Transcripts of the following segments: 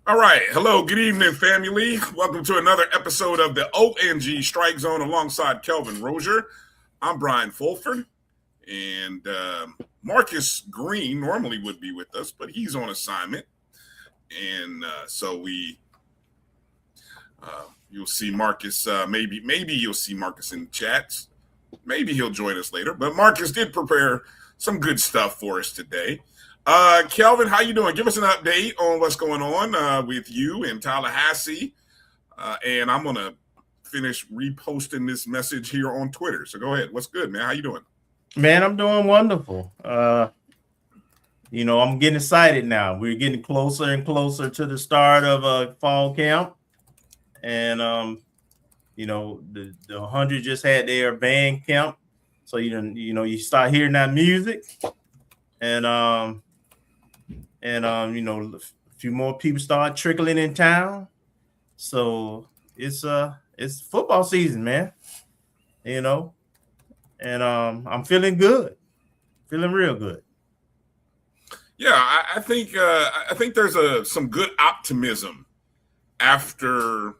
All right. Hello. Good evening, family. Welcome to another episode of the O&G StrikeZone alongside Kelvin Rozier. I'm Bryan Fulford, and Marcus Green normally would be with us, but he's on assignment. And so you'll see Marcus, maybe you'll see Marcus in the chats. Maybe he'll join us later. But Marcus did prepare some good stuff for us today. Kelvin, how you doing? Give us an update on what's going on with you in Tallahassee. And I'm going to finish reposting this message here on Twitter. So go ahead. What's good, man? How you doing? Man, I'm doing wonderful. I'm getting excited now. We're getting closer and closer to the start of fall camp. And, the 100 just had their band camp. So, you start hearing that music. And, a few more people start trickling in town. So it's football season, man. And I'm feeling good, feeling real good. Yeah, I think there's some good optimism after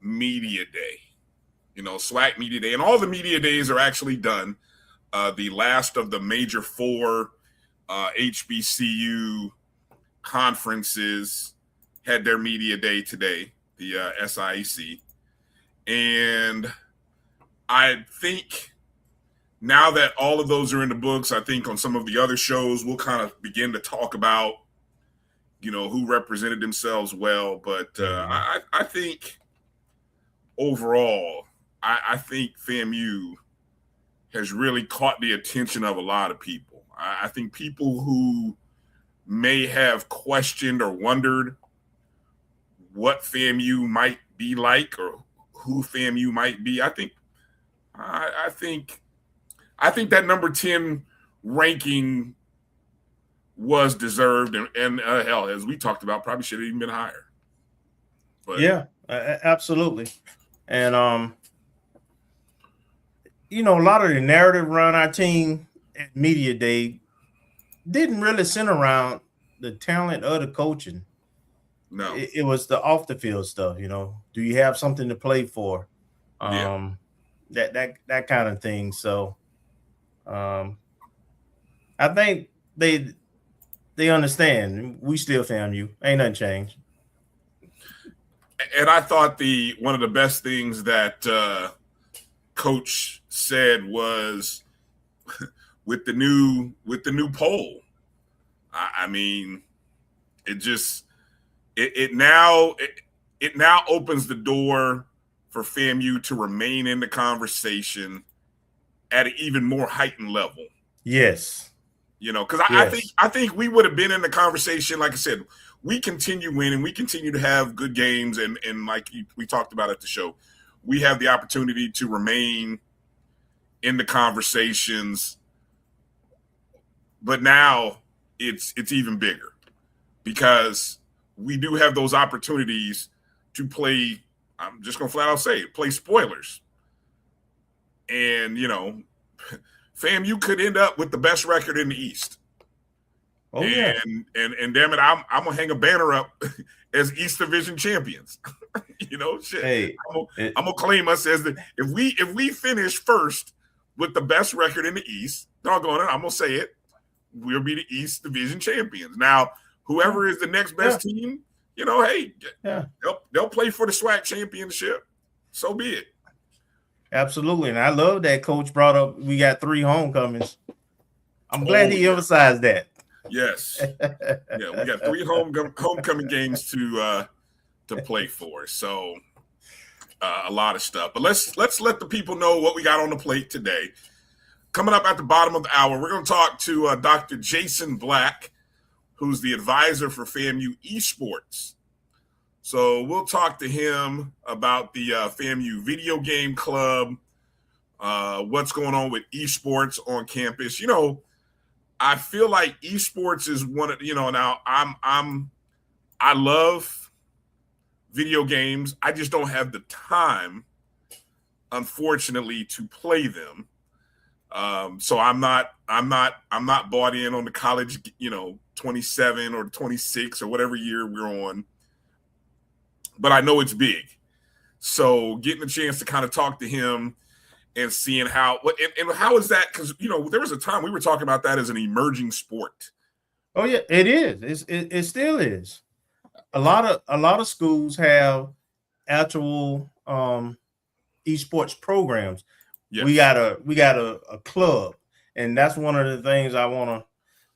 Media Day. SWAC Media Day, and all the media days are actually done. The last of the major four HBCU conferences had their media day today, the SIAC. And I think now that all of those are in the books, I think on some of the other shows, we'll kind of begin to talk about, who represented themselves well. But I think overall, I think FAMU has really caught the attention of a lot of people. I think people who may have questioned or wondered what FAMU might be like or who FAMU might be, I think that number 10 ranking was deserved, and hell, as we talked about, probably should have even been higher. But yeah, absolutely. And a lot of the narrative around our team at Media Day didn't really center around the talent of the coaching. No, it was the off the field stuff. Do you have something to play for? That kind of thing. So, I think they understand. We still FAMU. Ain't nothing changed. And I thought one of the best things that Coach said was with the new poll. I mean, it now opens the door for FAMU to remain in the conversation at an even more heightened level. Yes. Because I think we would have been in the conversation. Like I said, we continue winning, we continue to have good games, and like we talked about at the show, we have the opportunity to remain in the conversations. But now it's even bigger because we do have those opportunities to play. I'm just going to flat out say it, play spoilers. And, FAMU could end up with the best record in the East. Oh, yeah. And damn it, I'm going to hang a banner up as East Division champions. Shit. Hey, I'm going to claim us as if we finish first with the best record in the East, doggone it, I'm going to say it, we'll be the East Division champions. Now, whoever is the next best team, they'll play for the SWAC championship. So be it. Absolutely. And I love that Coach brought up we got 3 homecomings. I'm glad he emphasized that. Yes. Yeah, we got 3 homecoming games to play for. So a lot of stuff. But let's let the people know what we got on the plate today. Coming up at the bottom of the hour, we're going to talk to Dr. Jason Black, who's the advisor for FAMU Esports. So we'll talk to him about the FAMU video game club, what's going on with esports on campus. I feel like esports is one of, now I love video games. I just don't have the time, unfortunately, to play them. So I'm not bought in on the college, 27 or 26 or whatever year we're on. But I know it's big. So getting a chance to kind of talk to him and seeing how is that? Because there was a time we were talking about that as an emerging sport. Oh yeah, it is. It still is. A lot of schools have actual esports programs. Yes. We got a club, and that's one of the things I want to.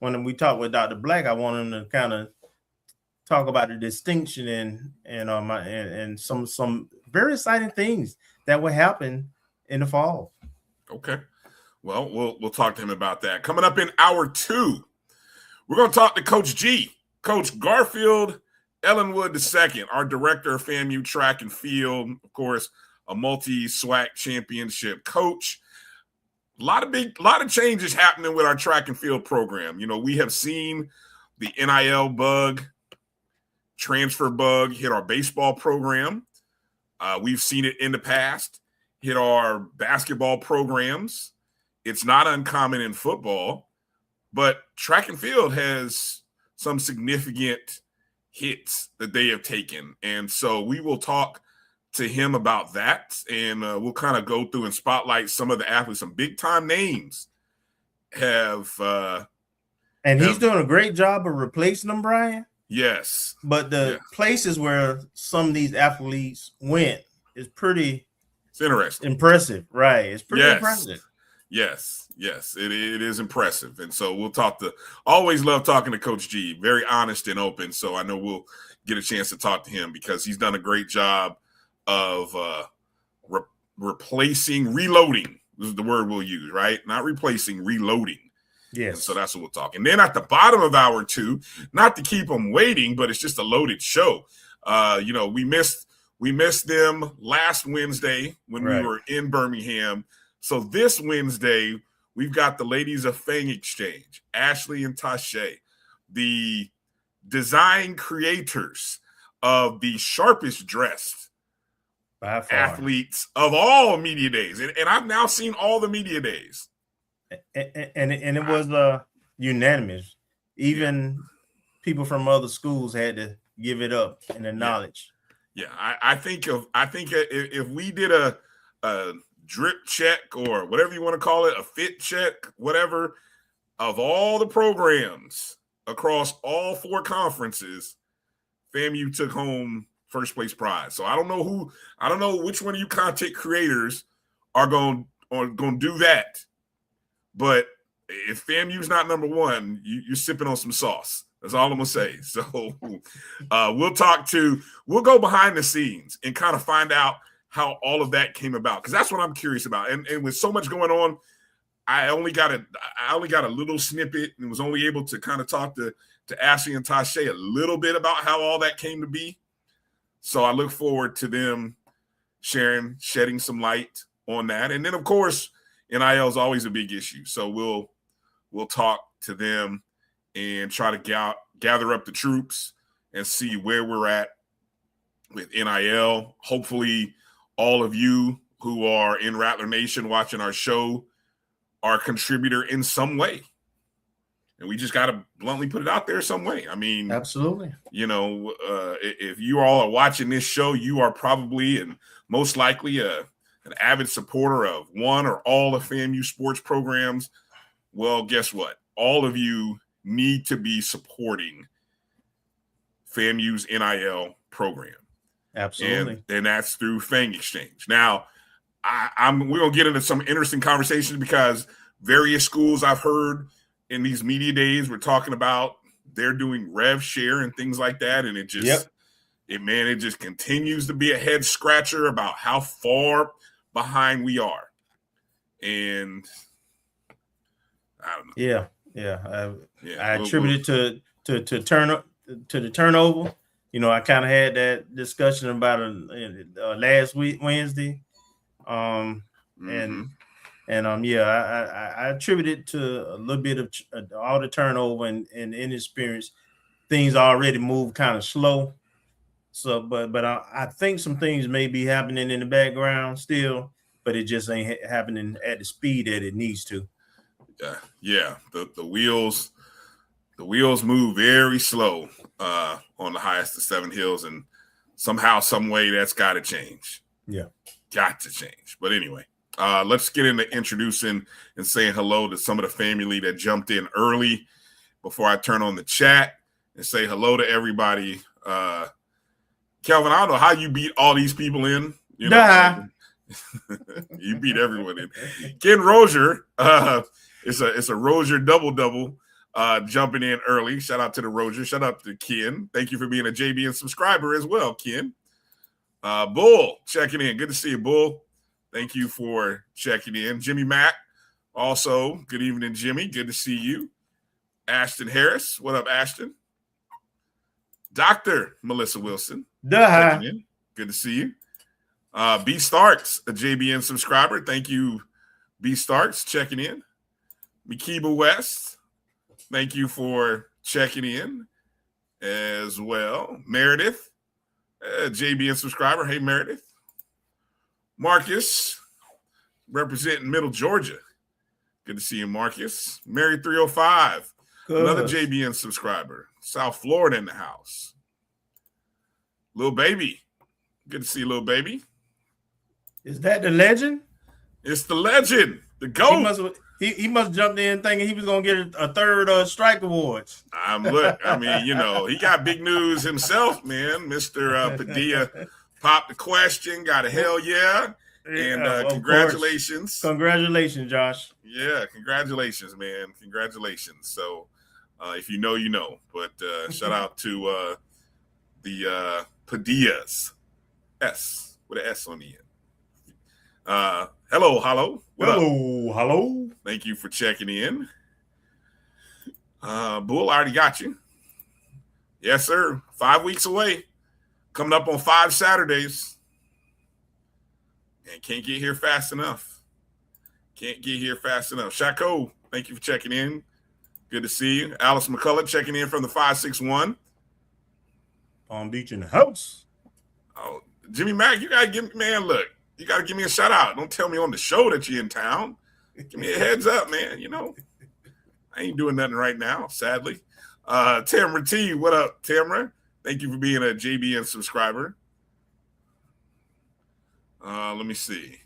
When we talk with Dr. Black, I want him to kind of talk about the distinction and some very exciting things that will happen in the fall. Okay. Well, we'll talk to him about that. Coming up in hour 2, we're going to talk to Coach G, Coach Garfield Ellenwood II, our director of FAMU track and field, of course, a multi-SWAC championship coach. A lot of changes happening with our track and field program. We have seen the NIL bug, transfer bug hit our baseball program. We've seen it in the past hit our basketball programs. It's not uncommon in football, but track and field has some significant hits that they have taken. And so we will talk to him about that, and we'll kind of go through and spotlight some of the athletes. Some big-time names have he's doing a great job of replacing them, Bryan. Yes. But the places where some of these athletes went is pretty impressive, right? It's pretty impressive. Yes, it is impressive. And so we'll always love talking to Coach G, very honest and open. So I know we'll get a chance to talk to him because he's done a great job of reloading. This is the word we'll use, right? Not replacing, reloading. Yes. And so that's what we'll talk. And then at the bottom of hour 2, not to keep them waiting, but it's just a loaded show. We missed them last Wednesday when we were in Birmingham. So this Wednesday, we've got the ladies of Fang Exchange, Ashley and Tache, the design creators of the sharpest dressed athletes of all media days. And I've now seen all the media days. And it was unanimous. Even people from other schools had to give it up and acknowledge. Yeah, I think if we did a drip check or whatever you want to call it, a fit check, whatever, of all the programs across all 4 conferences, FAMU took home first place prize. So I don't know which one of you content creators are going to do that. But if FAMU's not number 1, you're sipping on some sauce. That's all I'm going to say. So we'll go behind the scenes and kind of find out how all of that came about, because that's what I'm curious about. And with so much going on, I only got a little snippet and was only able to kind of talk to Ashley and Tache a little bit about how all that came to be. So I look forward to them shedding some light on that. And then, of course, NIL is always a big issue. So we'll talk to them and try to gather up the troops and see where we're at with NIL. Hopefully all of you who are in Rattler Nation watching our show are a contributor in some way. And we just got to bluntly put it out there some way. I mean, absolutely. If you all are watching this show, you are probably and most likely an avid supporter of one or all of FAMU sports programs. Well, guess what? All of you need to be supporting FAMU's NIL program. Absolutely. And that's through Fang Exchange. Now, we're going to get into some interesting conversations because various schools I've heard in these media days, we're talking about they're doing rev share and things like that. And it it just continues to be a head scratcher about how far behind we are. And I don't know. I attribute it to the turnover. You know, I kind of had that discussion about it last week, Wednesday. I attribute it to a little bit of all the turnover and inexperience. Things already move kind of slow. So, but I think some things may be happening in the background still, but it just ain't happening at the speed that it needs to. Yeah. The wheels move very slow on the highest of 7 hills, and somehow, some way, that's got to change. Yeah, got to change. But anyway, let's get into introducing and saying hello to some of the family that jumped in early before I turn on the chat and say hello to everybody. Kelvin, I don't know how you beat all these people in. You know, you beat everyone in. Ken Rozier, it's a Rozier double jumping in early. Shout out to the Rozier. Shout out to Ken. Thank you for being a JBN subscriber as well, Ken. Bull checking in. Good to see you, Bull. Thank you for checking in. Jimmy Mack, also, good evening, Jimmy. Good to see you. Ashton Harris. What up, Ashton? Dr. Melissa Wilson. Checking in. Good to see you. B Starks, a JBN subscriber. Thank you, B Starks, checking in. Makiba West, thank you for checking in as well. Meredith, JBN subscriber. Hey, Meredith. Marcus, representing Middle Georgia. Good to see you, Marcus. Mary 305, another JBN subscriber. South Florida in the house. Lil Baby. Good to see you, Lil Baby. Is that the legend? It's the legend. The GOAT. He must jump in thinking he was going to get a third strike awards. Look, I mean, you know, he got big news himself, man. Mr. Padilla popped the question, got a hell yeah. And congratulations. Congratulations, Josh. Yeah, congratulations, man. Congratulations. So if you know, you know. But shout out to the Padillas. S, with an S on the end. Hello. Hello. Thank you for checking in. Bull, I already got you. Yes, sir. 5 weeks away. Coming up on 5 Saturdays. And can't get here fast enough. Shaco, thank you for checking in. Good to see you. Alice McCullough checking in from the 561. Palm Beach in the house. Oh, Jimmy Mack, you got to give me, man, look. You got to give me a shout out. Don't tell me on the show that you're in town. Give me a heads up, man. You know, I ain't doing nothing right now, sadly. Tamara T, what up, Tamara? Thank you for being a JBN subscriber. Let me see.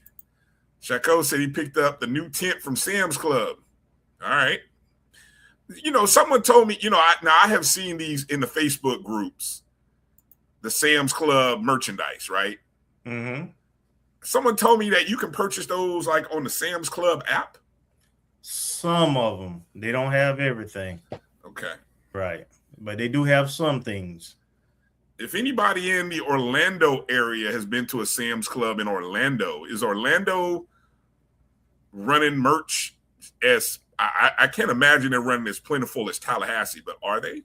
Shaco said he picked up the new tent from Sam's Club. All right. You know, someone told me, you know, I have seen these in the Facebook groups, the Sam's Club merchandise, right? Mm-hmm. Someone told me that you can purchase those like on the Sam's Club app. Some of them. They don't have everything. Okay. Right. But they do have some things. If anybody in the Orlando area has been to a Sam's Club in Orlando, is Orlando running merch as I can't imagine they're running as plentiful as Tallahassee, but are they?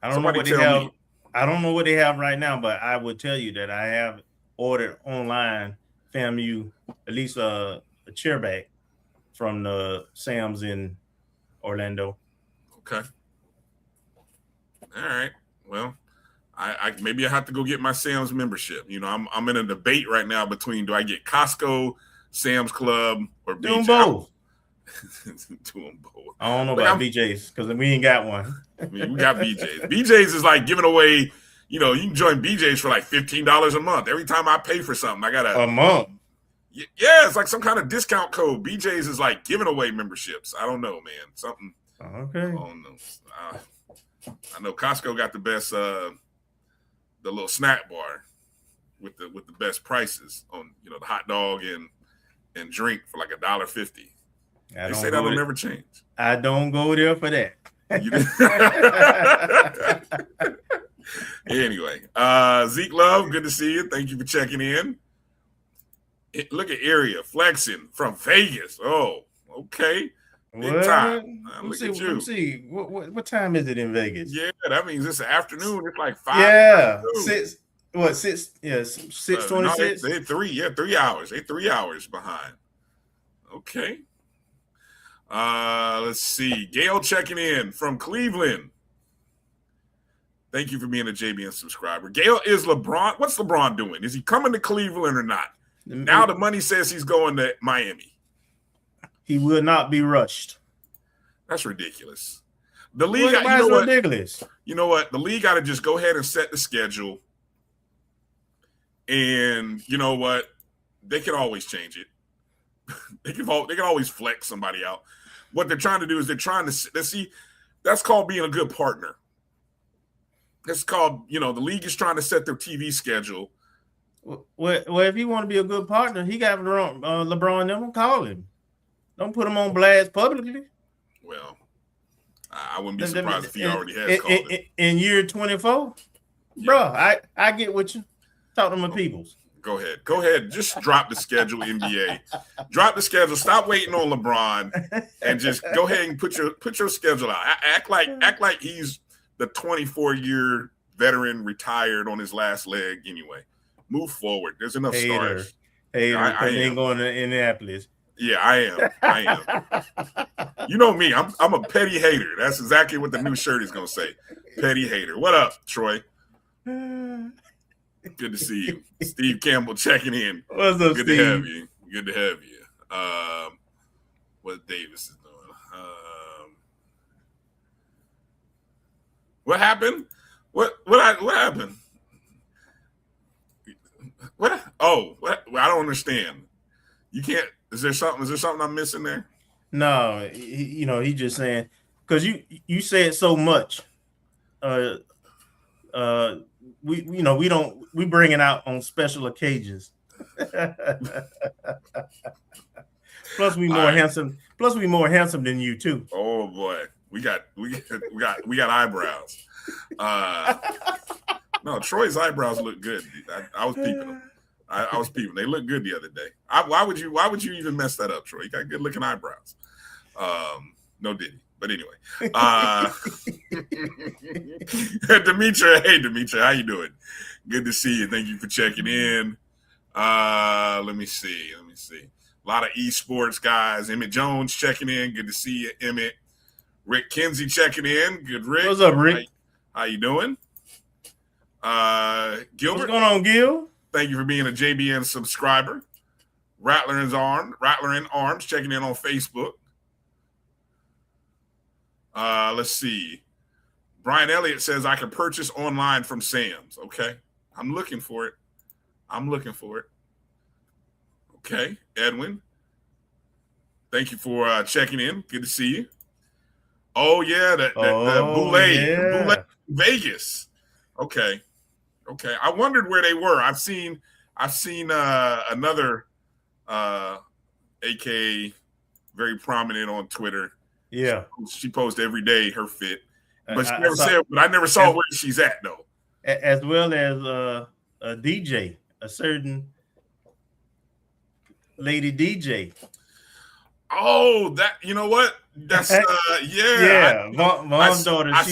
I don't know what they have. I don't know what they have right now, but I would tell you that I have ordered online FAMU at least a chair back from the Sam's in Orlando. Okay. All right. Well, I maybe I have to go get my Sam's membership. You know, I'm in a debate right now between do I get Costco, Sam's Club, or BJ? Do them both. Do them both. I don't know about BJ's because we ain't got one. I mean, we got BJ's. BJ's is like giving away. You know, you can join BJ's for like $15 a month. Every time I pay for something, I got a month. Yeah, it's like some kind of discount code. BJ's is like giving away memberships. I don't know, man. Something. Okay. I don't know. I know Costco got the best, the little snack bar with the best prices on, you know, the hot dog and drink for like $1.50. They say that'll never change. I don't go there for that. Anyway, Zeke Love, good to see you. Thank you for checking in. Look at Area flexing from Vegas. Oh, okay. Big time. Look at you. Let me see. What time is it in Vegas? Yeah, that means it's the afternoon. It's like 5. Yeah, 6. What 6? Yeah, 6:26. No, they 3. Yeah, 3 hours. They 3 hours behind. Okay. Let's see. Gail checking in from Cleveland. Thank you for being a JBN subscriber. Gail, is LeBron? What's LeBron doing? Is he coming to Cleveland or not? Now the money says he's going to Miami. He will not be rushed. That's ridiculous. The league, ridiculous. You know what? The league got to just go ahead and set the schedule. And you know what? They can always change it. They can always flex somebody out. What they're trying to do is they're trying to see. That's called being a good partner. That's called, the league is trying to set their TV schedule. Well, if you want to be a good partner, he got LeBron. Don't call him. Don't put him on blast publicly. Well, I wouldn't be surprised if he already has called him. In year 24, yeah. Bro, I get what you talk to my peoples. Go ahead. Just drop the schedule, NBA. Drop the schedule. Stop waiting on LeBron, and just go ahead and put your schedule out. Act like he's the 24-year veteran retired on his last leg. Anyway, move forward. There's enough stars. I ain't going to Indianapolis. Yeah, I am. You know me. I'm a petty hater. That's exactly what the new shirt is going to say. Petty hater. What up, Troy? Good to see you. Steve Campbell checking in. What's up, Good Steve? to have you. Good to have you. What Davis is doing. What happened? What happened? What? Oh, what? I don't understand. You can't. Is there something I'm missing there? No, he just saying because you said so much. We bring it out on special occasions. Plus we more handsome. Plus we more handsome than you too. Oh boy, we got eyebrows. No, Troy's eyebrows look good. I was peeping them. I was peeping. They look good the other day. Why would you even mess that up, Troy? You got good looking eyebrows. No diddy. But anyway, Demetra, hey Demetra, how you doing? Good to see you. Thank you for checking in. Let me see. A lot of esports guys. Emmett Jones checking in. Good to see you, Emmett. Rick Kinsey checking in. Good, Rick. What's up, Rick? How you doing? Gilbert. What's going on, Gil? Thank you for being a JBN subscriber. Rattler in Arms checking in on Facebook. Let's see. Brian Elliott says I can purchase online from Sam's. Okay. I'm looking for it. Okay. Edwin. Thank you for checking in. Good to see you. Oh, yeah. The Boulay Vegas. Okay. I wondered where they were. I've seen another AK very prominent on Twitter. Yeah, she posts every day her fit, but I never saw where she's at though. As well as a DJ, a certain lady DJ. Oh, that you know what? That's Vaughn's daughter. I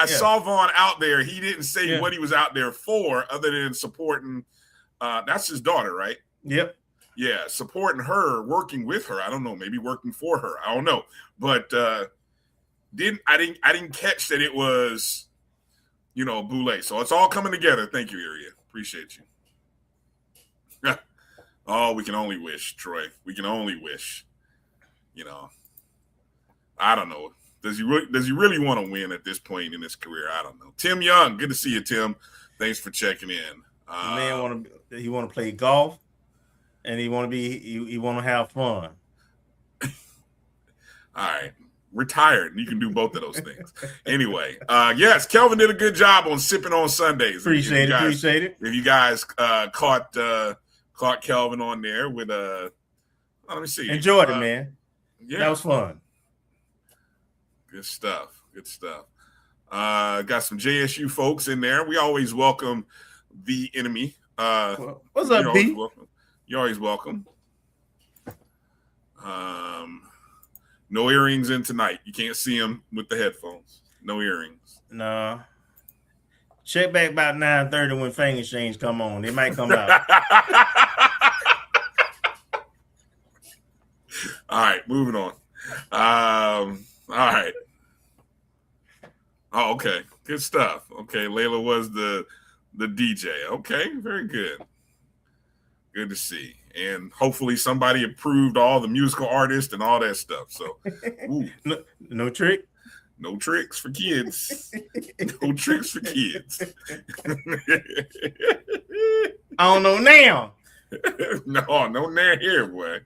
saw Vaughn out there. He didn't say what he was out there for, other than supporting. That's his daughter, right? Yep. Yeah, supporting her, working with her. I don't know, maybe working for her. I don't know, but I didn't catch that it was, Boulay. So it's all coming together. Thank you, Iria. Appreciate you. Oh, we can only wish, Troy. We can only wish. I don't know. Does he really want to win at this point in his career? I don't know. Tim Young, good to see you, Tim. Thanks for checking in. Man want to play golf. And he want to have fun. All right. Retired. You can do both of those things. Anyway, yes, Kelvin did a good job on sipping on Sundays. Appreciate it. If you guys caught Kelvin on there with let me see. Enjoyed it, man. Yeah. That was fun. Good stuff. Got some JSU folks in there. We always welcome the enemy. What's up, B? You're always welcome. No earrings in tonight. You can't see them with the headphones. No earrings. No. Check back about 9:30 when Fang Exchange come on. They might come out. All right, moving on. All right. Oh, okay. Good stuff. Okay, Layla was the DJ. Okay, very good. Good to see. And hopefully somebody approved all the musical artists and all that stuff. So, no trick? No tricks for kids. No tricks for kids. I don't know now. No now here, boy.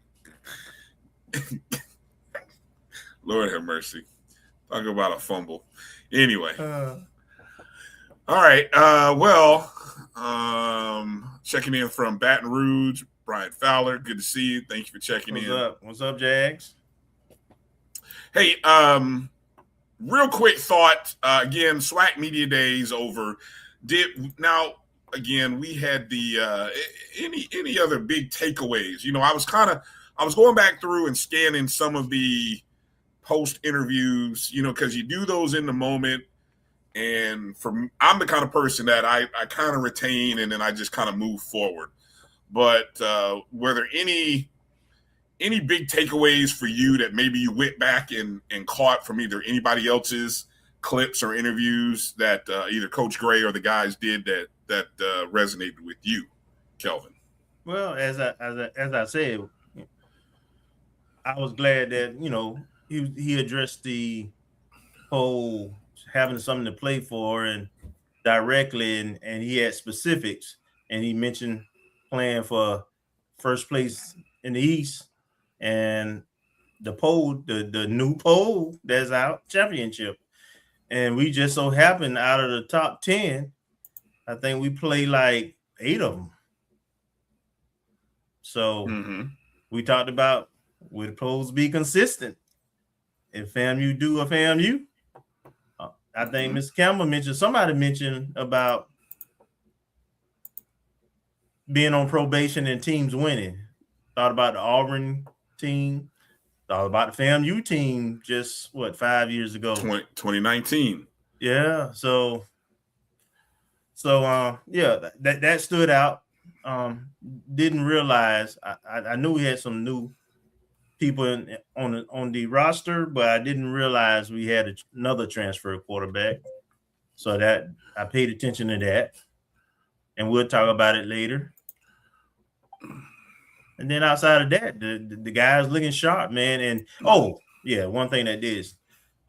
Lord have mercy. Talk about a fumble. Anyway. All right. Checking in from Baton Rouge, Brian Fowler. Good to see you. Thank you for checking in. What's up, Jags? Hey, real quick thought. Again, SWAC Media Day is over. We had the any other big takeaways? You know, I was going back through and scanning some of the post interviews, you know, because you do those in the moment. And I'm the kind of person that I kind of retain and then I just kind of move forward. But were there any big takeaways for you that maybe you went back and caught from either anybody else's clips or interviews that either Coach Gray or the guys did that resonated with you, Kelvin? Well, as I said, I was glad that, you know, he addressed the whole having something to play for and directly, and he had specifics, and he mentioned playing for first place in the East and the new poll that's out, championship. And we just so happened out of the top 10, I think we played like 8 of them. So we talked about we're supposed to be consistent. If FAMU do a FAMU, I think Mr. Campbell somebody mentioned about being on probation and teams winning. Thought about the Auburn team. Thought about the FAMU team just, 5 years ago? 2019. Yeah. So that stood out. Didn't realize. I knew we had some new people on the roster, but I didn't realize we had another transfer quarterback. So that I paid attention to that, and we'll talk about it later. And then outside of that, the guys looking sharp, man. And one thing that is,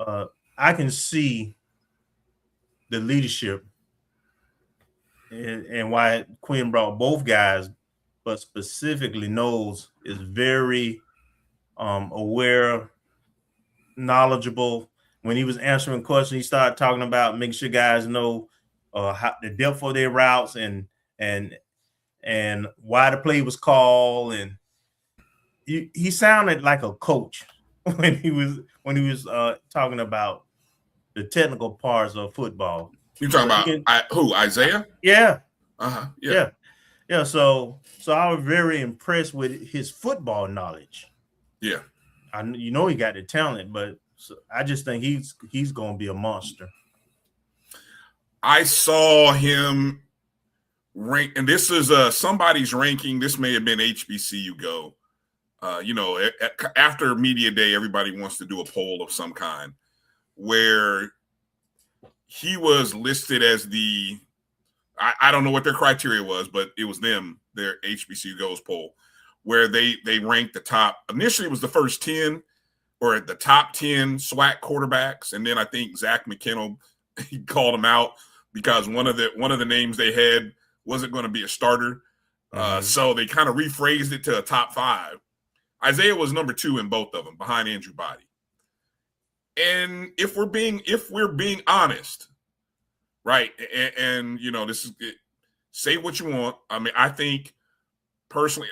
I can see the leadership and why Quinn brought both guys, but specifically Knowles is very aware, knowledgeable. When he was answering questions, he started talking about making sure guys know how the depth of their routes and why the play was called. And he sounded like a coach when he was talking about the technical parts of football. You talking about who? Isaiah? Yeah. Yeah. So I was very impressed with his football knowledge. Yeah. He got the talent, but I just think he's going to be a monster. I saw him rank, and this is somebody's ranking. This may have been HBCU Go. After Media Day, everybody wants to do a poll of some kind where he was listed as I don't know what their criteria was, but it was their HBCU Go's poll, where they ranked the top. Initially, it was the first 10 or the top 10 SWAC quarterbacks, and then I think Zach McKinnell, he called him out because one of the names they had wasn't going to be a starter, so they kind of rephrased it to a top 5. Isaiah was number 2 in both of them, behind Andrew Body. And if we're being honest, right? And this is it, say what you want. I mean, I think personally,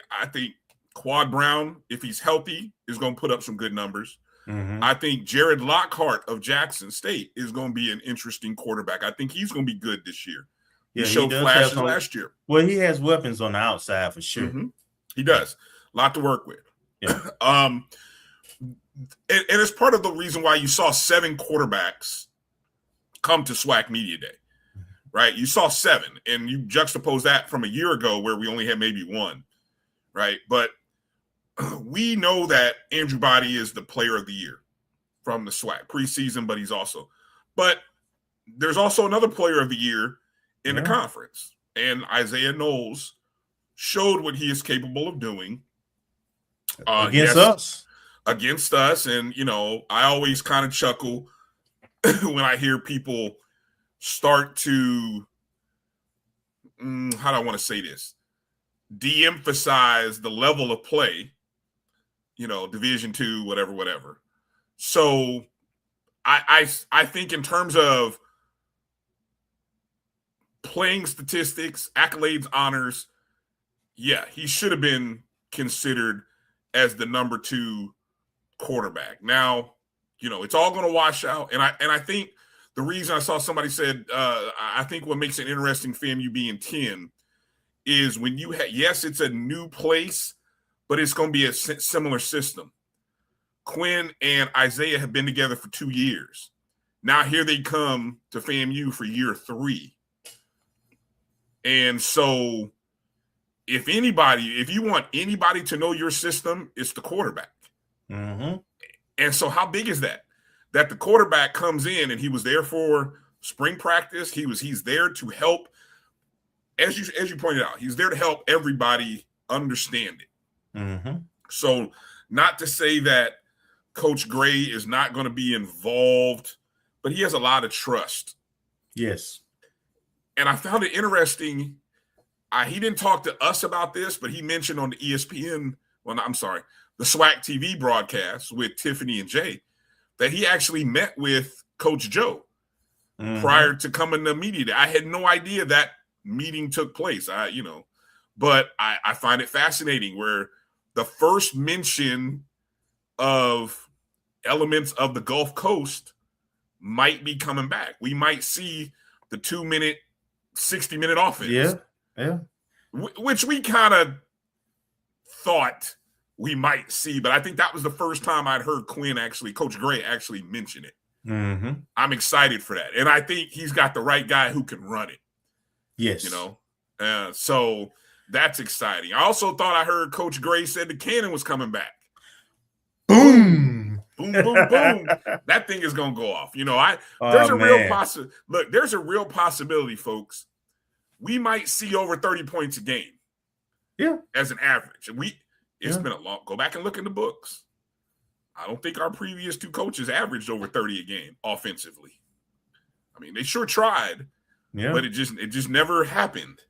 Quad Brown, if he's healthy, is going to put up some good numbers. Mm-hmm. I think Jared Lockhart of Jackson State is going to be an interesting quarterback. I think he's going to be good this year. He showed flashes last year. Well, he has weapons on the outside for sure. Mm-hmm. He does. A lot to work with. Yeah. And it's part of the reason why you saw 7 quarterbacks come to SWAC Media Day, right? You saw 7, and you juxtapose that from a year ago where we only had maybe 1, right? But we know that Andrew Body is the player of the year from the SWAC preseason, but there's also another player of the year in the conference, and Isaiah Knowles showed what he is capable of doing against us. And I always kind of chuckle when I hear people start to how do I want to say this, de-emphasize the level of play, Division II, whatever. So I think in terms of playing statistics, accolades, honors, yeah, he should have been considered as the number 2 quarterback. Now, it's all going to wash out. And I think the reason I saw somebody said, I think what makes it interesting FAMU being 10 is when you yes, it's a new place, but it's going to be a similar system. Quinn and Isaiah have been together for 2 years. Now here they come to FAMU for year 3. And so if you want anybody to know your system, it's the quarterback. Mm-hmm. And so how big is that? That the quarterback comes in and he was there for spring practice. He's there to help, as you pointed out, he's there to help everybody understand it. Mm-hmm. So not to say that Coach Gray is not going to be involved, but he has a lot of trust. Yes. And I found it interesting. He didn't talk to us about this, but he mentioned on the ESPN, the SWAC TV broadcast with Tiffany and Jay, that he actually met with Coach Joe prior to coming to media day. I had no idea that meeting took place. But I find it fascinating where the first mention of elements of the Gulf Coast might be coming back. We might see the 2-minute, 60-minute offense. Yeah. Which we kind of thought we might see, but I think that was the first time I'd heard Coach Gray actually mention it. Mm-hmm. I'm excited for that. And I think he's got the right guy who can run it. Yes. So that's exciting. I also thought I heard Coach Gray said the cannon was coming back. Boom. Boom, boom, boom. That thing is going to go off. There's a real possibility, folks. We might see over 30 points a game. Yeah. As an average. It's been a long, go back and look in the books. I don't think our previous 2 coaches averaged over 30 a game offensively. I mean, they sure tried, but it just never happened.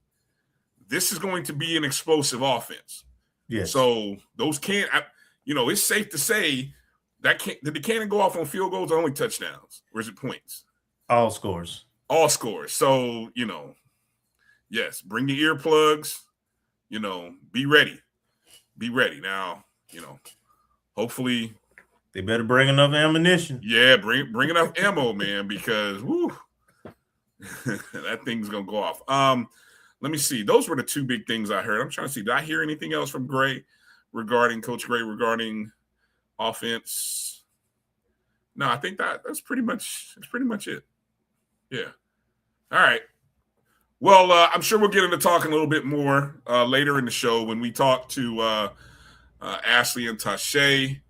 This is going to be an explosive offense. Yes. So those it's safe to say that did the cannon go off on field goals or only touchdowns? Or is it points? All scores. So, yes, bring your earplugs, be ready. Be ready. Now, hopefully they better bring enough ammunition. Yeah, bring enough ammo, man, because that thing's gonna go off. Let me see. Those were the 2 big things I heard. I'm trying to see. Did I hear anything else from Gray regarding Coach Gray regarding offense? No, I think that's pretty much it. Yeah. All right. Well, I'm sure we'll get into talking a little bit more later in the show when we talk to Ashley and Tache,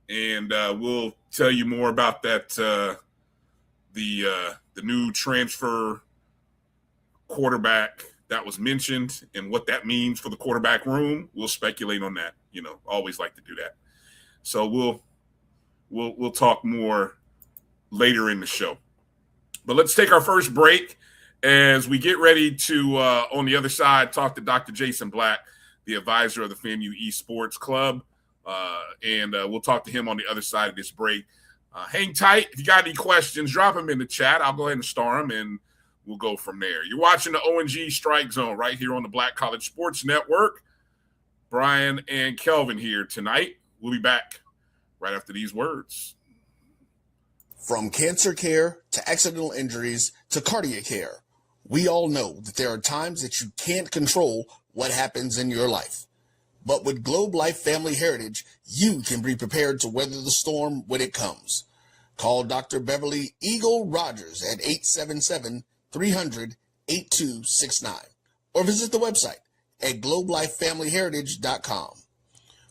and we'll tell you more about that the new transfer quarterback that was mentioned and what that means for the quarterback room. We'll speculate on that. Always like to do that. So we'll talk more later in the show. But let's take our first break as we get ready to, on the other side, talk to Dr. Jason Black, the advisor of the FAMU Esports Club. And we'll talk to him on the other side of this break. Hang tight. If you got any questions, drop them in the chat. I'll go ahead and star them, and we'll go from there. You're watching the O&G StrikeZone right here on the Black College Sports Network. Bryan and Kelvin here tonight. We'll be back right after these words. From cancer care to accidental injuries to cardiac care, we all know that there are times that you can't control what happens in your life. But with Globe Life Family Heritage, you can be prepared to weather the storm when it comes. Call Dr. Beverly Eagle Rogers at 877-300-8269 or visit the website at globelifefamilyheritage.com.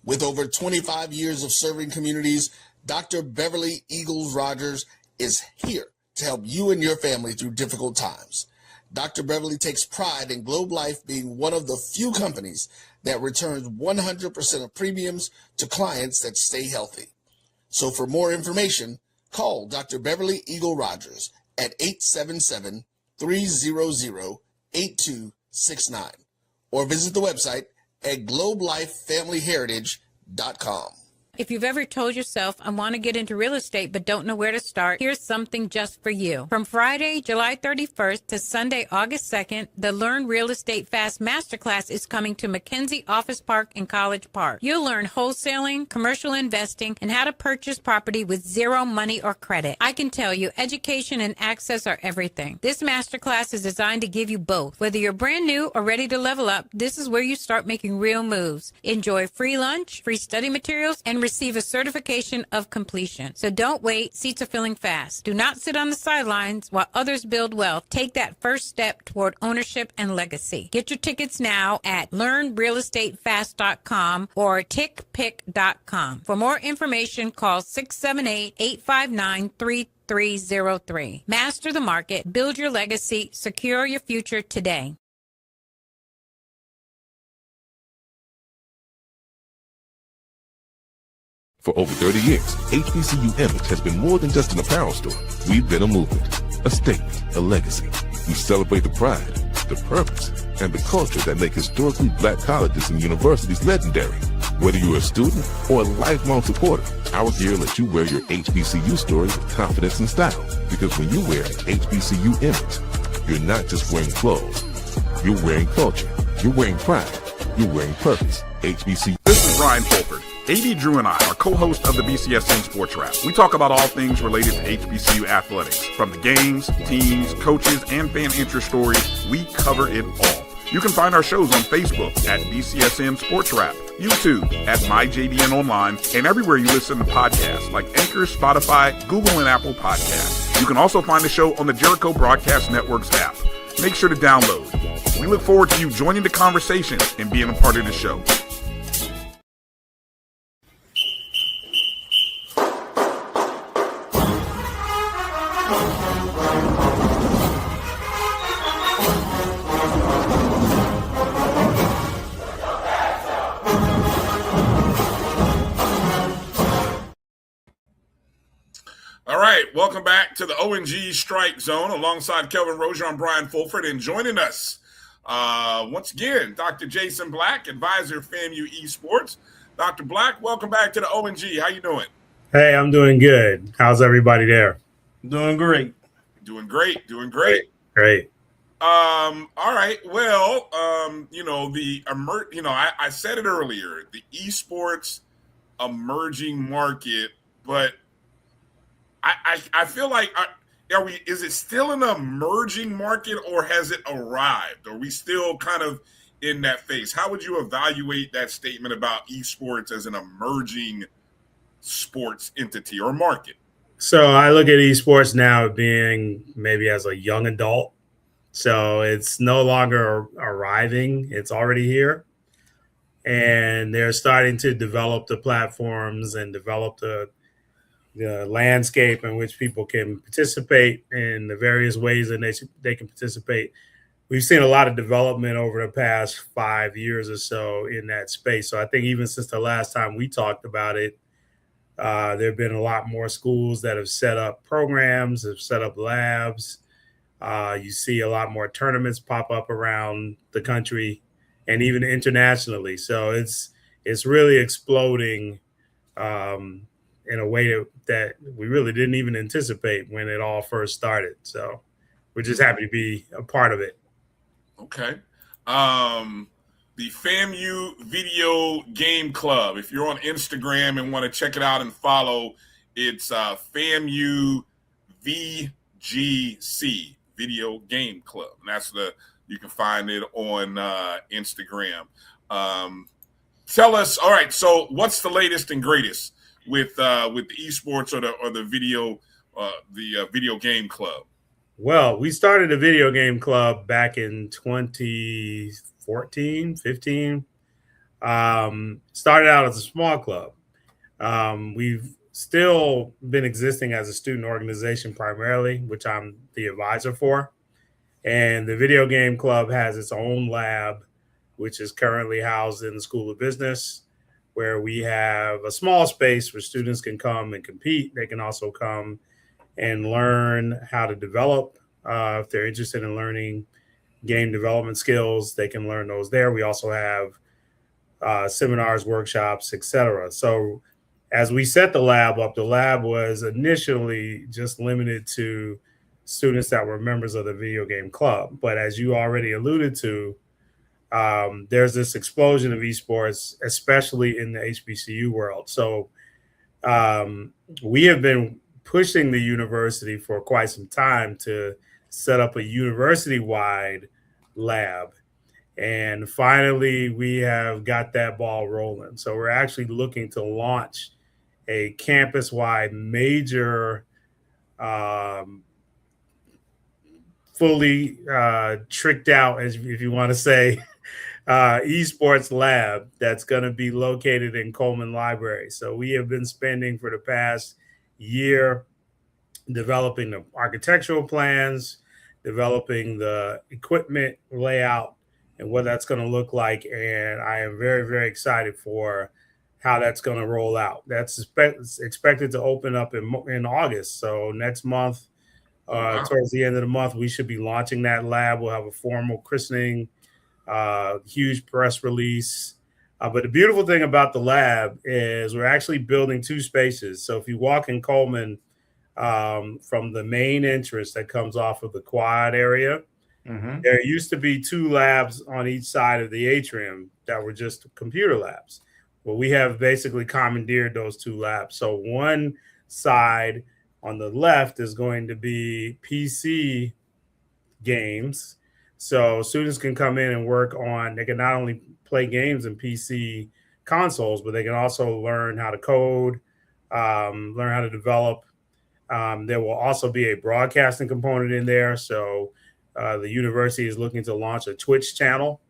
With over 25 years of serving communities, Dr. Beverly Eagles Rogers is here to help you and your family through difficult times. Dr. Beverly takes pride in Globe Life being one of the few companies that returns 100% of premiums to clients that stay healthy. So for more information, call Dr. Beverly Eagle Rogers at 877-300-8269 or visit the website at globelifefamilyheritage.com. If you've ever told yourself, I want to get into real estate but don't know where to start, here's something just for you. From Friday, July 31st to Sunday, August 2nd, the Learn Real Estate Fast Masterclass is coming to McKenzie Office Park in College Park. You'll learn wholesaling, commercial investing, and how to purchase property with zero money or credit. I can tell you, education and access are everything. This masterclass is designed to give you both. Whether you're brand new or ready to level up, this is where you start making real moves. Enjoy free lunch, free study materials, and receive a certification of completion. So don't wait. Seats are filling fast. Do not sit on the sidelines while others build wealth. Take that first step toward ownership and legacy. Get your tickets now at learnrealestatefast.com or tickpick.com. For more information, call 678-859-3303. Master the market. Build your legacy. Secure your future today. For over 30 years, HBCU Image has been more than just an apparel store. We've been a movement, a statement, a legacy. We celebrate the pride, the purpose, and the culture that make historically black colleges and universities legendary. Whether you're a student or a lifelong supporter, our gear lets you wear your HBCU story with confidence and style. Because when you wear HBCU Image, you're not just wearing clothes. You're wearing culture. You're wearing pride. You're wearing purpose. HBCU. This is Bryan Fulford. AD Drew and I are co-hosts of the BCSN Sports Wrap. We talk about all things related to HBCU athletics. From the games, teams, coaches, and fan interest stories, we cover it all. You can find our shows on Facebook at BCSN Sports Wrap, YouTube at MyJDN Online, and everywhere you listen to podcasts like Anchor, Spotify, Google, and Apple Podcasts. You can also find the show on the Jericho Broadcast Network's app. Make sure to download. We look forward to you joining the conversation and being a part of the show. All right, welcome back to the O&G StrikeZone alongside Kelvin Rozier. I'm Bryan Fulford, and joining us once again, Dr. Jason Black, advisor of FAMU Esports. Dr. Black, welcome back to the O&G. How you doing? Hey, I'm doing good. How's everybody there? Doing great. Doing great. Great. All right. Well, I said it earlier, the esports emerging market, but I feel like is it still an emerging market or has it arrived? Are we still kind of in that phase? How would you evaluate that statement about esports as an emerging sports entity or market? So I look at esports now being maybe as a young adult. So it's no longer arriving. It's already here. And they're starting to develop the platforms and develop the landscape in which people can participate in the various ways that they can participate. We've seen a lot of development over the past 5 years or so in that space. So I think even since the last time we talked about it, there have been a lot more schools that have set up programs, have set up labs. You see a lot more tournaments pop up around the country and even internationally. So it's really exploding in a way that we really didn't even anticipate when it all first started. So we're just happy to be a part of it. Okay. the FAMU Video Game Club. If you're on Instagram and want to check it out and follow, it's FAMU VGC, Video Game Club. And that's you can find it on Instagram. Tell us, all right, so what's the latest and greatest with the esports or the video game club? Well, we started a video game club back in 2014, 15. Started out as a small club. We've still been existing as a student organization primarily, which I'm the advisor for. And the video game club has its own lab, which is currently housed in the School of Business, where we have a small space where students can come and compete. They can also come and learn how to develop. If they're interested in learning game development skills, they can learn those there. We also have seminars, workshops, etc. So as we set the lab up, the lab was initially just limited to students that were members of the video game club. But as you already alluded to, there's this explosion of esports, especially in the HBCU world. So we have been pushing the university for quite some time to set up a university-wide lab. And finally, we have got that ball rolling. So we're actually looking to launch a campus-wide major, fully tricked out, as if you want to say, esports lab that's going to be located in Coleman Library. So we have been spending for the past year developing the architectural plans, developing the equipment layout, and what that's going to look like. And I am very, very excited for how that's going to roll out. That's expected to open up in August. So next month, towards the end of the month, we should be launching that lab. We'll have a formal christening, huge press release. But the beautiful thing about the lab is we're actually building two spaces. So if you walk in Coleman from the main entrance that comes off of the quad area, there used to be two labs on each side of the atrium that were just computer labs. Well, we have basically commandeered those two labs. So one side on the left is going to be PC games. So students can come in and work on, they can not only play games in PC consoles, but they can also learn how to code, learn how to develop. There will also be a broadcasting component in there. So the university is looking to launch a Twitch channel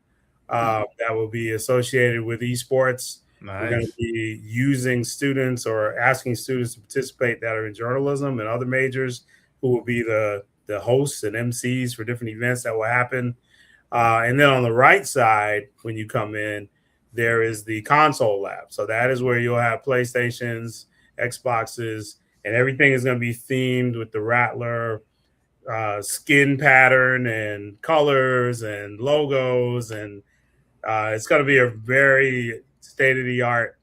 that will be associated with esports. Nice. We're going to be using students or asking students to participate that are in journalism and other majors, who will be the hosts and MCs for different events that will happen. And then on the right side, when you come in, there is the console lab. So that is where you'll have PlayStations, Xboxes, and everything is going to be themed with the Rattler skin pattern and colors and logos. And it's going to be a very state-of-the-art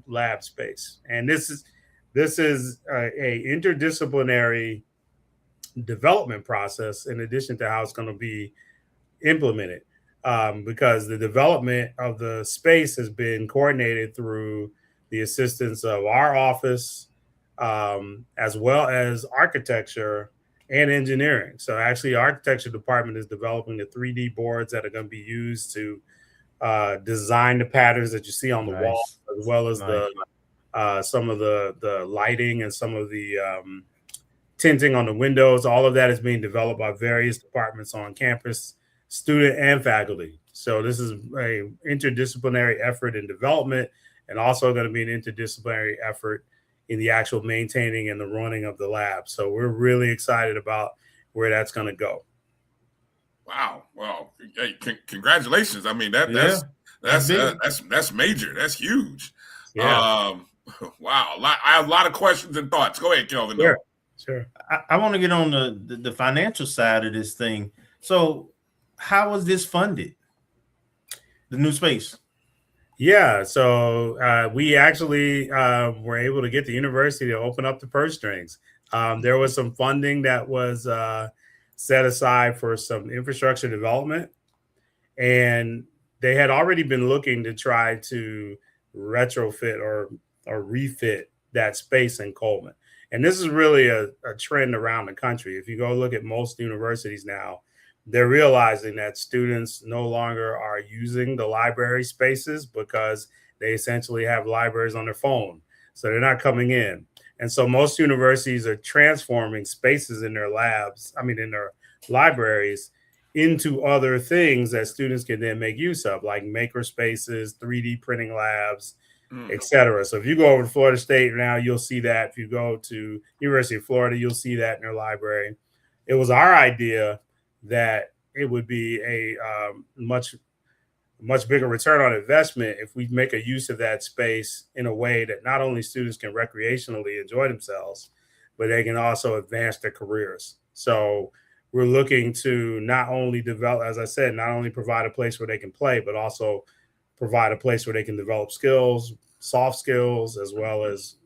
lab space. And this is a interdisciplinary development process in addition to how it's going to be implemented, because the development of the space has been coordinated through the assistance of our office, as well as architecture and engineering. So actually, the architecture department is developing the 3D boards that are going to be used to design the patterns that you see on the wall, as well as some of the lighting and some of the tinting on the windows. All of that is being developed by various departments on campus, student and faculty. So this is a interdisciplinary effort in development, and also going to be an interdisciplinary effort in the actual maintaining and the running of the lab. So we're really excited about where that's going to go. Wow. Well, hey, congratulations. I mean, that's major. That's huge. Yeah. Wow. I have a lot of questions and thoughts. Go ahead, Kelvin. Sure. I want to get on the financial side of this thing. So how was this funded? The new space? Yeah. So we actually were able to get the university to open up the purse strings. There was some funding that was set aside for some infrastructure development. And they had already been looking to try to retrofit or refit that space in Coleman. And this is really a trend around the country. If you go look at most universities now, they're realizing that students no longer are using the library spaces because they essentially have libraries on their phone. So they're not coming in. And so most universities are transforming spaces in their in their libraries into other things that students can then make use of, like maker spaces, 3D printing labs, etc. So if you go over to Florida State now, you'll see that. If you go to University of Florida, you'll see that in their library. It was our idea that it would be a much bigger return on investment if we make a use of that space in a way that not only students can recreationally enjoy themselves, but they can also advance their careers. So we're looking to not only develop, as I said, not only provide a place where they can play, but also provide a place where they can develop skills, soft skills, as well as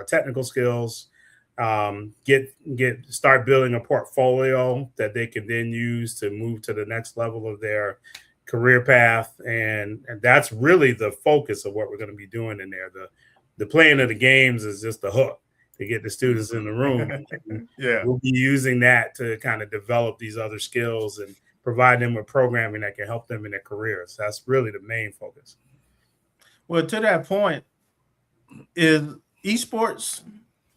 technical skills, start building a portfolio that they can then use to move to the next level of their career path. And that's really the focus of what we're going to be doing in there. The playing of the games is just the hook to get the students in the room. Yeah. We'll be using that to kind of develop these other skills and provide them with programming that can help them in their careers. That's really the main focus. Well, to that point, is esports,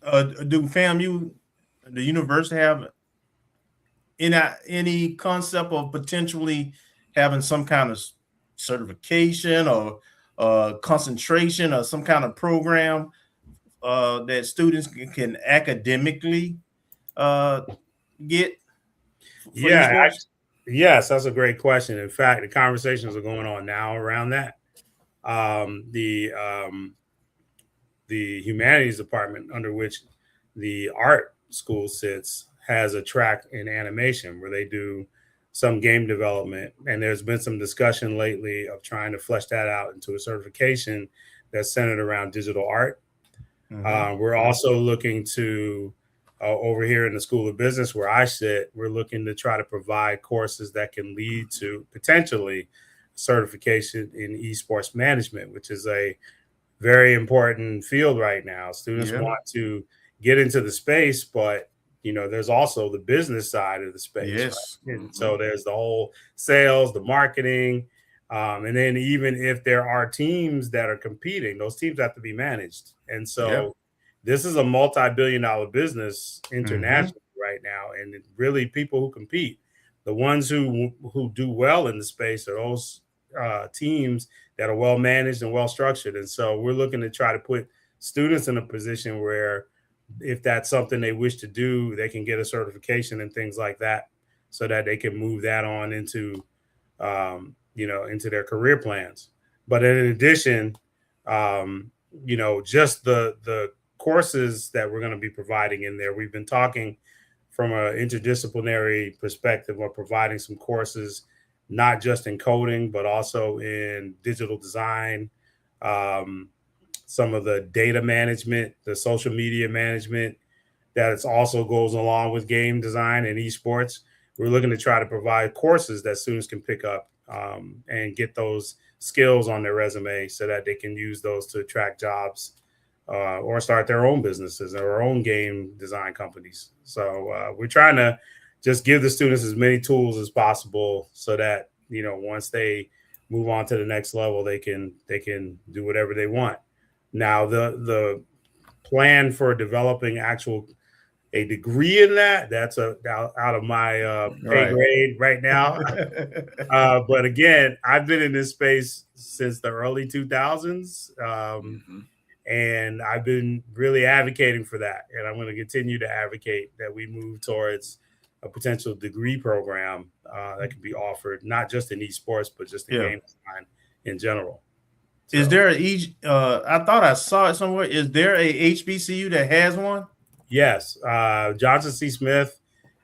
do FAMU, the university, have any concept of potentially having some kind of certification or concentration or some kind of program that students can academically get? Yes, that's a great question. In fact, the conversations are going on now around that. The humanities department, under which the art school sits, has a track in animation where they do some game development. And there's been some discussion lately of trying to flesh that out into a certification that's centered around digital art. We're also looking to, over here in the School of Business where I sit, we're looking to try to provide courses that can lead to potentially certification in esports management, which is a very important field right now. Students want to get into the space, but there's also the business side of the space. Yes. Right? And so there's the whole sales, the marketing, and then even if there are teams that are competing, those teams have to be managed. And so this is a multi-billion-dollar business internationally right now. And really people who compete, the ones who do well in the space are those teams that are well managed and well structured. And so we're looking to try to put students in a position where if that's something they wish to do, they can get a certification and things like that so that they can move that on into into their career plans. But in addition, just the courses that we're going to be providing in there, we've been talking from an interdisciplinary perspective of providing some courses, not just in coding, but also in digital design, some of the data management, the social media management that also goes along with game design and esports. We're looking to try to provide courses that students can pick up and get those skills on their resume so that they can use those to attract jobs or start their own businesses or their own game design companies. So we're trying to just give the students as many tools as possible so that, once they move on to the next level, they can do whatever they want. Now, the plan for developing a degree in that's out of my pay grade right now. But again, I've been in this space since the early 2000s. And I've been really advocating for that. And I'm going to continue to advocate that we move towards a potential degree program that can be offered, not just in esports, but just in game design in general. So, is there I thought I saw it somewhere. Is there a HBCU that has one? Yes. Johnson C. Smith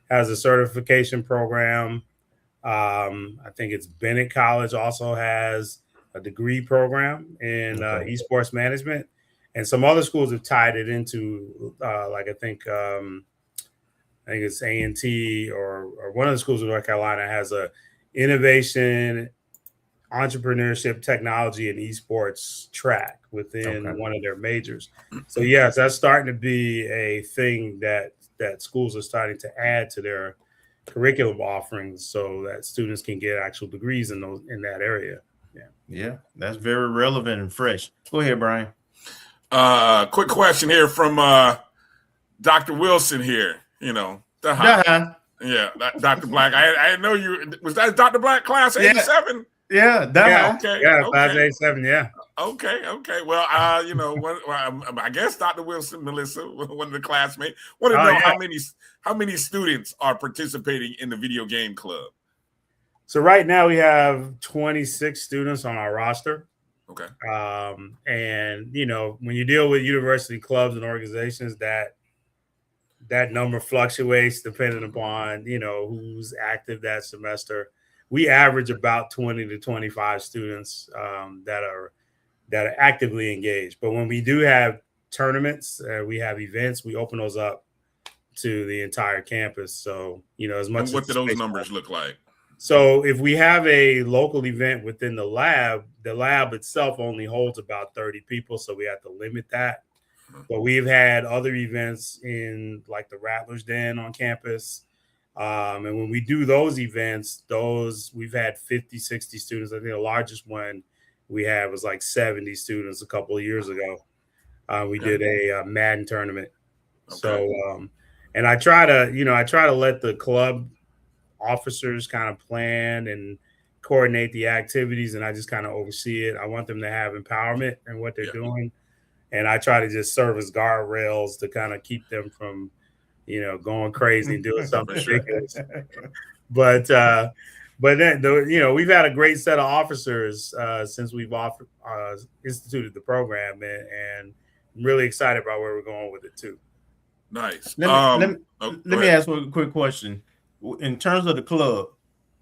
has a certification program. I think it's Bennett College also has a degree program in esports management. And some other schools have tied it into, I think it's A&T or one of the schools in North Carolina has a innovation entrepreneurship, technology, and esports track within one of their majors. So yes, that's starting to be a thing that schools are starting to add to their curriculum offerings, so that students can get actual degrees in that area. Yeah, that's very relevant and fresh. Go ahead, Bryan. Quick question here from Dr. Wilson here. Dr. Black. I didn't know you. Was that Dr. Black class 87? Yeah. Okay. Class 87. Yeah. Okay. Well, I guess Dr. Wilson, Melissa, one of the classmates, want to know how many students are participating in the video game club. So right now we have 26 students on our roster. Okay. And when you deal with university clubs and organizations, that number fluctuates depending upon who's active that semester. We average about 20 to 25 students that are actively engaged. But when we do have tournaments, we have events, we open those up to the entire campus. So as much. And what do those numbers look like? So if we have a local event within the lab itself only holds about 30 people, so we have to limit that. But we've had other events in like the Rattlers Den on campus. And when we do those events, we've had 50, 60 students. I think the largest one we had was like 70 students a couple of years ago. We did a Madden tournament. Okay. So, and I try to let the club officers kind of plan and coordinate the activities, and I just kind of oversee it. I want them to have empowerment in what they're doing. And I try to just serve as guardrails to kind of keep them from, going crazy and doing something ridiculous. But then, we've had a great set of officers since we've instituted the program, and I'm really excited about where we're going with it too. Nice. Let me ask you a quick question. In terms of the club,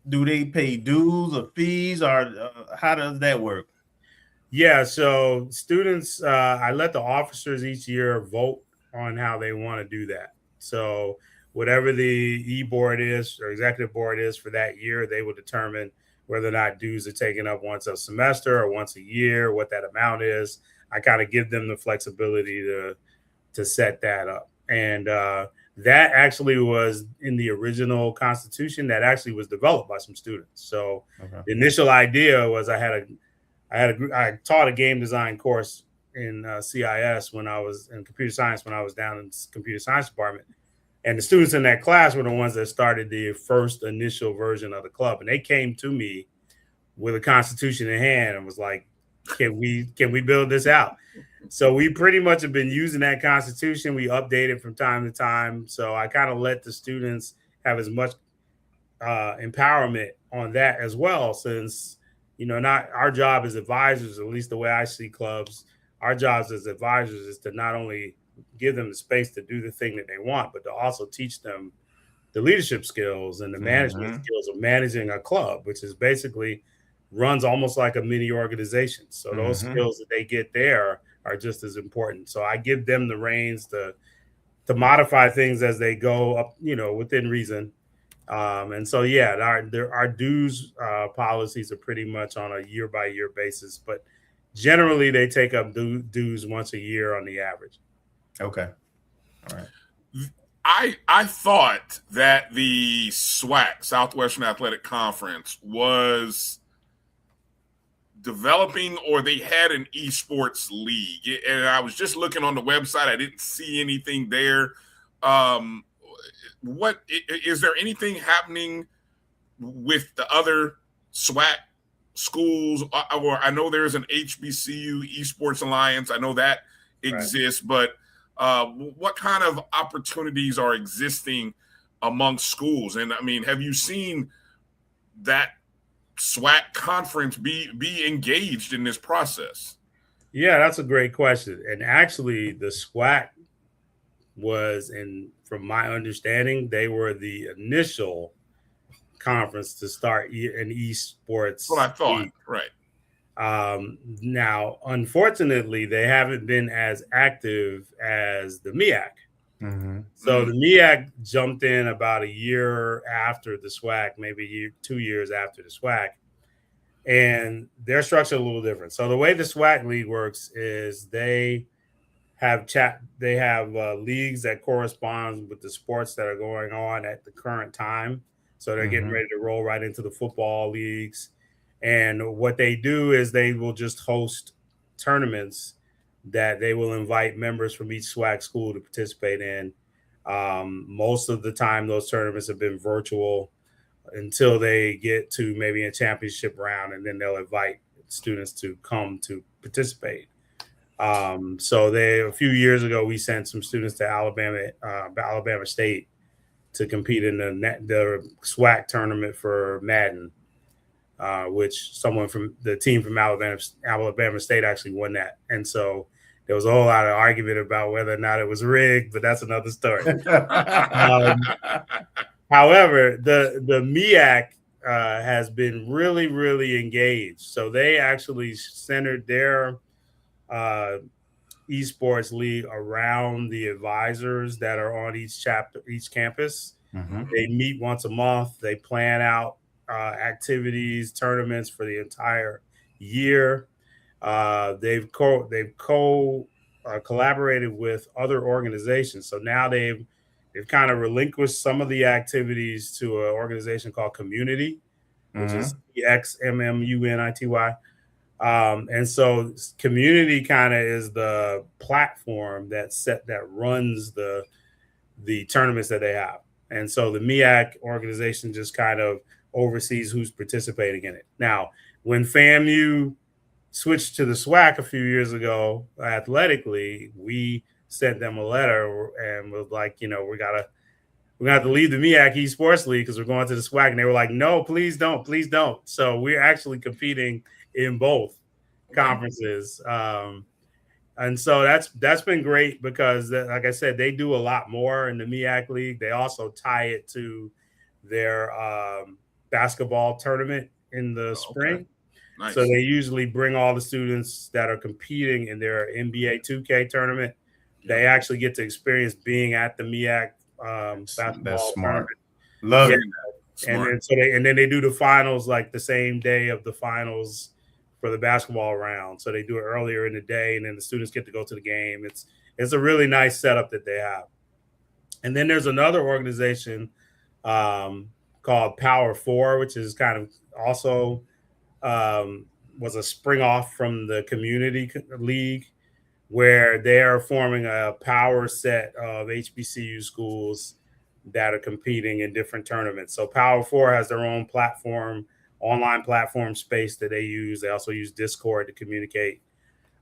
do they pay dues or fees, or how does that work? Yeah, so students, I let the officers each year vote on how they want to do that. So whatever the e-board is or executive board is for that year, they will determine whether or not dues are taken up once a semester or once a year, what that amount is. I kind of give them the flexibility to set that up. And that actually was in the original Constitution that actually was developed by some students. So the initial idea was I taught a game design course in CIS when I was in computer science, when I was down in the computer science department. And the students in that class were the ones that started the first initial version of the club. And they came to me with a Constitution in hand and was like, can we build this out? So we pretty much have been using that Constitution. We update it from time to time. So I kind of let the students have as much empowerment on that as well, since not our job as advisors, at least the way I see clubs, our jobs as advisors is to not only give them the space to do the thing that they want, but to also teach them the leadership skills and the management skills of managing a club, which is basically runs almost like a mini organization. So those skills that they get there are just as important. So I give them the reins to modify things as they go up, within reason. And so, our dues policies are pretty much on a year by year basis, but generally they take up dues once a year on the average. Okay. All right. I thought that the SWAC, Southwestern Athletic Conference, was developing, or they had an esports league. And I was just looking on the website. I didn't see anything there. What is there anything happening with the other SWAC schools? Or I know there's an HBCU Esports Alliance. I know that exists, but what kind of opportunities are existing amongst schools? And I mean, have you seen that SWAC conference be engaged in this process? Yeah, that's a great question. And actually, the SWAC was, from my understanding, they were the initial conference to start an esports. That's what I thought. Right. Now, unfortunately, they haven't been as active as the MEAC. So the MEAC jumped in about a year after the SWAC, maybe 2 years after the SWAC. and their structure a little different. So the way the SWAC league works is they have leagues that correspond with the sports that are going on at the current time. So they're getting ready to roll right into the football leagues. And what they do is they will just host tournaments that they will invite members from each SWAC school to participate in. Most of the time, those tournaments have been virtual until they get to maybe a championship round, and then they'll invite students to come to participate. So a few years ago, we sent some students to Alabama State to compete in the SWAC tournament for Madden, which someone from the team from Alabama State actually won that. And so there was a whole lot of argument about whether or not it was rigged, but that's another story. However, the MEAC has been really, really engaged. So they actually centered their esports league around the advisors that are on each campus. They meet once a month. They plan out activities, tournaments for the entire year. They've collaborated with other organizations. So now they've kind of relinquished some of the activities to an organization called Community, which is XMMUNITY. And so Community kind of is the platform that runs the tournaments that they have. And so the MEAC organization just kind of oversees who's participating in it. Now, when FAMU switched to the SWAC a few years ago athletically, we sent them a letter and was like, we're gonna have to leave the MEAC Esports League because we're going to the SWAC. And they were like, no, please don't. So we're actually competing in both conferences. And so that's been great because, like I said, they do a lot more in the MEAC League. They also tie it to their basketball tournament in the spring. Okay. Nice. So they usually bring all the students that are competing in their NBA 2K tournament. They actually get to experience being at the MEAC basketball That's smart. tournament. Love it. And then they do the finals like the same day of the finals for the basketball round. So they do it earlier in the day, and then the students get to go to the game. It's a really nice setup that they have. And then there's another organization called Power 4, which is kind of also was a spring off from the Community League, where they are forming a power set of HBCU schools that are competing in different tournaments. So Power 4 has their own platform, online platform space that they use. They also use Discord to communicate.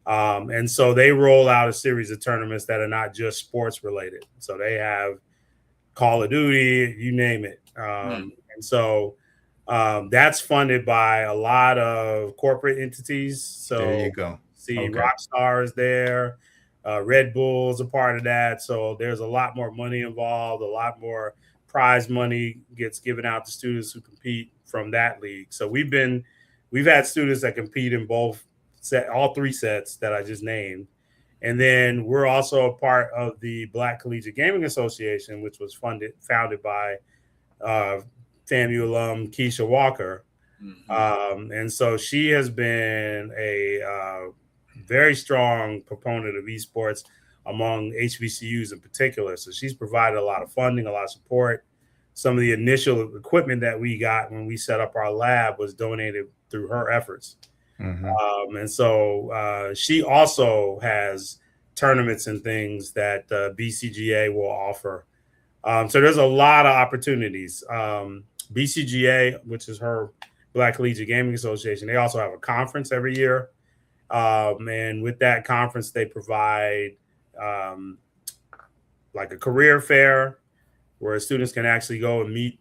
And so they roll out a series of tournaments that are not just sports related. So they have Call of Duty, you name it. And so that's funded by a lot of corporate entities. So there you go. Rockstar is there. Red Bull's a part of that. So there's a lot more money involved. A lot more prize money gets given out to students who compete from that league. So we've had students that compete in all three sets that I just named. And then we're also a part of the Black Collegiate Gaming Association, which was founded by FAMU alum Keisha Walker. And so she has been a very strong proponent of esports among HBCUs in particular. So she's provided a lot of funding, a lot of support. Some of the initial equipment that we got when we set up our lab was donated through her efforts. And so she also has tournaments and things that BCGA will offer. So there's a lot of opportunities. BCGA, which is her Black Collegiate Gaming Association, they also have a conference every year. And with that conference, they provide like a career fair where students can actually go and meet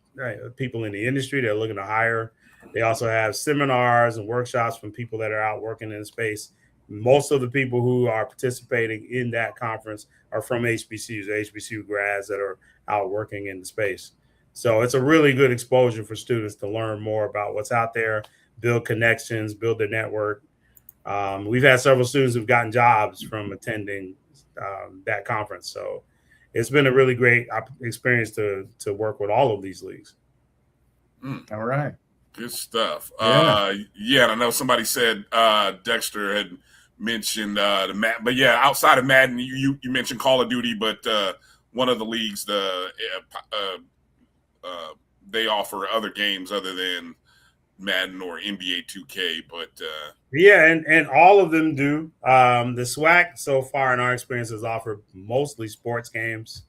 people in the industry they're looking to hire. They also have seminars and workshops from people that are out working in the space. Most of the people who are participating in that conference are from HBCUs, HBCU grads that are out working in the space. So it's a really good exposure for students to learn more about what's out there, build connections, build their network. We've had several students who've gotten jobs from attending that conference. So it's been a really great experience to work with all of these leagues. All right. Good stuff. Yeah. And I know somebody said Dexter had mentioned the Madden, but yeah, outside of Madden, you mentioned Call of Duty, but one of the leagues, they offer other games other than Madden or NBA 2K, but yeah, and all of them do. The SWAC so far in our experience has offered mostly sports games,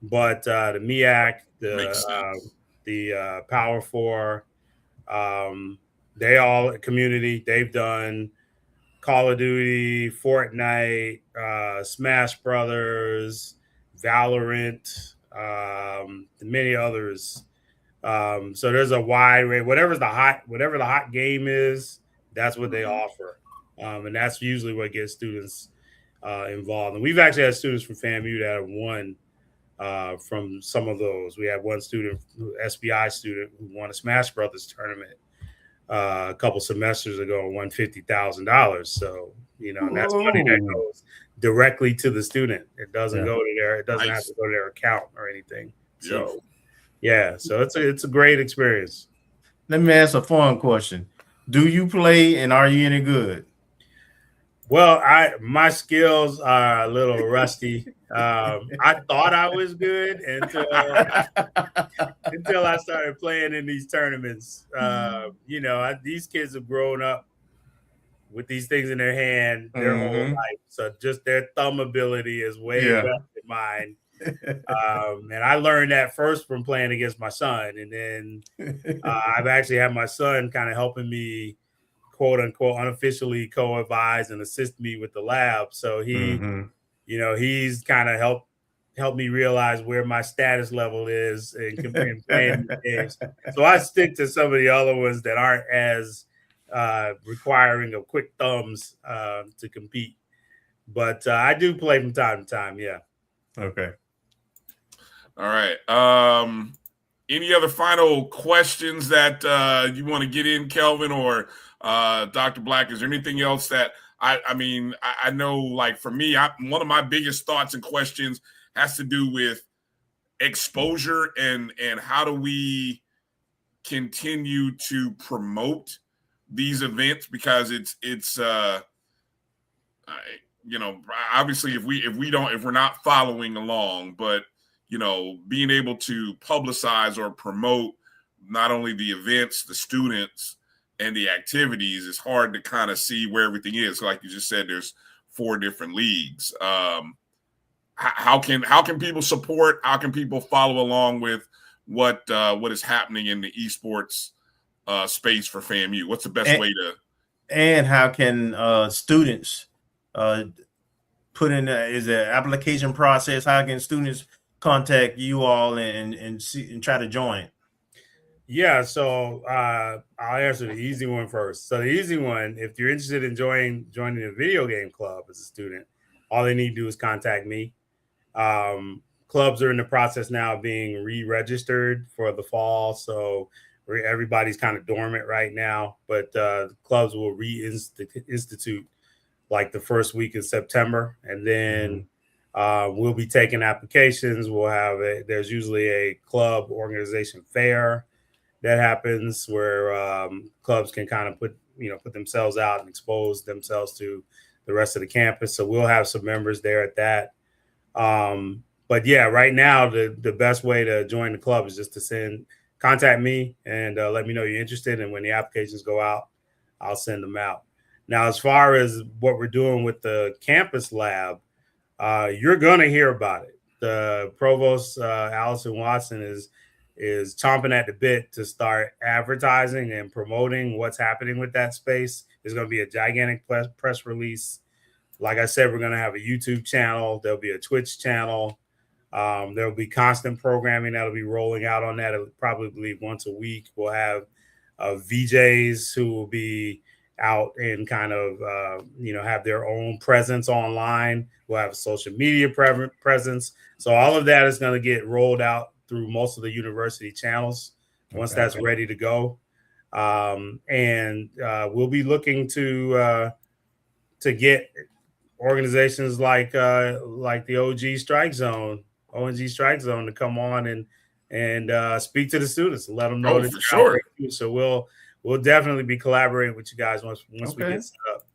but the MEAC, makes sense. the Power Four, they all community. They've done Call of Duty, Fortnite, Smash Brothers, Valorant, many others. So there's a wide range. Whatever the hot game is, that's what they offer, and that's usually what gets students involved. And we've actually had students from FAMU that have won from some of those. We had one student, SBI student, who won a Smash Brothers tournament a couple semesters ago and won $50,000. So that's money that goes directly to the student. It doesn't go to their. It doesn't have to go to their account or anything. So. Yeah, so it's a great experience. Let me ask a fun question. Do you play and are you any good? Well, my skills are a little rusty. I thought I was good until I started playing in these tournaments. These kids have grown up with these things in their hand their whole life. So just their thumb ability is way better than mine. And I learned that first from playing against my son, and then I've actually had my son kind of helping me, quote unquote, unofficially co-advise and assist me with the lab. So he's kind of helped me realize where my status level is in playing games. So I stick to some of the other ones that aren't as requiring of quick thumbs to compete. But I do play from time to time. Yeah. Okay. All right. Any other final questions that you want to get in, Kelvin or Dr. Black? Is there anything else that I know, like for me, one of my biggest thoughts and questions has to do with exposure and how do we continue to promote these events, because it's obviously if we're not following along, but being able to publicize or promote not only the events, the students, and the activities, it's hard to kind of see where everything is. Like you just said, there's 4 different leagues. How can people support? How can people follow along with what is happening in the esports space for FAMU? What's the best way to? And how can students put in is an application process? How can students contact you all and see and try to join? Yeah, so I'll answer the easy one first. So the easy one, if you're interested in joining a video game club as a student, all they need to do is contact me. Clubs are in the process now of being re-registered for the fall, so everybody's kind of dormant right now, but clubs will re-institute like the first week in September, and then we'll be taking applications. There's usually a club organization fair that happens where clubs can kind of put themselves out and expose themselves to the rest of the campus. So we'll have some members there at that. But yeah, right now the best way to join the club is just to contact me and let me know you're interested. And when the applications go out, I'll send them out. Now, as far as what we're doing with the campus lab, you're going to hear about it. The provost, Allison Watson, is chomping at the bit to start advertising and promoting what's happening with that space. There's going to be a gigantic press release. Like I said, we're going to have a YouTube channel. There'll be a Twitch channel. There'll be constant programming that'll be rolling out on that. Probably once a week. We'll have VJs who will be out and kind of, have their own presence online. We'll have a social media presence. So all of that is going to get rolled out through most of the university channels once that's ready to go. And we'll be looking to get organizations like the O&G StrikeZone to come on and and speak to the students and let them know Oh, that for you're out sure. there too. So we'll definitely be collaborating with you guys once we get set up.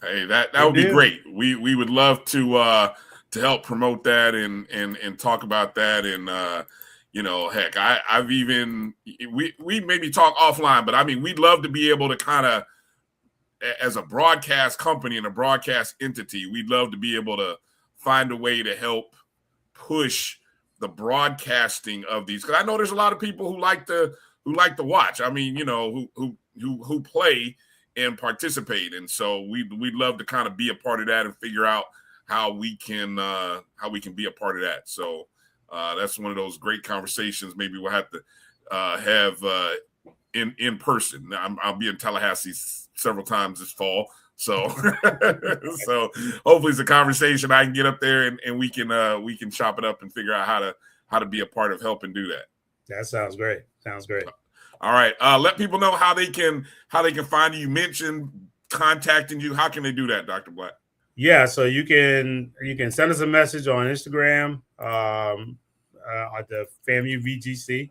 Hey, that would be great. We would love to help promote that and talk about that. And heck, I've even we maybe talk offline, but I mean, we'd love to be able to kind of, as a broadcast company and a broadcast entity, we'd love to be able to find a way to help push the broadcasting of these, because I know there's a lot of people who like to watch. I mean, who play and participate, and so we'd love to kind of be a part of that and figure out how we can be a part of that. So that's one of those great conversations. Maybe we'll have to have in person. I'll be in Tallahassee several times this fall, so so hopefully it's a conversation I can get up there and we can chop it up and figure out how to be a part of helping do that. That sounds great. All right, let people know how they can find you. You mentioned contacting you. How can they do that, Dr. Black? Yeah, so you can send us a message on Instagram at the FAMU VGC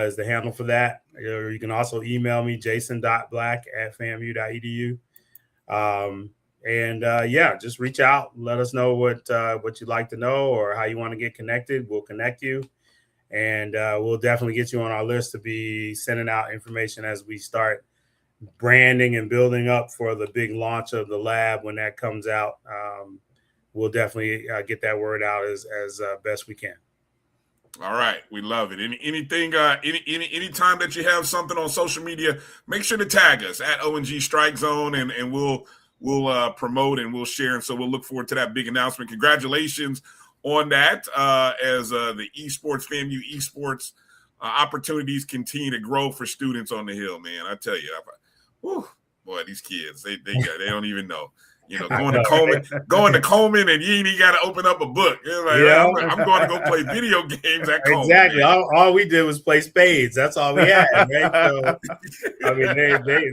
is the handle for that. Or you can also email me, jason.black@famu.edu. Just reach out. Let us know what you'd like to know or how you want to get connected. We'll connect you, and we'll definitely get you on our list to be sending out information as we start branding and building up for the big launch of the lab. When that comes out, we'll definitely get that word out as best we can. All right, we love it. Anything, any time that you have something on social media, make sure to tag us at O&G StrikeZone, and we'll promote and we'll share. And so we'll look forward to that big announcement. Congratulations on that, as the Esports, FAMU Esports opportunities continue to grow for students on the Hill, man. I tell you, boy, these kids, they don't even know. Going to Coleman, and you ain't even got to open up a book. I'm going to go play video games at Coleman. Exactly. All we did was play spades. That's all we had. Right? So, I mean,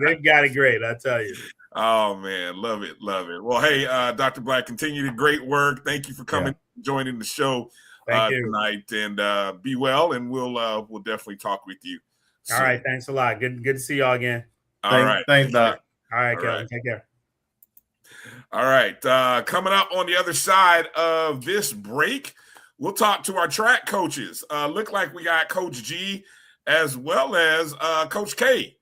they've got it great. I tell you. Oh man, love it. Well, hey, Dr. Black, continue the great work. Thank you for coming, joining the show tonight, and be well. And we'll definitely talk with you soon. All right, thanks a lot. Good to see y'all again. All right, thanks, Doc. All right, Kelvin, take care. All right, coming up on the other side of this break, we'll talk to our track coaches. Look like we got Coach G as well as Coach K,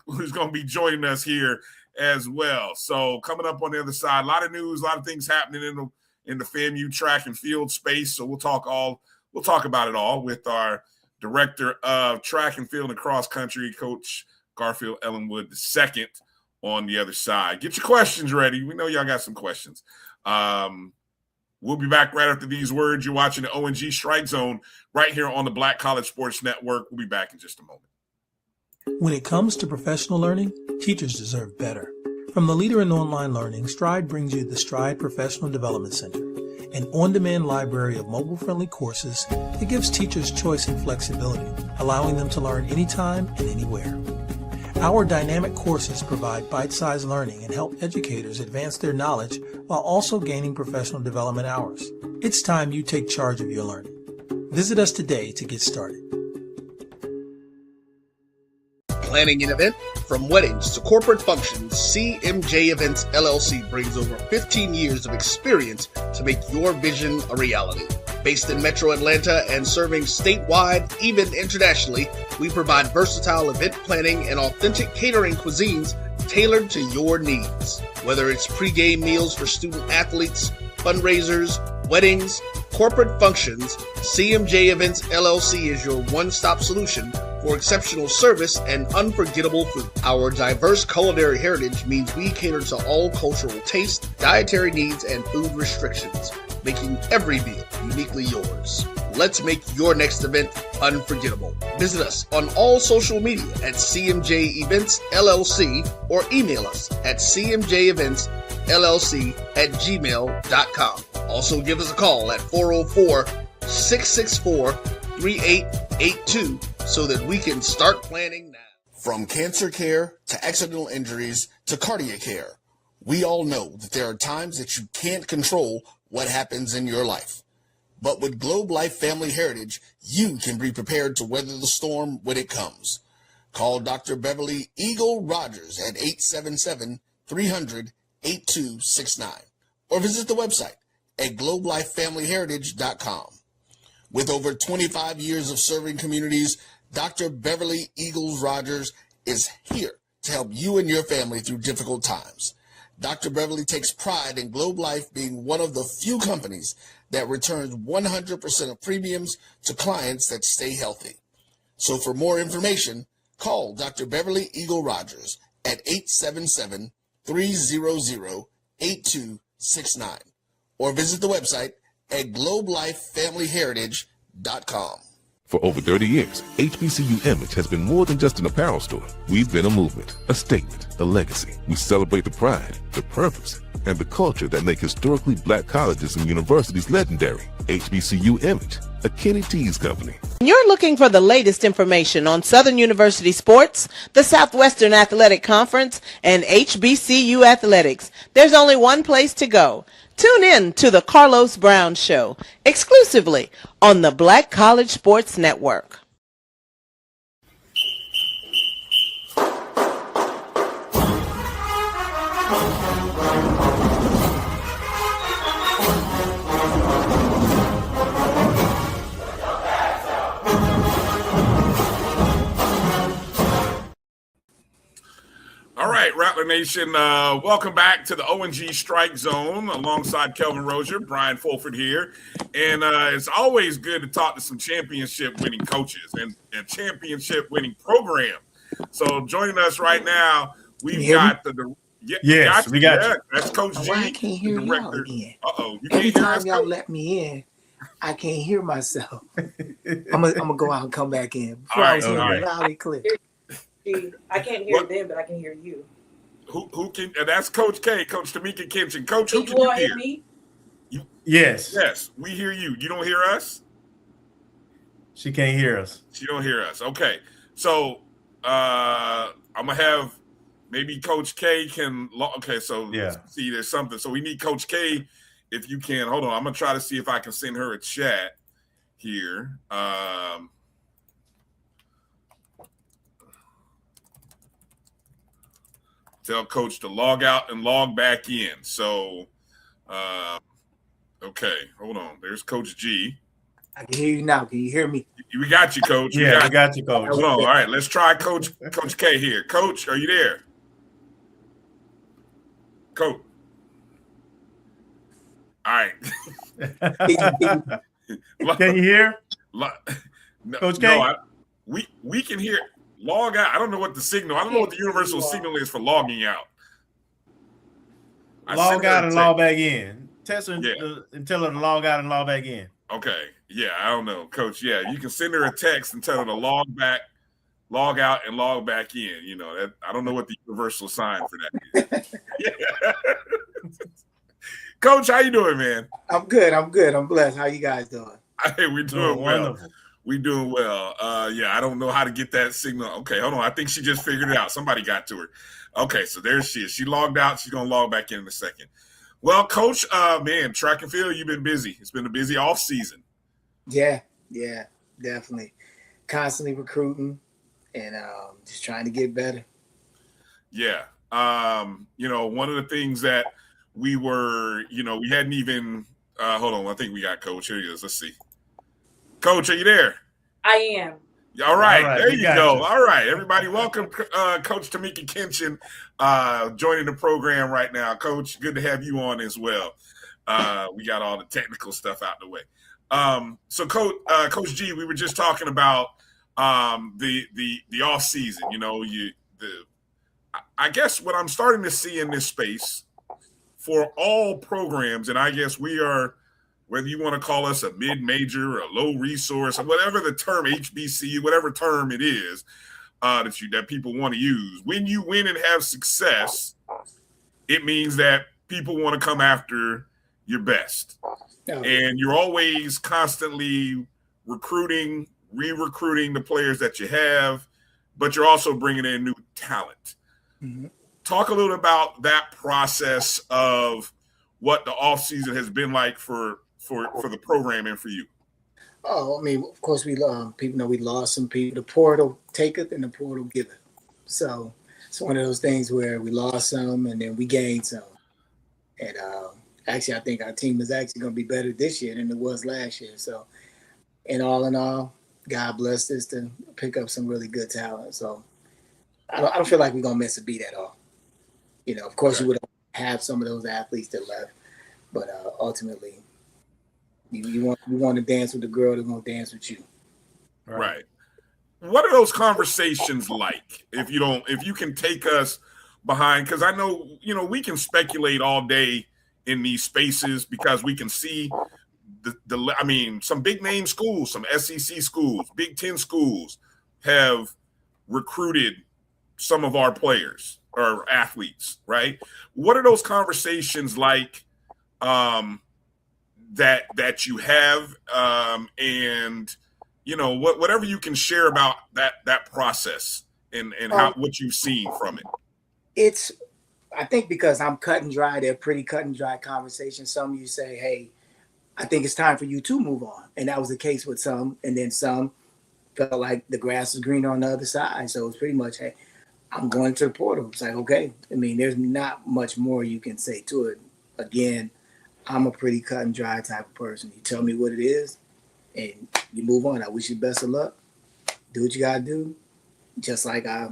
who's going to be joining us here as well. So coming up on the other side, a lot of news, a lot of things happening in the FAMU track and field space. So we'll talk about it all with our director of track and field and cross country, Coach Garfield Ellenwood II, on the other side. Get your questions ready. We know y'all got some questions. We'll be back right after these words. You're watching the O&G StrikeZone right here on the Black College Sports Network. We'll be back in just a moment. When it comes to professional learning, teachers deserve better. From the leader in online learning, Stride brings you the Stride Professional Development Center, an on-demand library of mobile-friendly courses that gives teachers choice and flexibility, allowing them to learn anytime and anywhere. Our dynamic courses provide bite-sized learning and help educators advance their knowledge while also gaining professional development hours. It's time you take charge of your learning. Visit us today to get started. Planning an event? From weddings to corporate functions, CMJ Events LLC brings over 15 years of experience to make your vision a reality. Based in Metro Atlanta and serving statewide, even internationally, we provide versatile event planning and authentic catering cuisines tailored to your needs. Whether it's pre-game meals for student athletes, fundraisers, weddings, corporate functions, CMJ Events LLC is your one-stop solution for exceptional service and unforgettable food. Our diverse culinary heritage means we cater to all cultural tastes, dietary needs, and food restrictions, making every meal uniquely yours. Let's make your next event unforgettable. Visit us on all social media at CMJ Events LLC or email us at cmjeventsllc@gmail.com. Also give us a call at 404-664-3882 so that we can start planning now. From cancer care to accidental injuries to cardiac care, we all know that there are times that you can't control what happens in your life. But with Globe Life Family Heritage, you can be prepared to weather the storm when it comes. Call Dr. Beverly Eagle Rogers at 877-300-8269 or visit the website at globelifefamilyheritage.com. With over 25 years of serving communities, Dr. Beverly Eagles Rogers is here to help you and your family through difficult times. Dr. Beverly takes pride in Globe Life being one of the few companies that returns 100% of premiums to clients that stay healthy. So for more information, call Dr. Beverly Eagle Rogers at 877-300-8269 or visit the website at globelifefamilyheritage.com. For over 30 years, HBCU Image has been more than just an apparel store. We've been a movement, a statement, a legacy. We celebrate the pride, the purpose, and the culture that make historically black colleges and universities legendary. HBCU Image, a Kenny T's company. You're looking for the latest information on Southern University sports, the Southwestern Athletic Conference, and HBCU athletics. There's only one place to go. Tune in to the Carlos Brown Show, exclusively on the Black College Sports Network. All right, Rattler Nation, welcome back to the O&G StrikeZone alongside Kelvin Rozier, Bryan Fulford here. And it's always good to talk to some championship-winning coaches and championship-winning program. So joining us right now, we've got the yes, we got you. That's Coach G. I can't hear y'all again. Uh-oh, you Every can't hear time us, y'all Coach? let me in, I can't hear myself. I'm gonna go out and come back in. Before All I right, was hearing all right. loud and clear. I can't hear What? them, but I can hear you. Who can? That's Coach K, Coach Tamika Kitchen. Coach, who Can can you you all hear? hear me? Yes. Yes, we hear you. You don't hear us? She can't hear us. She don't hear us. Okay. So I'm gonna have maybe Coach K can okay, so Yeah. see there's something. So we need Coach K if you can. Hold on. I'm gonna try to see if I can send her a chat here. Tell Coach to log out and log back in. So okay, hold on. There's Coach G. I can hear you now. Can you hear me? We got you, Coach. We got you, Coach. Hold on. All right, let's try Coach K here. Coach, are you there? Coach. All right. Can you hear? No, Coach K? No, we can hear. Log out. I don't know what the signal. I don't know what the universal signal is for logging out. Log out and log back in. Test her Yeah. and tell her to log out and log back in. Okay. Yeah, I don't know, Coach. Yeah, you can send her a text and tell her to log out and log back in. You know, that I don't know what the universal sign for that is. Yeah. Coach, how you doing, man? I'm good. I'm blessed. How you guys doing? Hey, we're doing well. Wonderful. We doing well. Yeah, I don't know how to get that signal. Okay, hold on. I think she just figured it out. Somebody got to her. Okay, so there she is. She logged out. She's gonna log back in a second. Well, Coach, man, track and field, you've been busy. It's been a busy off season. Yeah, definitely. Constantly recruiting and just trying to get better. Yeah. One of the things that we were, we hadn't even hold on, I think we got Coach. Here he is. Let's see. Coach, are you there? I am. All right, there we you got go. you. All right, everybody, welcome Coach Tamika Kitchen joining the program right now. Coach, good to have you on as well. We got all the technical stuff out the way. So Coach G, we were just talking about the off season. I guess what I'm starting to see in this space for all programs, and I guess we are, whether you want to call us a mid-major or a low resource or whatever the term HBCU, whatever term it is that people want to use. When you win and have success, it means that people want to come after your best. And you're always constantly recruiting, re-recruiting the players that you have, but you're also bringing in new talent. Mm-hmm. Talk a little about that process of what the offseason has been like for for the program and for you? Oh, I mean, of course, people know we lost some people. The portal taketh and the portal giveth. So it's one of those things where we lost some and then we gained some. And actually, I think our team is actually going to be better this year than it was last year. So, in all, God blessed us to pick up some really good talent. So I don't feel like we're going to miss a beat at all. You know, of course, you would have some of those athletes that left, but ultimately, you want to dance with the girl that's going to dance with you. Right. What are those conversations like? If you can take us behind, because I know, we can speculate all day in these spaces because we can see some big name schools, some SEC schools, Big Ten schools have recruited some of our players or athletes, right? What are those conversations like that you have, and whatever you can share about that process and what you've seen from it. I think because I'm cut and dry, they're pretty cut and dry conversations. Some of you say, hey, I think it's time for you to move on. And that was the case with some. And then some felt like the grass is greener on the other side. So it's pretty much, hey, I'm going to the portal. It's like, okay. I mean, there's not much more you can say to it. Again, I'm a pretty cut and dry type of person. You tell me what it is and you move on. I wish you best of luck. Do what you got to do. Just like I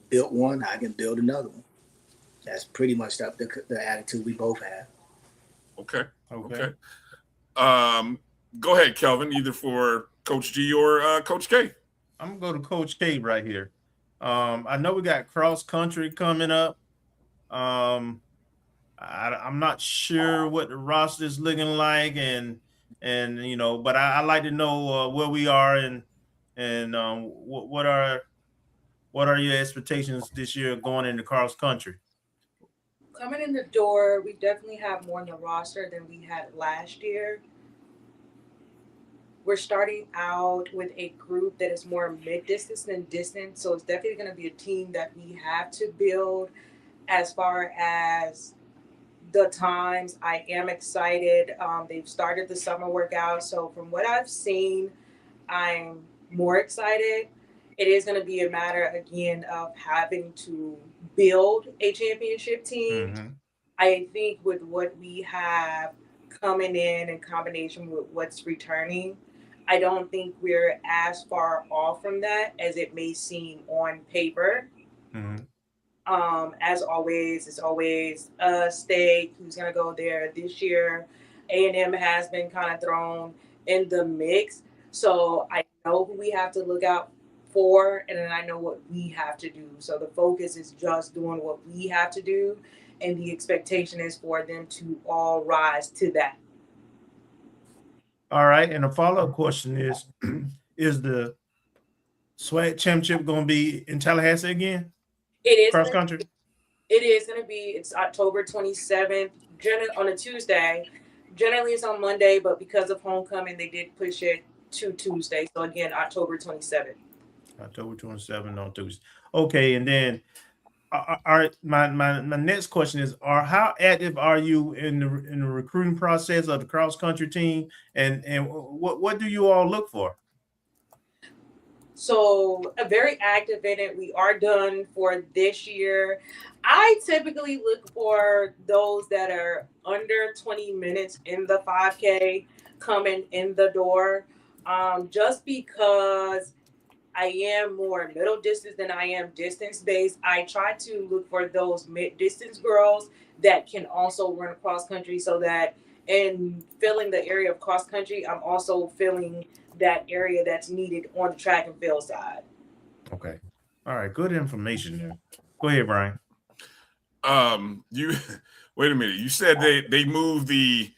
built one, I can build another one. That's pretty much the attitude we both have. Okay. Go ahead, Kelvin, either for Coach G or Coach K. I'm going to go to Coach K right here. I know we got cross country coming up. I'm not sure what the roster is looking like, and but I like to know where we are and what are your expectations this year going into cross country? Coming in the door, we definitely have more on the roster than we had last year. We're starting out with a group that is more mid-distance than distance, so it's definitely going to be a team that we have to build. As far as the times, I am excited. They've started the summer workout, so from what I've seen, I'm more excited. It is going to be a matter, again, of having to build a championship team. Mm-hmm. I think with what we have coming in combination with what's returning, I don't think we're as far off from that as it may seem on paper. Mm-hmm. As always, it's always a stake who's going to go there this year. A&M has been kind of thrown in the mix. So I know who we have to look out for, and then I know what we have to do. So the focus is just doing what we have to do, and the expectation is for them to all rise to that. All right, and a follow-up question is the SWAC championship going to be in Tallahassee again? It is cross country. It is going to be. It's October 27th, on a Tuesday. Generally, it's on Monday, but because of homecoming, they did push it to Tuesday. So again, October 27th. October 27th on Tuesday. Okay, and then my next question is: how active are you in the recruiting process of the cross country team, and what do you all look for? So very active in it. We are done for this year. I typically look for those that are under 20 minutes in the 5K coming in the door, just because I am more middle distance than I am distance based. I try to look for those mid distance girls that can also run cross country, so that in filling the area of cross country, I'm also filling that area that's needed on the track and field side. Okay. All right. Good information there. Go ahead, Bryan. You wait a minute. You said they moved the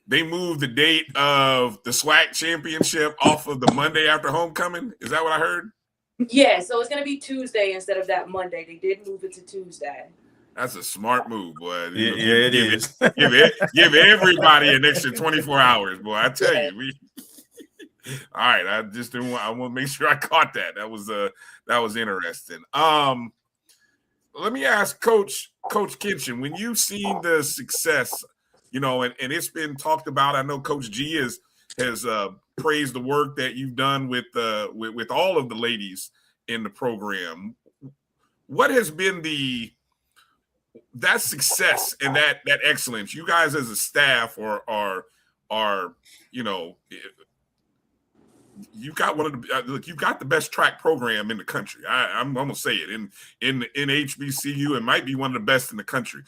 date of the SWAC championship off of the Monday after homecoming. Is that what I heard? Yeah, so it's going to be Tuesday instead of that Monday. They did move it to Tuesday. That's a smart move, boy. Yeah, it is. Give everybody an extra 24 hours, boy. I tell you. All right, I just didn't want. I want to make sure I caught that. That was interesting. Let me ask Coach Kitchen, when you've seen the success, and it's been talked about. I know Coach G has praised the work that you've done with all of the ladies in the program. What has been that success and that excellence? You guys as a staff are you've got you've got the best track program in the country. I'm gonna say it in HBCU. It might be one of the best in the country.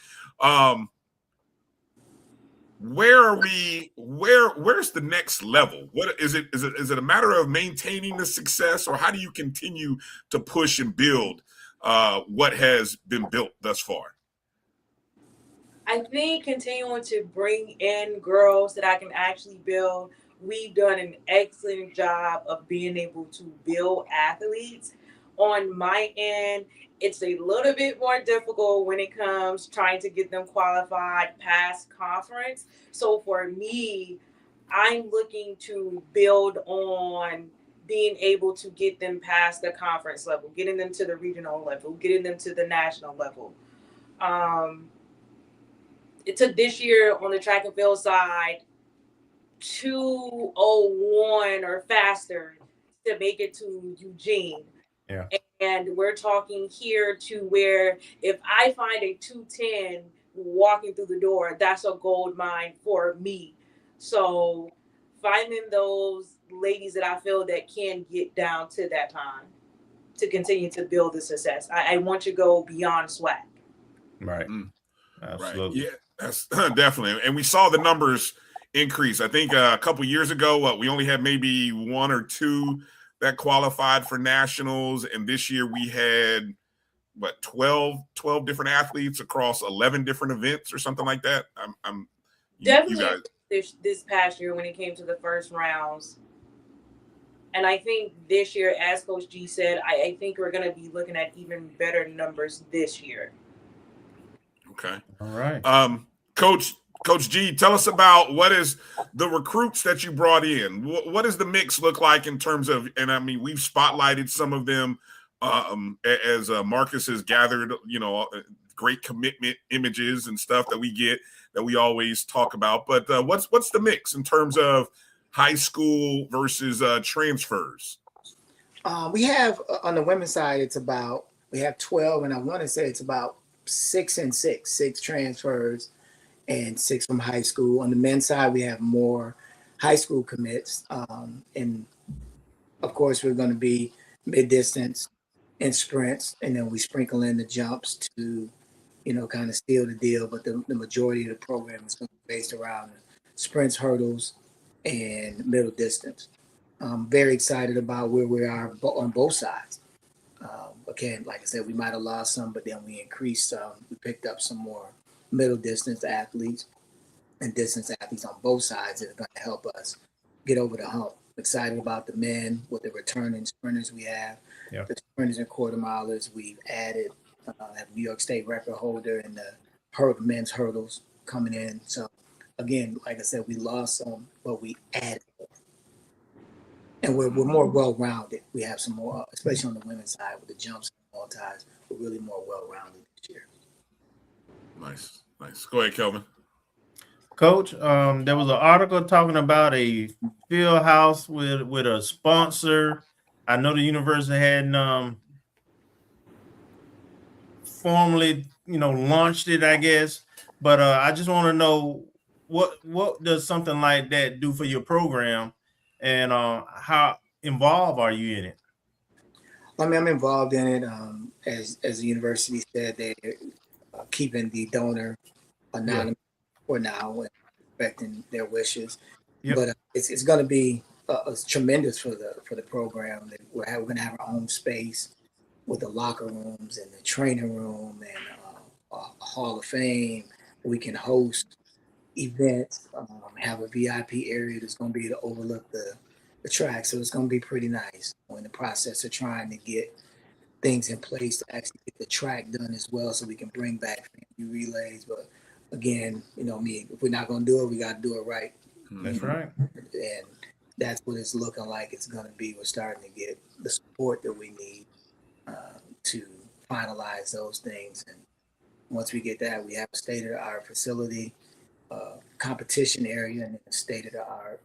Where are we? Where's the next level? What is it? Is it a matter of maintaining the success, or how do you continue to push and build what has been built thus far? I think continuing to bring in girls that I can actually build. We've done an excellent job of being able to build athletes. On my end, it's a little bit more difficult when it comes trying to get them qualified past conference. So for me, I'm looking to build on being able to get them past the conference level, getting them to the regional level, getting them to the national level. It took this year on the track and field side 2:01 or faster to make it to Eugene. Yeah. And we're talking here to where if I find a 2:10 walking through the door, that's a gold mine for me. So finding those ladies that I feel that can get down to that time to continue to build the success. I want to go beyond swag. Right. Absolutely. Right. Yeah, that's definitely. And we saw the numbers increase. I think a couple years ago, we only had maybe one or two that qualified for nationals, and this year we had 12 different athletes across 11 different events or something like that. Definitely you guys. This past year when it came to the first rounds. And I think this year, as Coach G said, I think we're going to be looking at even better numbers this year. Okay. All right. Coach G, tell us about what is the recruits that you brought in. What does the mix look like in terms of, and I mean, we've spotlighted some of them as Marcus has gathered, great commitment images and stuff that we get that we always talk about. But what's the mix in terms of high school versus transfers? We have on the women's side, we have 12, and I want to say it's about 6 and 6 transfers and 6 from high school. On the men's side, we have more high school commits. And of course, we're going to be mid-distance and sprints, and then we sprinkle in the jumps to, kind of seal the deal. But the majority of the program is going to be based around sprints, hurdles, and middle distance. I'm very excited about where we are on both sides. Again, like I said, we might have lost some, but then we increased some. We picked up some more middle distance athletes and distance athletes on both sides that are going to help us get over the hump. Excited about the men with the returning sprinters we have, the sprinters and quarter milers. We've added a New York State record holder and the men's hurdles coming in. So again, like I said, we lost some, but we added more. And we're more well-rounded. We have some more, especially on the women's side with the jumps and multis. We're really more well-rounded this year. Nice. Go ahead, Kelvin. Coach, there was an article talking about a field house with a sponsor. I know the university hadn't formally, launched it, I guess. But I just want to know what does something like that do for your program, and how involved are you in it? I mean, I'm involved in it. As the university said, they're keeping the donor anonymous for now and respecting their wishes. But it's going to be tremendous for the program. We're going to have our own space with the locker rooms and the training room and a Hall of Fame. We can host events, have a VIP area that's going to be able to overlook the track. So it's going to be pretty nice. We're in the process of trying to get things in place to actually get the track done as well, so we can bring back FAMU relays. But again, if we're not going to do it, we got to do it right. That's right. And that's what it's looking like it's going to be. We're starting to get the support that we need to finalize those things. And once we get that, we have a state-of-the-art facility, competition area and the state of the art,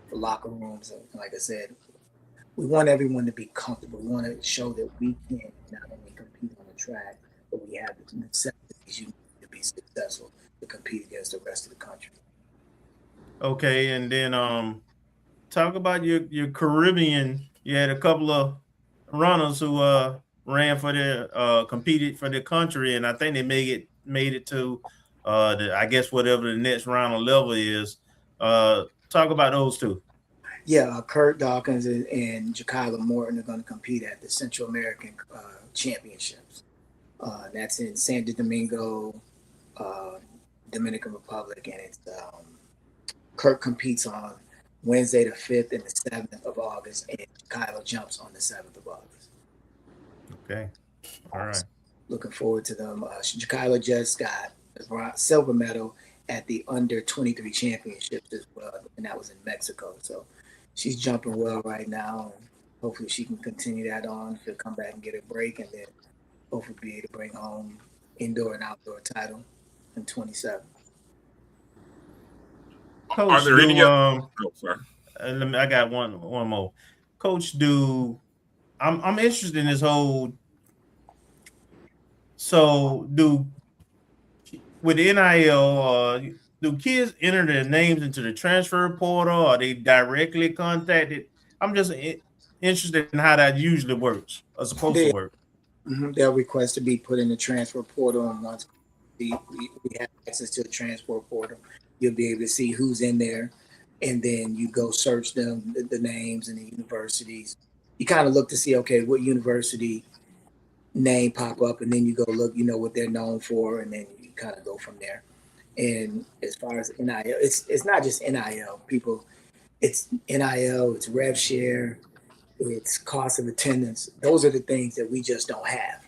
the locker rooms. And like I said, we want everyone to be comfortable. We want to show that we can not only compete on the track, but we have the necessities you need to be successful to compete against the rest of the country. Okay, and then talk about your Caribbean. You had a couple of runners who ran for the competed for the country, and I think they made it to I guess whatever the next round of level is. Talk about those two. Yeah, Kurt Dawkins and Jakayla Morton are going to compete at the Central American Championships. That's in Santo Domingo, Dominican Republic, and it's Kurt competes on Wednesday the 5th and the 7th of August, and Kylo jumps on the 7th of August. Okay. All right. Looking forward to them. Kylo just got a silver medal at the under 23 championships as well, and that was in Mexico. So she's jumping well right now, and hopefully she can continue that on. She'll come back and get a break, and then hopefully be able to bring home indoor and outdoor title in 27. Coach, are there any I got one more. Coach, I'm interested in this whole. So with NIL, do kids enter their names into the transfer portal? Are they directly contacted? I'm just interested in how that usually works, or supposed to work. Mm-hmm. They'll request to be put in the transfer portal, and once we have access to the transfer portal, you'll be able to see who's in there, and then you go search them, the names and the universities. You kind of look to see, okay, what university name pop up, and then you go look, what they're known for, and then you kind of go from there. And as far as NIL, it's not just NIL. It's NIL, it's rev share, it's cost of attendance. Those are the things that we just don't have.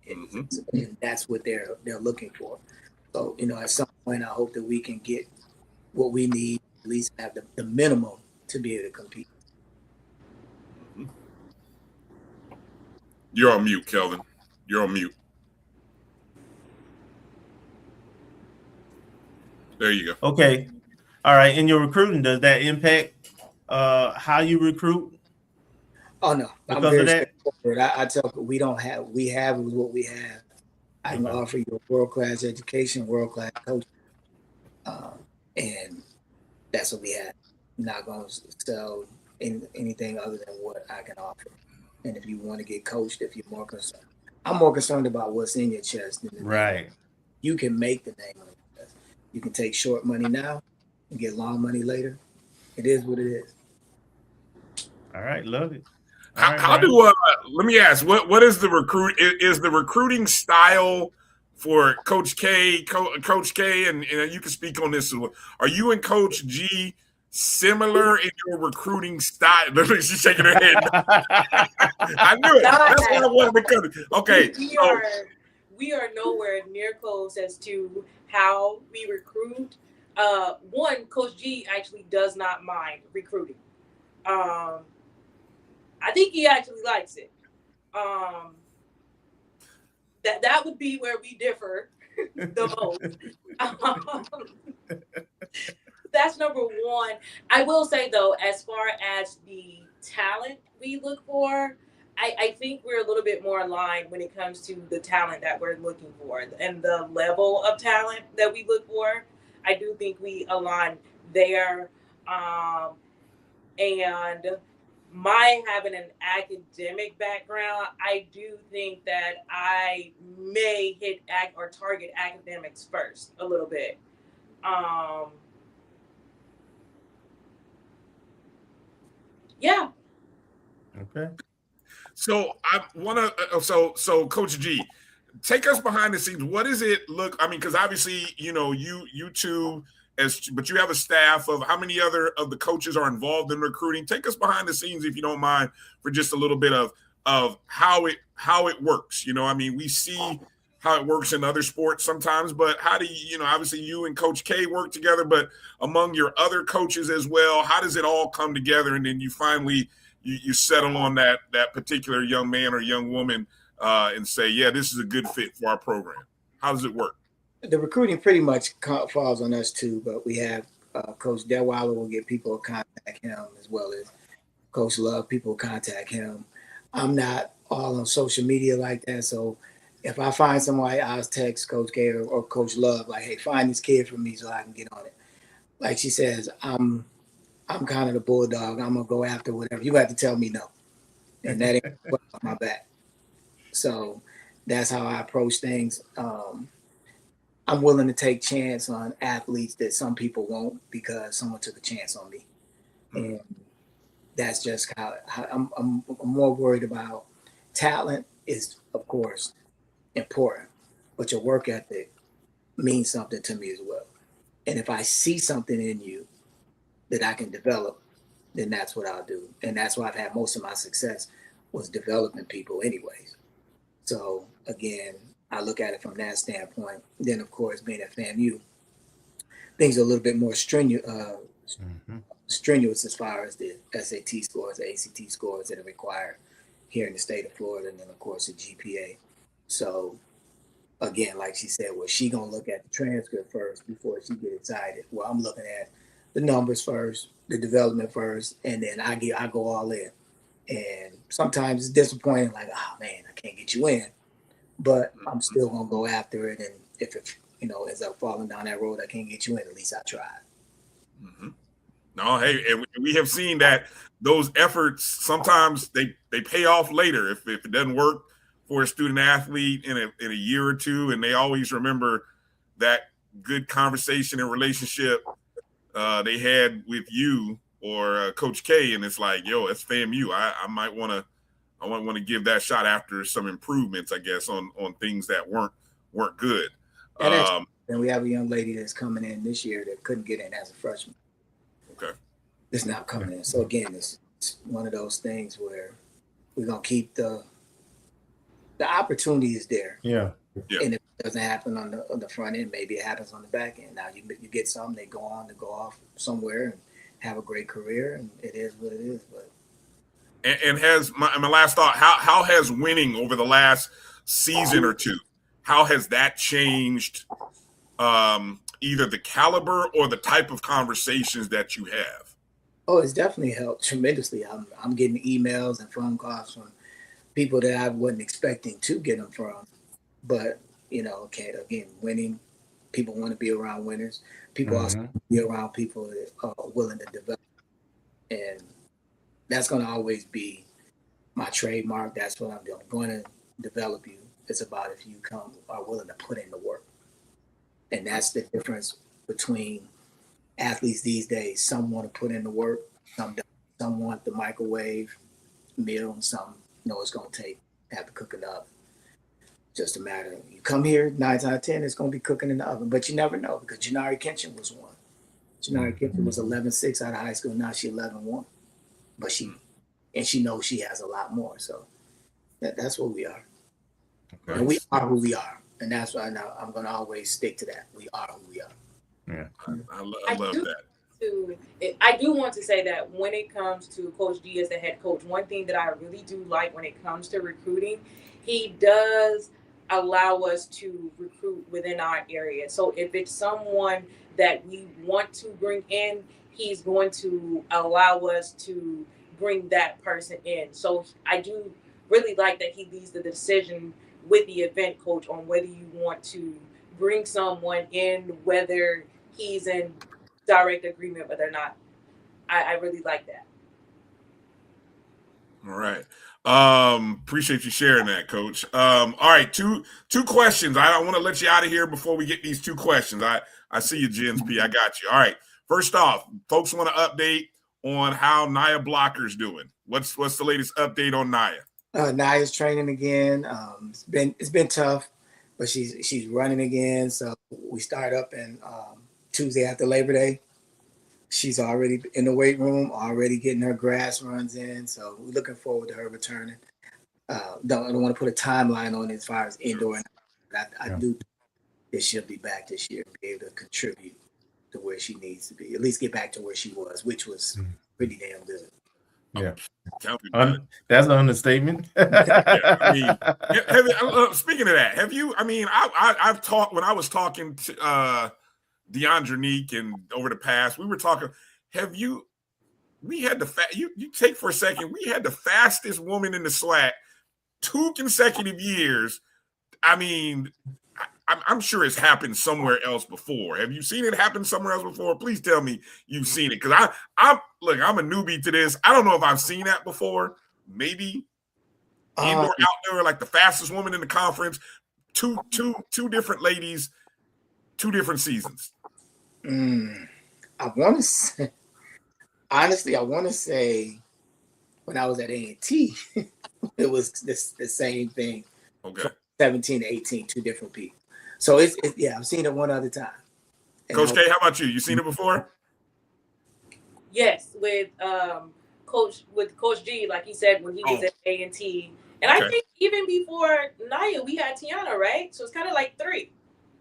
And that's what they're looking for. So, at some point, I hope that we can get what we need, at least have the minimum to be able to compete. You're on mute, Kelvin. You're on mute. There you go. Okay. All right. In your recruiting, does that impact how you recruit? Oh, no. I'm very straightforward. I tell people we have what we have. I can offer you a world-class education, world-class coaching. And that's what we have. I'm not going to sell anything other than what I can offer. And if you want to get coached, if you're more concerned, I'm more concerned about what's in your chest. Right. You can make the name on your chest. You can take short money now and get long money later. It is what it is. All right. Love it. Let me ask, what is the is the recruiting style for Coach K, and you can speak on this as well. Are you and Coach G similar in your recruiting style? She's shaking her head. I knew it. That's what I wanted to come. Okay. We are nowhere near close as to how we recruit. One, Coach G actually does not mind recruiting. I think he actually likes it. That would be where we differ the most. That's number one. I will say, though, as far as the talent we look for, I think we're a little bit more aligned when it comes to the talent that we're looking for and the level of talent that we look for. I do think we align there. And my having an academic background, I do think that I may hit or target academics first a little bit. Yeah. Okay. So I want to. So Coach G, take us behind the scenes. What does it look? I mean, because obviously, you two, but you have a staff of how many other of the coaches are involved in recruiting? Take us behind the scenes, if you don't mind, for just a little bit of how it works. I mean, we see how it works in other sports sometimes, but how do you, obviously you and Coach K work together, but among your other coaches as well, how does it all come together? And then you finally you settle on that particular young man or young woman and say, yeah, this is a good fit for our program. How does it work? The recruiting pretty much falls on us too, but we have Coach Detweiler will get people to contact him, as well as Coach Love. People contact him. I'm not all on social media like that, so if I find somebody, I'll text Coach K or Coach Love like, "Hey, find this kid for me so I can get on it." Like she says, I'm kind of the bulldog. I'm gonna go after whatever. You have to tell me no, and that ain't off my back. So that's how I approach things. I'm willing to take chance on athletes that some people won't because someone took a chance on me, and that's just how I'm more worried about. Talent is, of course, important, but your work ethic means something to me as well. And if I see something in you that I can develop, then that's what I'll do. And that's why I've had most of my success was developing people anyways. So again, I look at it from that standpoint. Then of course, being at FAMU, things are a little bit more strenuous as far as the SAT scores, the ACT scores that are required here in the state of Florida, and then of course the GPA. So again, like she said, well, she gonna look at the transcript first before she get excited. Well, I'm looking at the numbers first, the development first, and then I go all in. And sometimes it's disappointing, like, oh man, I can't get you in, but I'm still gonna go after it. And if it, ends up falling down that road, I can't get you in. At least I tried. Mm-hmm. No, hey, and we have seen that those efforts sometimes they pay off later if it doesn't work for a student athlete in a year or two, and they always remember that good conversation and relationship they had with you or Coach K, and it's like, yo, it's FAMU. I might want to give that shot after some improvements, I guess, on things that weren't good. And we have a young lady that's coming in this year that couldn't get in as a freshman. Okay, it's not coming in. So again, it's one of those things where we're gonna keep the opportunity is there. Yeah. And if it doesn't happen on the front end, maybe it happens on the back end. Now you get some, they go on to go off somewhere and have a great career, and it is what it is. But and has my last thought, how has winning over the last season or two, how has that changed either the caliber or the type of conversations that you have? Oh, it's definitely helped tremendously. I'm getting emails and phone calls from people that I wasn't expecting to get them from. But, again, winning, people want to be around winners. People also want to be around people that are willing to develop. And that's going to always be my trademark. That's what I'm doing. I'm going to develop you. It's about if you are willing to put in the work. And that's the difference between athletes these days. Some want to put in the work. Some don't. Some want the microwave meal, and some know it's going to have to cook it up. Just a matter of you come here 9 out of 10, it's going to be cooking in the oven. But you never know, because Janari Kenshin was one. Janari Kenshin was 11-6 out of high school. Now she's 11-1. But she knows she has a lot more. So that's what we are. Okay. And we are who we are. And that's why I'm going to always stick to that. We are who we are. Yeah, I love that. I do want to say that when it comes to Coach D as the head coach, one thing that I really do like when it comes to recruiting, he does allow us to recruit within our area. So if it's someone that we want to bring in, he's going to allow us to bring that person in. So I do really like that he leaves the decision with the event coach on whether you want to bring someone in, whether he's in direct agreement, whether or not. I really like that. All right. Appreciate you sharing that, Coach. All right, two questions. I don't want to let you out of here before we get these two questions. I see you, Jens P. I got you. All right. First off, folks want to update on how Naya Blocker's doing. What's the latest update on Naya? Naya's training again. It's been tough, but she's running again. So we start up in Tuesday after Labor Day. She's already in the weight room, already getting her grass runs in. So we're looking forward to her returning. I don't want to put a timeline on it as far as indoor. I do think that she'll be back this year and be able to contribute to where she needs to be. At least get back to where she was, which was pretty damn good. Yeah. Tell me about it. That's an understatement. Yeah, I mean, speaking of that, have you? I mean, I've talked when I was talking to DeAndre Neek and over the past, we were talking. Have you? We had you take for a second. We had the fastest woman in the SWAC 2 consecutive years. I mean, I'm sure it's happened somewhere else before. Have you seen it happen somewhere else before? Please tell me you've seen it, because I'm a newbie to this. I don't know if I've seen that before. Maybe indoor, outdoor, like the fastest woman in the conference. Two different ladies, 2 different seasons. I want to say, honestly, when I was at A&T, it was the same thing. Okay. From 17 to 18, 2 different people. So it's yeah, I've seen it one other time. And Coach K, how about you? You seen it before? Yes, with Coach G, like he said when he was at A&T, and I think even before Naya, we had Tiana, right? So it's kind of like 3.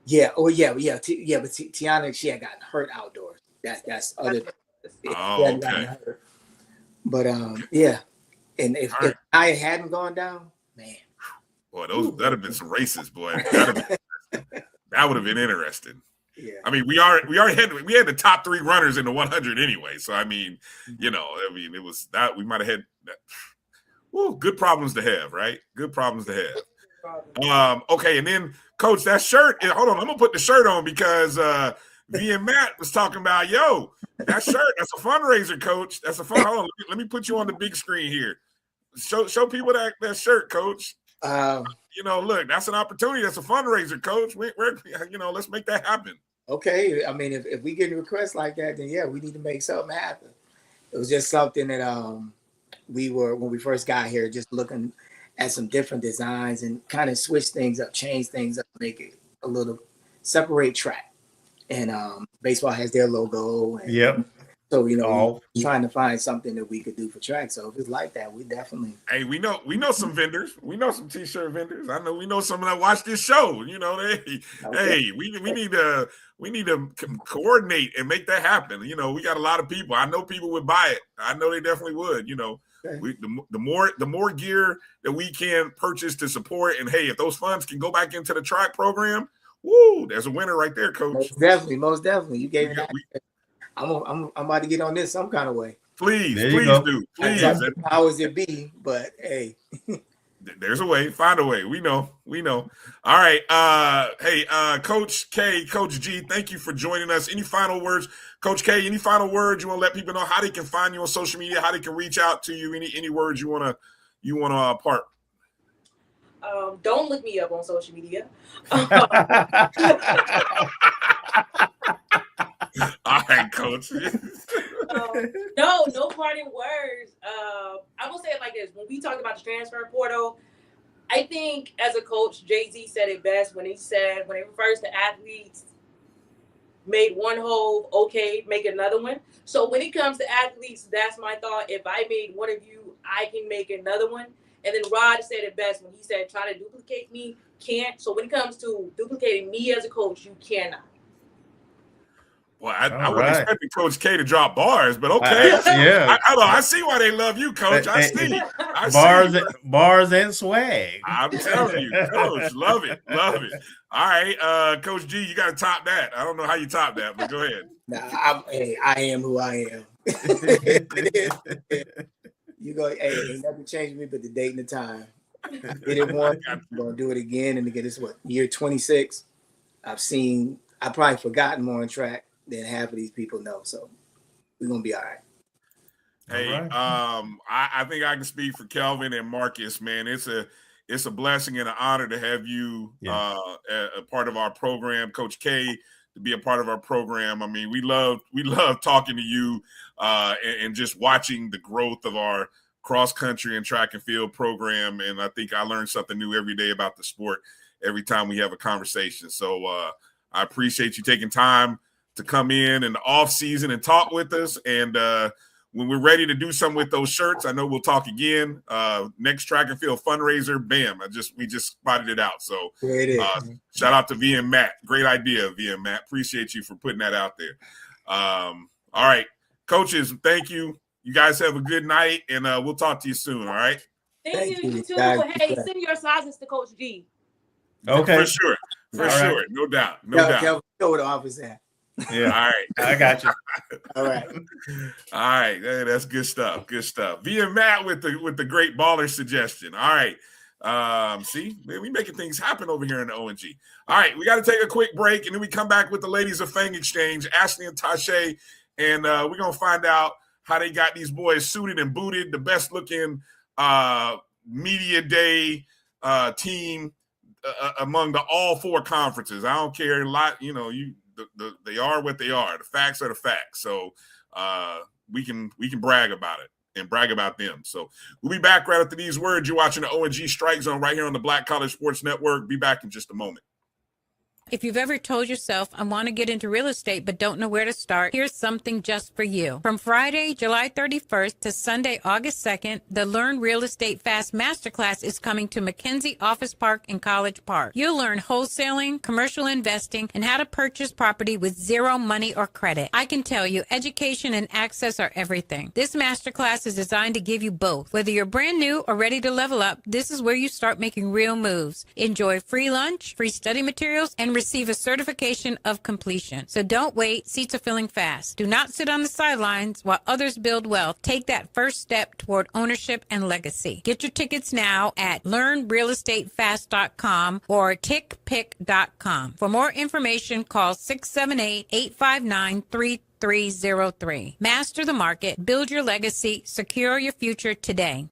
Yeah. Oh yeah. But Tiana, she had gotten hurt outdoors. That's other. Okay. But yeah, and if Naya hadn't gone down, man. Boy, that'd have been some races, boy. That would have been interesting. Yeah. I mean, we had the top 3 runners in the 100 anyway. So I mean, it was that we might have had that. Woo, good problems to have, right? Good problems to have. Okay, and then Coach, that shirt. Hold on, I'm gonna put the shirt on because V and Matt was talking about that shirt. That's a fundraiser, Coach. That's a fun. Hold on, let me put you on the big screen here. Show people that shirt, Coach. Look, that's an opportunity. That's a fundraiser, Coach. We're let's make that happen. Okay, I mean, if we get requests like that, then yeah, we need to make something happen. It was just something that we were, when we first got here, just looking at some different designs and kind of switch things up, change things up, make it a little separate track. And baseball has their logo. And yep. So trying to find something that we could do for track. So if it's like that, we definitely. Hey, we know some vendors. We know some T-shirt vendors. I know we know some that watch this show. Hey, we need to coordinate and make that happen. We got a lot of people. I know people would buy it. I know they definitely would. Okay. The more gear that we can purchase to support, and hey, if those funds can go back into the track program, woo, there's a winner right there, Coach. Most definitely. You gave me. I'm about to get on this some kind of way. Please do. Please. How is it be? But hey. There's a way. Find a way. We know. All right. Hey, Coach K, Coach G, thank you for joining us. Any final words? Coach K, any final words you want to let people know how they can find you on social media, how they can reach out to you? Any words you want to impart? Don't look me up on social media. All right, Coach. No parting words. I will say it like this. When we talk about the transfer portal, I think as a coach, Jay-Z said it best when he refers to athletes, made one hole, okay, make another one. So when it comes to athletes, that's my thought. If I made one of you, I can make another one. And then Rod said it best when he said, try to duplicate me, can't. So when it comes to duplicating me as a coach, you cannot. Well, I wasn't expecting Coach K to drop bars, but okay. Yeah. I see why they love you, Coach. I see. Bars and swag. I'm telling you, Coach, love it. All right, Coach G, you got to top that. I don't know how you top that, but go ahead. I am who I am. You go, ain't nothing changed me but the date and the time. Did it once, I'm going to do it again. And again, this is year 26. I've probably forgotten more on track than half of these people know. So we're going to be all right. Hey, all right. I think I can speak for Kelvin and Marcus, man. It's a blessing and an honor to have you a part of our program, Coach K, to be a part of our program. I mean, we love talking to you and just watching the growth of our cross country and track and field program. And I think I learn something new every day about the sport every time we have a conversation. So I appreciate you taking time to come in the off season and talk with us. And when we're ready to do something with those shirts, I know we'll talk again. Next track and field fundraiser, bam! We just spotted it out. So shout out to V and Matt. Great idea, V and Matt. Appreciate you for putting that out there. All right, coaches, thank you. You guys have a good night, and we'll talk to you soon. All right. Thank you too. guys. Hey, send your sizes to Coach D. Okay. For sure. For sure. Right. No doubt. No doubt. Kelvin, go where the office at. Yeah. All right. I got you. All right. All right. Hey, that's good stuff. Good stuff. Being Matt with the great baller suggestion. All right. See, man, we making things happen over here in the O&G. All right, we got to take a quick break, and then we come back with the ladies of Fang Exchange, Ashley and Tache, and we're gonna find out how they got these boys suited and booted, the best looking media day team among all four conferences. I don't care a lot, they are what they are. The facts are the facts. So we can brag about it and brag about them. So we'll be back right after these words. You're watching the O&G Strike Zone right here on the Black College Sports Network. Be back in just a moment. If you've ever told yourself, I want to get into real estate but don't know where to start, here's something just for you. From Friday, July 31st to Sunday, August 2nd, the Learn Real Estate Fast Masterclass is coming to McKenzie Office Park in College Park. You'll learn wholesaling, commercial investing, and how to purchase property with zero money or credit. I can tell you, education and access are everything. This masterclass is designed to give you both. Whether you're brand new or ready to level up, this is where you start making real moves. Enjoy free lunch, free study materials, and receive a certification of completion. So don't wait. Seats are filling fast. Do not sit on the sidelines while others build wealth. Take that first step toward ownership and legacy. Get your tickets now at learnrealestatefast.com or tickpick.com. For more information, call 678-859-3303. Master the market, build your legacy, secure your future today.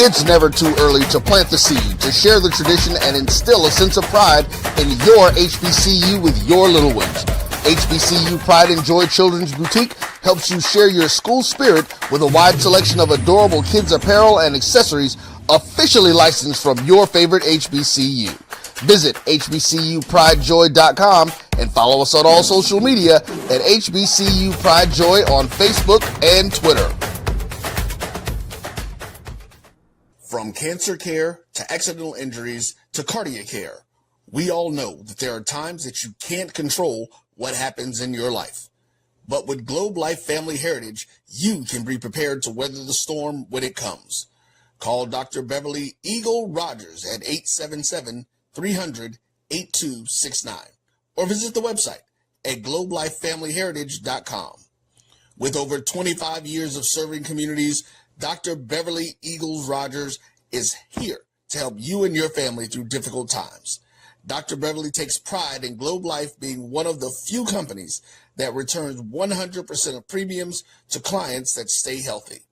It's never too early to plant the seed, to share the tradition, and instill a sense of pride in your HBCU with your little ones. HBCU Pride and Joy Children's Boutique helps you share your school spirit with a wide selection of adorable kids apparel and accessories officially licensed from your favorite HBCU. Visit hbcupridejoy.com and follow us on all social media at HBCU Pride Joy on Facebook and Twitter. From cancer care to accidental injuries to cardiac care, we all know that there are times that you can't control what happens in your life. But with Globe Life Family Heritage, you can be prepared to weather the storm when it comes. Call Dr. Beverly Eagle Rogers at 877-300-8269 or visit the website at globelifefamilyheritage.com. With over 25 years of serving communities, Dr. Beverly Eagles Rogers is here to help you and your family through difficult times. Dr. Beverly takes pride in Globe Life being one of the few companies that returns 100% of premiums to clients that stay healthy.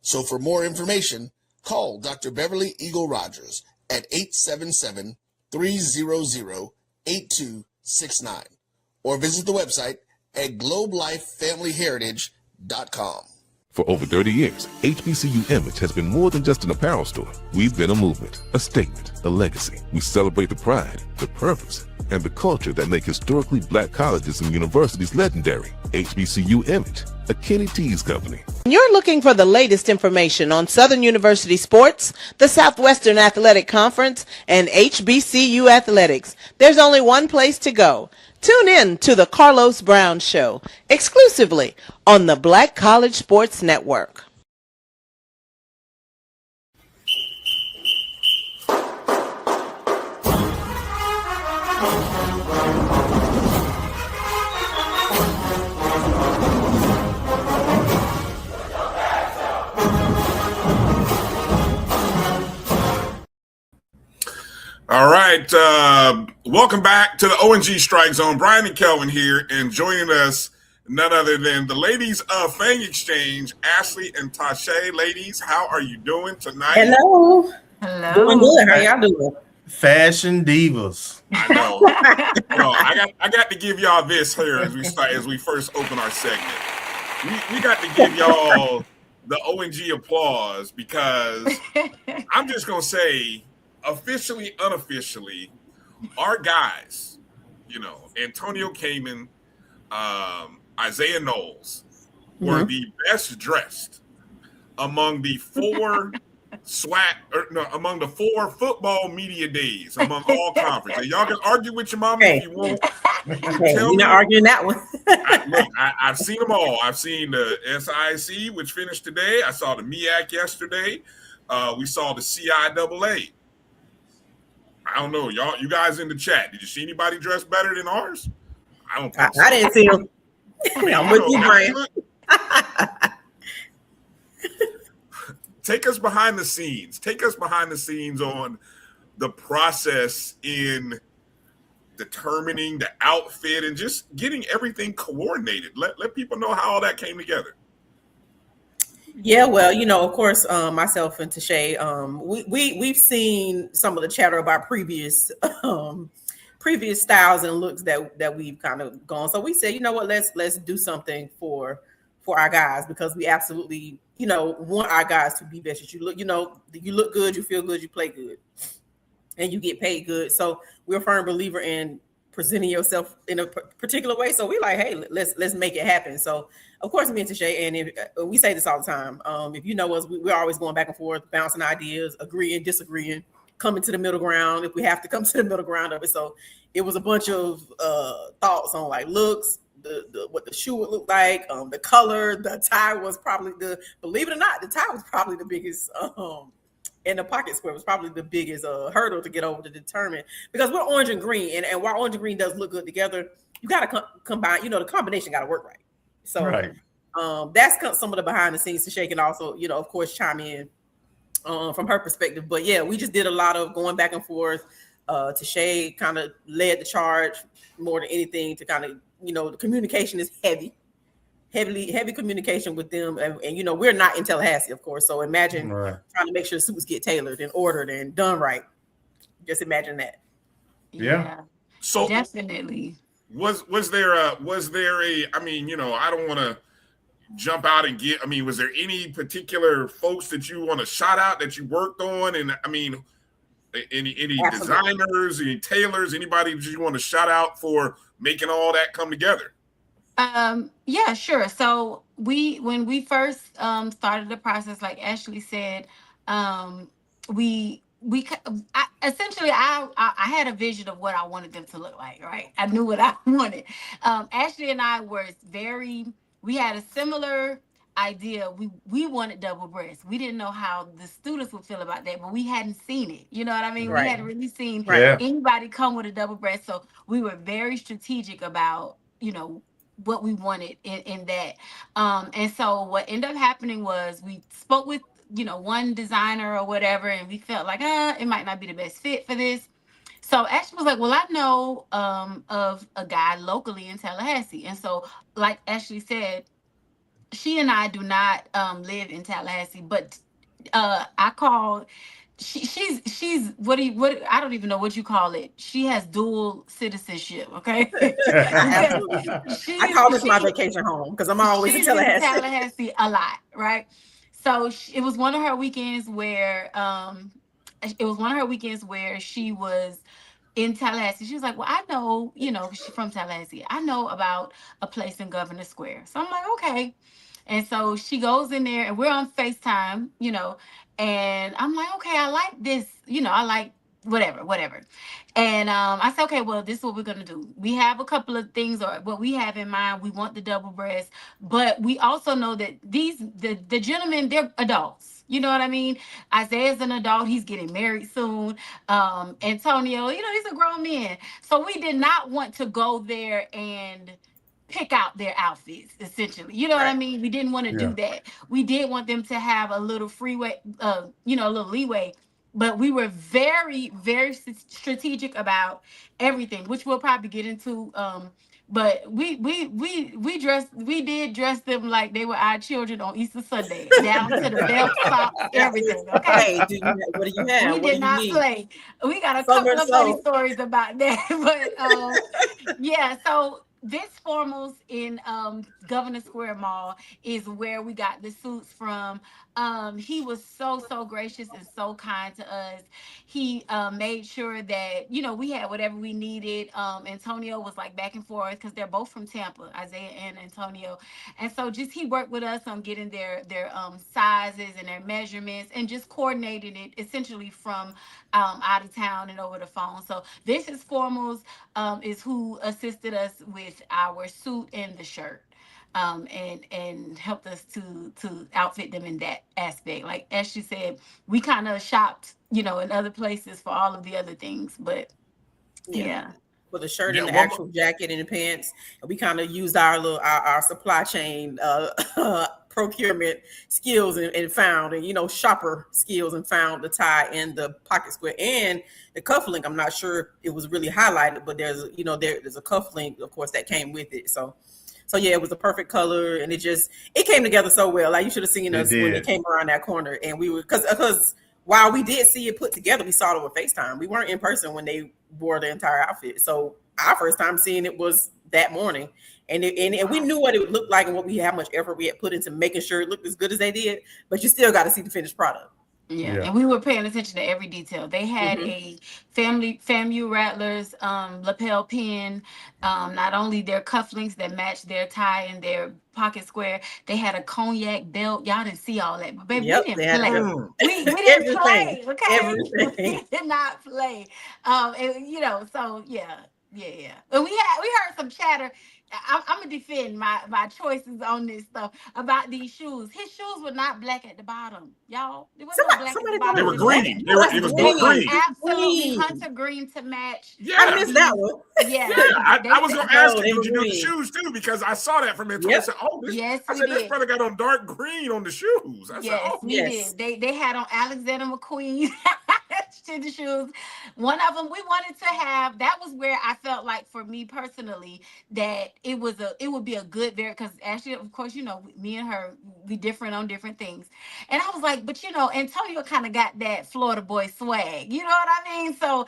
So for more information, call Dr. Beverly Eagle Rogers at 877-300-8269 or visit the website at globelifefamilyheritage.com. For over 30 years, HBCU Image has been more than just an apparel store. We've been a movement, a statement, a legacy. We celebrate the pride, the purpose, and the culture that make historically black colleges and universities legendary. HBCU Image, a Kenny T's company. You're looking for the latest information on Southern University sports, the Southwestern Athletic Conference, and HBCU athletics. There's only one place to go. Tune in to the Carlos Brown Show, exclusively on the Black College Sports Network. All right. Welcome back to the O&G Strike Zone. Bryan and Kelvin here, and joining us, none other than the ladies of Fang Exchange, Ashley and Tache. Ladies, how are you doing tonight? Hello. Hello. Doing good. How y'all doing? Fashion divas. I know. I got to give y'all this here as we first open our segment. We got to give y'all the O&G applause because I'm just gonna say, officially, unofficially, our guys, Antonio Kamen, Isaiah Knowles, were the best dressed among the four among the 4 football media days among all conferences. Y'all can argue with your mama if you want. Hey, you're not arguing that one. I've seen them all. I've seen the SIC, which finished today. I saw the MEAC yesterday. We saw the CIAA. I don't know, y'all. You guys in the chat, did you see anybody dressed better than ours? I don't think so. I didn't see them. I'm with you, Bryan. Take us behind the scenes. Take us behind the scenes on the process in determining the outfit and just getting everything coordinated. Let people know how all that came together. Yeah, well, of course, myself and Tache, we've seen some of the chatter about previous styles and looks that we've kind of gone. So we said, you know what, let's do something for our guys, because we absolutely, want our guys to be best. You look good, you feel good, you play good, and you get paid good. So we're a firm believer in presenting yourself in a particular way. So we like, hey, let's make it happen. So of course, me and Tache, and we say this all the time. If you know us, we're always going back and forth, bouncing ideas, agreeing, disagreeing, coming to the middle ground if we have to come to the middle ground of it. So it was a bunch of thoughts on like looks, what the shoe would look like, the color, the tie was probably believe it or not, the tie was probably the biggest, and the pocket square was probably the biggest hurdle to get over to determine, because we're orange and green, and while orange and green does look good together, you got to combine, the combination got to work right. So right. That's some of the behind the scenes to Shake, and also, of course, chime in from her perspective. But yeah, we just did a lot of going back and forth. Tache kind of led the charge more than anything to kind of, the communication is heavy communication with them. And we're not in Tallahassee, of course. So imagine trying to make sure suits get tailored and ordered and done right. Just imagine that. Yeah. So definitely. Was there a, I mean, I don't want to jump out and was there any particular folks that you want to shout out that you worked on? And I mean, any designers, any tailors, anybody that you want to shout out for making all that come together? Yeah, sure. So when we first started the process, like Ashley said, essentially I had a vision of what I wanted them to look like, right? I knew what I wanted. Ashley and I we had a similar idea. We wanted double breasts. We didn't know how the students would feel about that, but we hadn't seen it. You know what I mean? Right. We hadn't really seen anybody come with a double breast. So we were very strategic about, what we wanted in that. And so what ended up happening was we spoke with, one designer or whatever, and we felt like, it might not be the best fit for this. So Ashley was like, well, I know of a guy locally in Tallahassee. And so, like Ashley said, she and I do not live in Tallahassee, but I called. She's what I don't even know what you call it. She has dual citizenship. Okay. Absolutely. I call this my vacation home because I'm always in Tallahassee. Tallahassee a lot, right? So it was one of her weekends where she was in Tallahassee. She was like, well, I know, she's from Tallahassee. I know about a place in Governor Square. So I'm like, okay. And so she goes in there and we're on FaceTime, and I'm like, okay, I like this, I like whatever. And I said, okay, well, this is what we're going to do. We have a couple of things, or what we have in mind. We want the double breast, but we also know that the gentlemen, they're adults. You know what I mean? Isaiah's an adult. He's getting married soon. Antonio, he's a grown man. So we did not want to go there and pick out their outfits, essentially. You know what I mean? We didn't want to do that. We did want them to have a little freeway, a little leeway. But we were very, very strategic about everything, which we'll probably get into. But we did dress them like they were our children on Easter Sunday, down to the belt, socks, everything. Okay. Hey, what do you have? We did not play. We got a couple of funny stories about that. But yeah, so this Formals in Governor Square Mall is where we got the suits from. He was so gracious and so kind to us. He made sure that, you know, we had whatever we needed. Antonio was like back and forth because they're both from Tampa, Isaiah and Antonio. And so just he worked with us on getting their sizes and their measurements and just coordinating it essentially from out of town and over the phone. So this is Formals is who assisted us with our suit and the shirt. And helped us to outfit them in that aspect. Like as she said, we kind of shopped, you know, in other places for all of the other things, but yeah. For the shirt and the actual jacket and the pants, and we kind of used our little our supply chain procurement skills and found, and you know, shopper skills, and found the tie and the pocket square and the cuff link. I'm not sure it was really highlighted, but there's a cuff link, of course, that came with it. So yeah, it was a perfect color, and it came together so well. Like you should have seen us when it came around that corner, and we were because while we did see it put together, we saw it over FaceTime. We weren't in person when they wore the entire outfit. So our first time seeing it was that morning, and we knew what it would look like and how much effort we had put into making sure it looked as good as they did. But you still got to see the finished product. Yeah, and we were paying attention to every detail. They had a FAMU Rattlers lapel pin, not only their cufflinks that matched their tie and their pocket square. They had a cognac belt. Y'all didn't see all that, but baby, we didn't play. We didn't play. Okay, we did not play. And, you know, so yeah. And we heard some chatter. I'm gonna defend my choices on this stuff about these shoes. His shoes were not black at the bottom, y'all. It wasn't black at the bottom. They were green. It was green. Absolutely, hunter green to match. Yeah, I missed that one. Yeah, I was gonna ask you, did you do the shoes too? Because I saw that from Antonio. I said, "Oh, this brother got on dark green on the shoes." I said, "Oh, we did." They had on Alexander McQueen to the shoes. One of them we wanted to have. That was where I felt like, for me personally, that it would be a good there, because actually, of course, you know, me and her, we different on different things. And I was like, but you know, Antonio kind of got that Florida boy swag. You know what I mean? So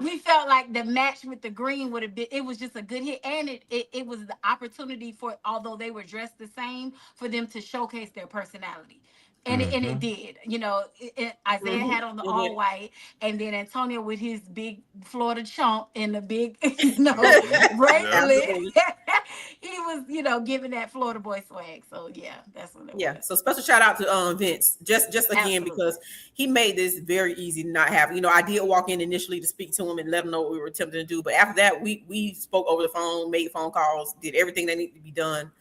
we felt like the match with the green would have been, it was just a good hit. And it was the opportunity for, although they were dressed the same, for them to showcase their personality. And it did. You know, Isaiah had on the all white, and then Antonio with his big Florida chump and the big, you know, bracelet. He was, you know, giving that Florida boy swag. So yeah, that's what it was. So special shout out to Vince, just again, because he made this very easy to not have. You know, I did walk in initially to speak to him and let him know what we were attempting to do, but after that, we spoke over the phone, made phone calls, did everything that needed to be done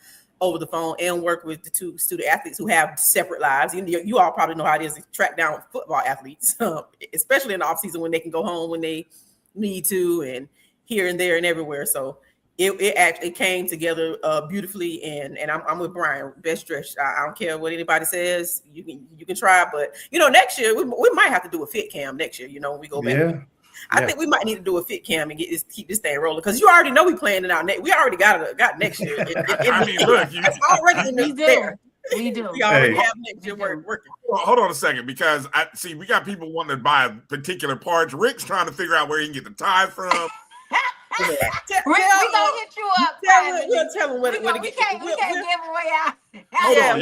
over the phone, and work with the two student athletes who have separate lives. You all probably know how it is to track down football athletes, especially in the off season when they can go home when they need to, and here and there and everywhere. So it actually came together beautifully, and I'm with Bryan. Best dressed. I don't care what anybody says. You can try, but you know, next year we might have to do a fit cam next year. You know, when we go back. Yeah. I think we might need to do a fit cam and keep this thing rolling, because you already know we playing it out. We already got next year. I mean, look, it's already in there. We do. We already have next year working. Hold on a second, because I see we got people wanting to buy particular parts. Rick's trying to figure out where he can get the tie from. Rick, we gonna hit you up. We'll tell him where to get. We can't give away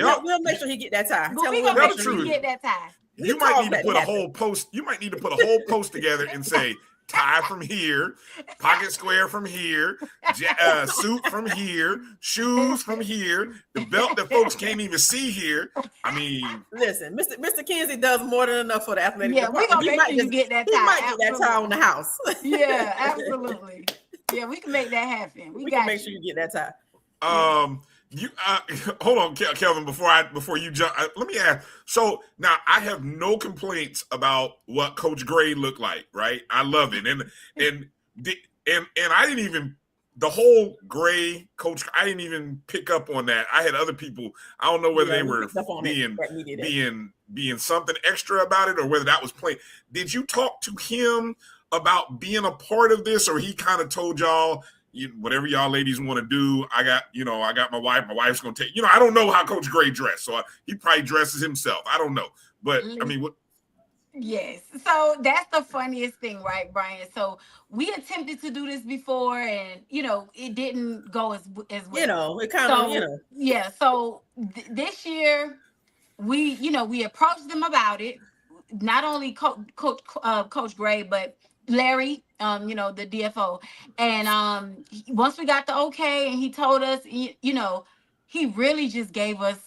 out. We'll make sure he get that tie. But we gonna make sure he get that tie. You might need to put a whole post. You might need to put a whole post together and say tie from here, pocket square from here, suit from here, shoes from here, the belt that folks can't even see here. I mean, listen, Mr. Kinsey does more than enough for the athletic department. Yeah, we gonna make sure you get that tie. He might get that tie on the house. Yeah, absolutely. Yeah, we can make that happen. We can make sure you get that tie. You hold on, Kelvin. Before you jump, let me ask. So now I have no complaints about what Coach Gray looked like. Right, I love it, and I didn't even the whole Gray coach. I didn't even pick up on that. I had other people. I don't know whether they were being something extra about it, or whether that was plain. Did you talk to him about being a part of this, or he kind of told y'all, whatever y'all ladies want to do, I got my wife. My wife's going to take, I don't know how Coach Gray dressed. So he probably dresses himself. I don't know. But I mean, what? Yes. So that's the funniest thing, right, Bryan? So we attempted to do this before, and, it didn't go as well. It kind of, Yeah. So this year, we approached them about it. Not only Coach Gray, but Larry, the DFO. And once we got the okay, and he told us, he really just gave us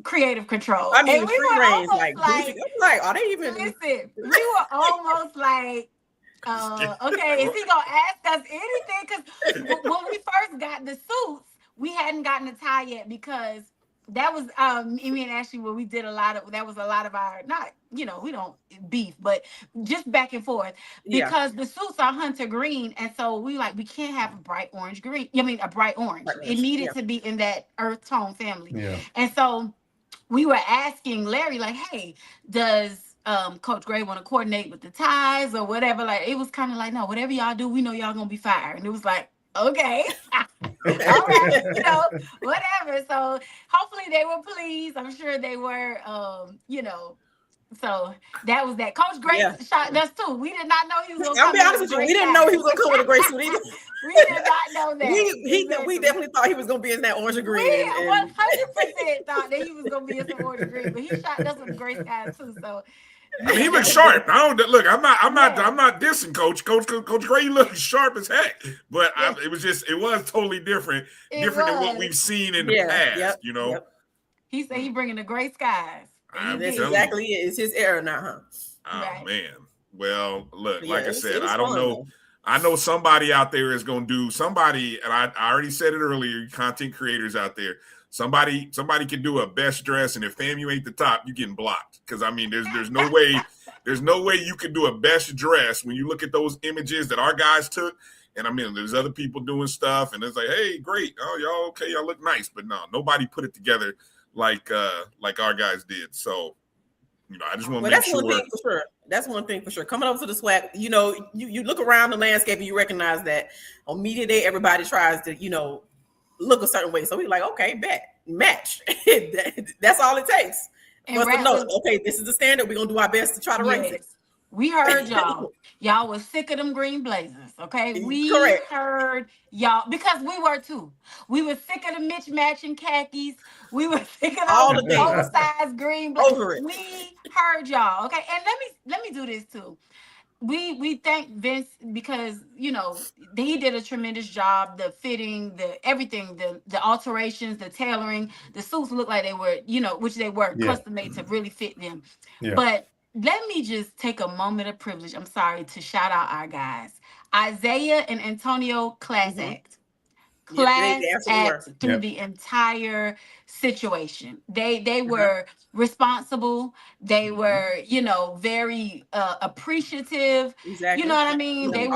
creative control. I mean, and free reigns, like, I'm like, are they even? Listen, we were almost like, okay, is he gonna ask us anything? Because when we first got the suits, we hadn't gotten a tie yet, because that was me and Ashley, where we did a lot of our, not, we don't beef, but just back and forth, because the suits are hunter green, and so we can't have a bright orange green. A bright orange. It needed to be in that earth tone family. Yeah. And so we were asking Larry, like, hey, does Coach Gray want to coordinate with the ties or whatever? Like, it was kind of like, no, whatever y'all do, we know y'all gonna be fired. And it was like, okay. All right, whatever. So hopefully they were pleased. I'm sure they were, so that was that. Coach Gray shot us too. We did not know he was going to come. I'll be honest with you. We didn't know he was going to come with a gray suit either. We did not know that. We definitely thought he was going to be in that orange and green. We 100% thought that he was going to be in some orange and green, but he shot us with gray skies too. So he was sharp. I'm not dissing Coach Gray. You look sharp as heck, but it was totally different than what we've seen in the past. Yep. He said he bringing the gray skies. That's exactly it. It's his era now, huh? Oh man. Well, look, like I said, I don't know. I know somebody out there is going to do somebody, and I already said it earlier. Content creators out there. Somebody can do a best dress, and if FAMU ain't the top, you're getting blocked. Because there's no way you can do a best dress when you look at those images that our guys took. And there's other people doing stuff, and it's like, hey, great, oh y'all okay, y'all look nice, but no, nobody put it together like our guys did. So, I just want to make sure. That's one thing for sure. Coming over to the SWAC, you look around the landscape and you recognize that on media day, everybody tries to, look a certain way. So we're like, okay, match. That's all it takes. And for us to know, okay, this is the standard. We're gonna do our best to try to raise it. We heard y'all. Y'all was sick of them green blazers, okay? We heard y'all, because we were too. We were sick of the mismatching khakis. We were sick of all the oversized green blazers. We heard y'all, okay? And let me do this too. We thank Vince, because he did a tremendous job. The fitting, the everything, the alterations, the tailoring. The suits looked like they were, which they were custom made to really fit them. Yeah. But let me just take a moment of privilege. I'm sorry, to shout out our guys, Isaiah and Antonio. Class act through the entire situation. They were responsible. They were, very appreciative. Exactly. You know what I mean? They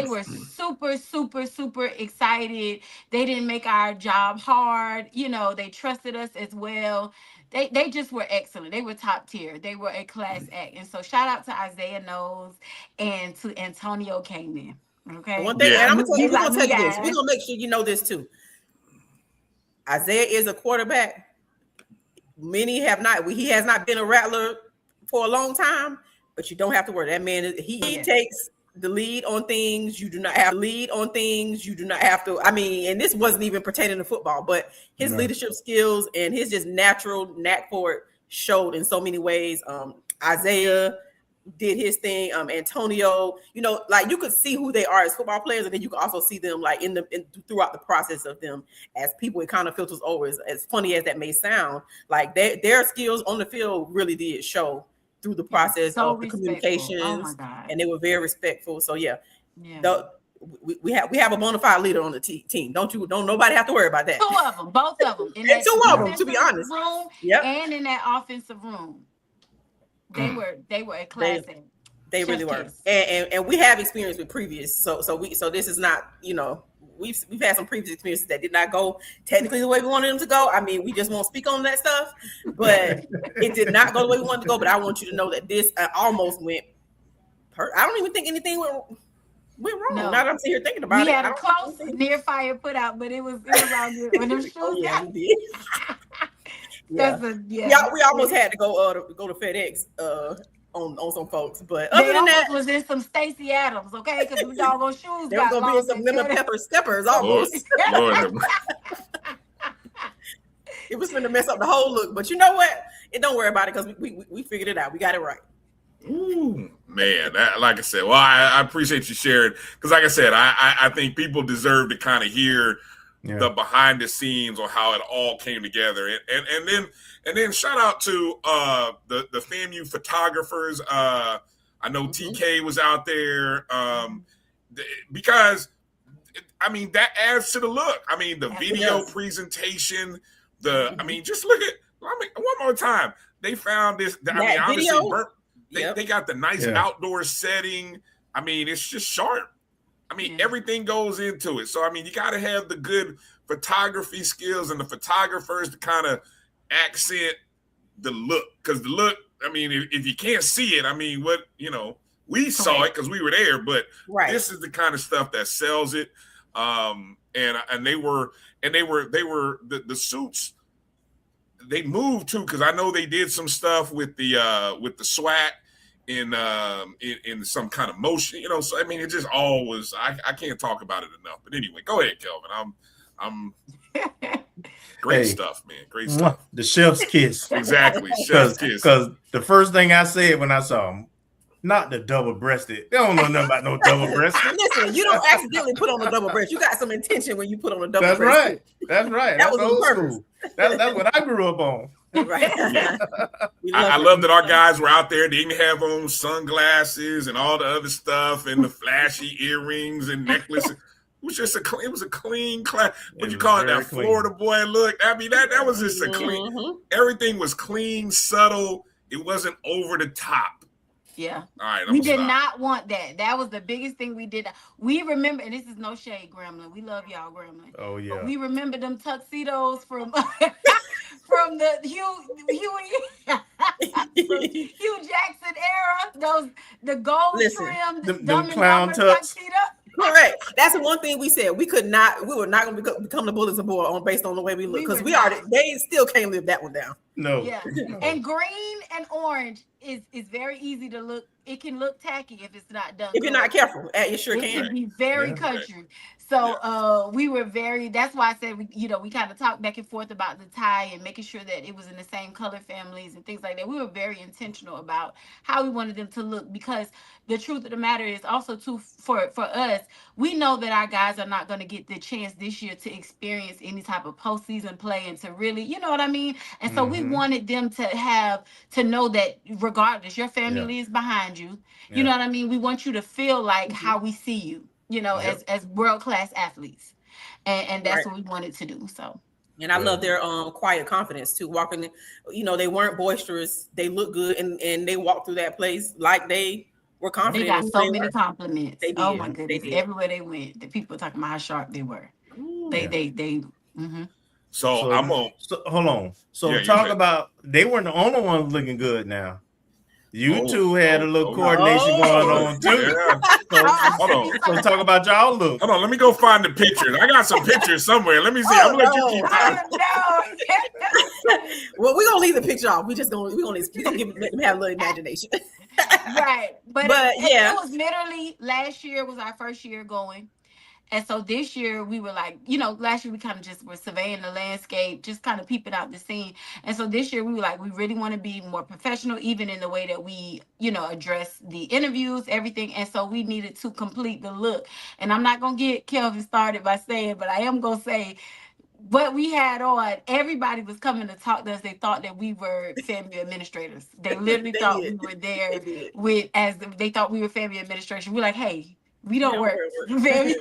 were super, super, super excited. They didn't make our job hard. They trusted us as well. They just were excellent. They were top tier. They were a class act. And so shout out to Isaiah Knowles and to Antonio Kamen. Okay. One thing, and I'm gonna tell you, we're gonna take this. We're gonna make sure you know this too. Isaiah is a quarterback. Many have not. He has not been a rattler for a long time, but you don't have to worry. That man, he takes the lead on things. You do not have lead on things. You do not have to. And this wasn't even pertaining to football, but his leadership skills and his just natural knack for it showed in so many ways. Isaiah did his thing. Antonio, you could see who they are as football players, and then you can also see them throughout the process of them as people. It kind of filters over. As funny as that may sound, like their skills on the field really did show through the process of the communications, and they were very respectful. So we have a bona fide leader on the team. Don't nobody have to worry about that. Two of them, both of them, and two of them, to be honest, room, and in that offensive room. They were a class act. They really were, and we have experience with previous. So this is not, we've had some previous experiences that did not go technically the way we wanted them to go. We just won't speak on that stuff, but it did not go the way we wanted to go. But I want you to know that this almost went. I don't even think anything went wrong. No. Now that I'm sitting here thinking about it, we had a close near fire put out, but it was all good when them shoes got. We almost had to go to FedEx on some folks, but other than that, was in some Stacey Adams, okay? Because we doggone shoes. They were gonna be in some lemon pepper steppers almost. Lord. it was going to mess up the whole look. But you know what? Don't worry about it because we figured it out. We got it right. Ooh, man, like I said, well, I appreciate you sharing because, like I said, I think people deserve to kind of hear the behind the scenes on how it all came together, and then shout out to the FAMU photographers. I know TK was out there because I mean that adds to the look. I mean the video presentation, I mean just look at one more time. They found this. I mean obviously. They got the nice outdoor setting. I mean, it's just sharp. I mean, everything goes into it. So, I mean, you got to have the good photography skills and the photographers to kind of accent the look. Because the look, I mean, if you can't see it, I mean, we saw it because we were there, but this is the kind of stuff that sells it. And they were the suits. They moved too because I know they did some stuff with the SWAT in some kind of motion, So I mean, it just all was. I can't talk about it enough. But anyway, go ahead, Kelvin. I'm great stuff, man. Great stuff. The chef's kiss. Exactly, chef's kiss. Because the first thing I said when I saw him. Not the double-breasted. They don't know nothing about no double-breasted. Listen, you don't accidentally put on a double breast. You got some intention when you put on a double breast. That's right. That was old school. That's what I grew up on. Right. I love that our guys were out there. They didn't have on sunglasses and all the other stuff and the flashy earrings and necklaces. It was just it was a clean class. What you call it? That clean Florida boy look. I mean, that was just a clean. Everything was clean, subtle. It wasn't over the top. Yeah. All right. We did not want that. That was the biggest thing we did. We remember, and this is no shade, Gremlin. We love y'all, Gremlin. Oh yeah. But we remember them tuxedos from the Hugh Jackson era. The gold trim, them clown tux. Correct. That's the one thing we said. We were not going to become the bulletin board based on the way we look because they still can't live that one down. No. Yeah. And green and orange is very easy to look. It can look tacky if it's not done. If you're not careful, you sure can. It can be very country. So we were that's why I said we kind of talked back and forth about the tie and making sure that it was in the same color families and things like that. We were very intentional about how we wanted them to look because the truth of the matter is also too for us, we know that our guys are not going to get the chance this year to experience any type of postseason play and to really, you know what I mean? And so we wanted them to know that regardless, your family is behind you. You know what I mean? We want you to feel like how we see you. As world-class athletes. And that's what we wanted to do. So. And I love their quiet confidence too. Walking, they weren't boisterous. They look good and they walked through that place like they were confident. They got so many compliments. They did. Oh my goodness. Everywhere they went, the people were talking about how sharp they were. So I'm on. Hold on. So talk about they weren't the only ones looking good now. You two had a little coordination going on too. Yeah. Hold on. So talk about y'all look. Hold on, let me go find the pictures. I got some pictures somewhere. Let me see. I'm gonna let you keep Well, we're gonna leave the picture off. We're gonna let them have a little imagination. Right. But it was literally last year was our first year going. And so this year we were like, last year we kind of just were surveying the landscape, just kind of peeping out the scene. And so this year we were like, we really want to be more professional, even in the way that we, address the interviews, everything. And so we needed to complete the look. And I'm not going to get Kelvin started by saying, but I am going to say, what we had on, everybody was coming to talk to us. They thought that we were FAMU administrators. They literally thought we were there they thought we were FAMU administration. We're like, hey, we don't work for FAMU.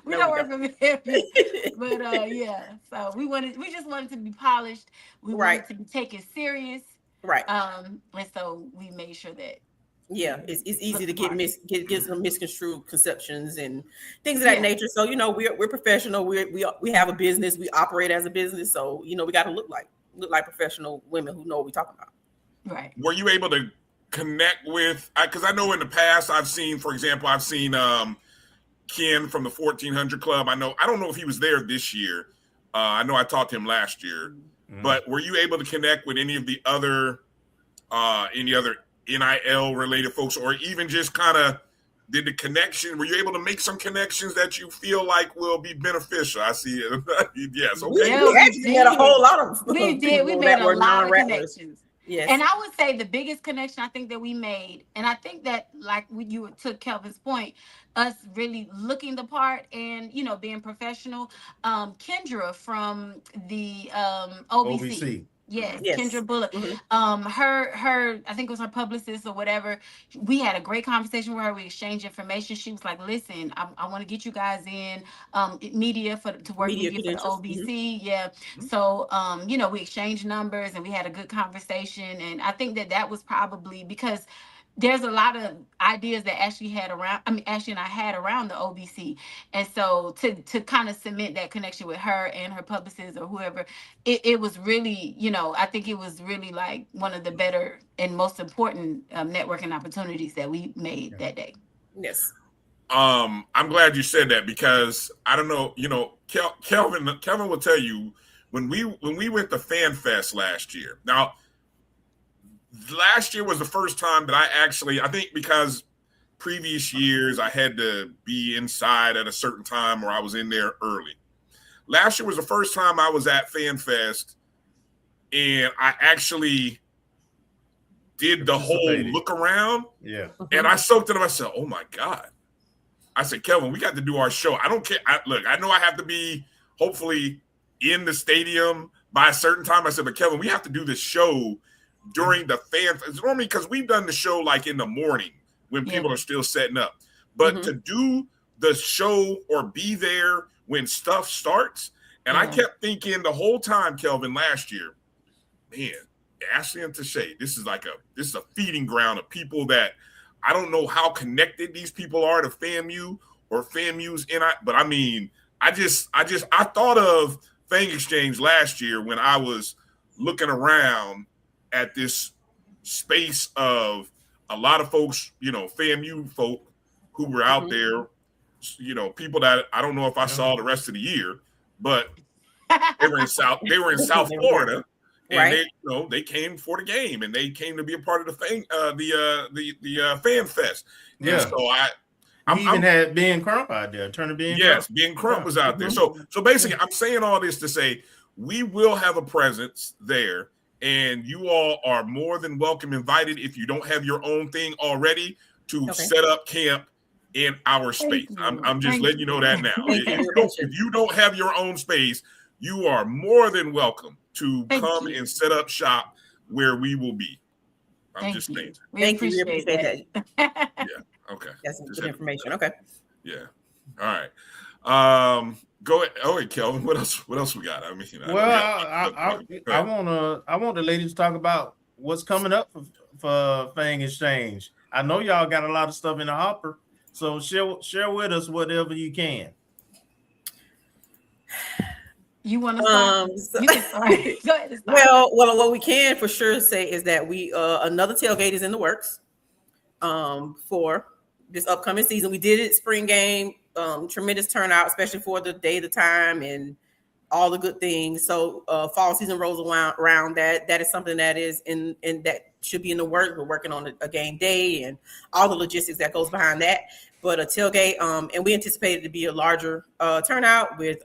We don't work for FAMU. But so we just wanted to be polished. We wanted to be taken serious. Right. And so we made sure that it's easy to get some misconstrued conceptions and things of that nature. So we're professional. We have a business. We operate as a business. So we got to look like professional women who know what we're talking about. Right. Were you able to connect with? Because I know in the past I've seen Ken from the 1400 Club. I don't know if he was there this year. I know I talked to him last year. But were you able to connect with any of the other NIL related folks, or even just kind of Did the connection? Were you able to make some connections that you feel like will be beneficial? I see it. Yes. Okay. We actually had a whole lot of. We did. We made a lot of connections. Yes. And I would say the biggest connection I think that we made, and I think that like you took Kelvin's point, us really looking the part and being professional. Kendra from the OBC. Yes, Kendra Bullock. Her, I think it was her publicist or whatever. We had a great conversation with her. We exchanged information. She was like, "Listen, I want to get you guys in media to work with you for the OBC." Yeah. So, we exchanged numbers and we had a good conversation. And I think that was probably because there's a lot of ideas that Ashley and I had around the OBC. And so to kind of cement that connection with her and her publicist or whoever, it was really, I think it was really like one of the better and most important networking opportunities that we made that day. Yes. I'm glad you said that because I don't know, Kelvin will tell you when we went to Fan Fest last year. Now, last year was the first time that I think because previous years I had to be inside at a certain time or I was in there early. Last year was the first time I was at Fan Fest and I actually did the whole look around. Yeah. And I soaked it up. I said, oh my God. I said, Kelvin, we got to do our show. I don't care. I know I have to be hopefully in the stadium by a certain time. I said, but Kelvin, we have to do this show during the fan. It's normally because we've done the show like in the morning when people are still setting up. But to do the show or be there when stuff starts. And I kept thinking the whole time, Kelvin, last year, man, Ashley and Tache, this is a feeding ground of people that I don't know how connected these people are to FAMU or FAMU's but I mean, I thought of Fang Exchange last year when I was looking around at this space of a lot of folks, FAMU folk who were out there, people that I don't know if I saw the rest of the year, but they were in South Florida, and they came for the game and they came to be a part of the Fan Fest. Yeah. And so I even had Ben Crump out there, Turner Ben. Yes, Ben Crump was out there. So basically, I'm saying all this to say we will have a presence there. And you all are more than welcome invited if you don't have your own thing already to set up camp in our space. I'm just letting you know that now. If you don't have your own space, you are more than welcome to come and set up shop where we will be. I'm just saying. Thank you. We appreciate that. Yeah. Okay. That's some good information. Okay. Yeah. All right. Go ahead. Oh, wait, Kelvin. What else we got? I mean, I want the ladies to talk about what's coming up for Fang Exchange. I know y'all got a lot of stuff in the hopper, so share with us whatever you can. You want to start? You can start. Go ahead. Well, what we can for sure say is that we another tailgate is in the works for this upcoming season. We did it spring game. Tremendous turnout, especially for the day, the time, and all the good things. So fall season rolls around. That is something that is in that should be in the works. We're working on a game day and all the logistics that goes behind that. But a tailgate, and we anticipated to be a larger turnout with,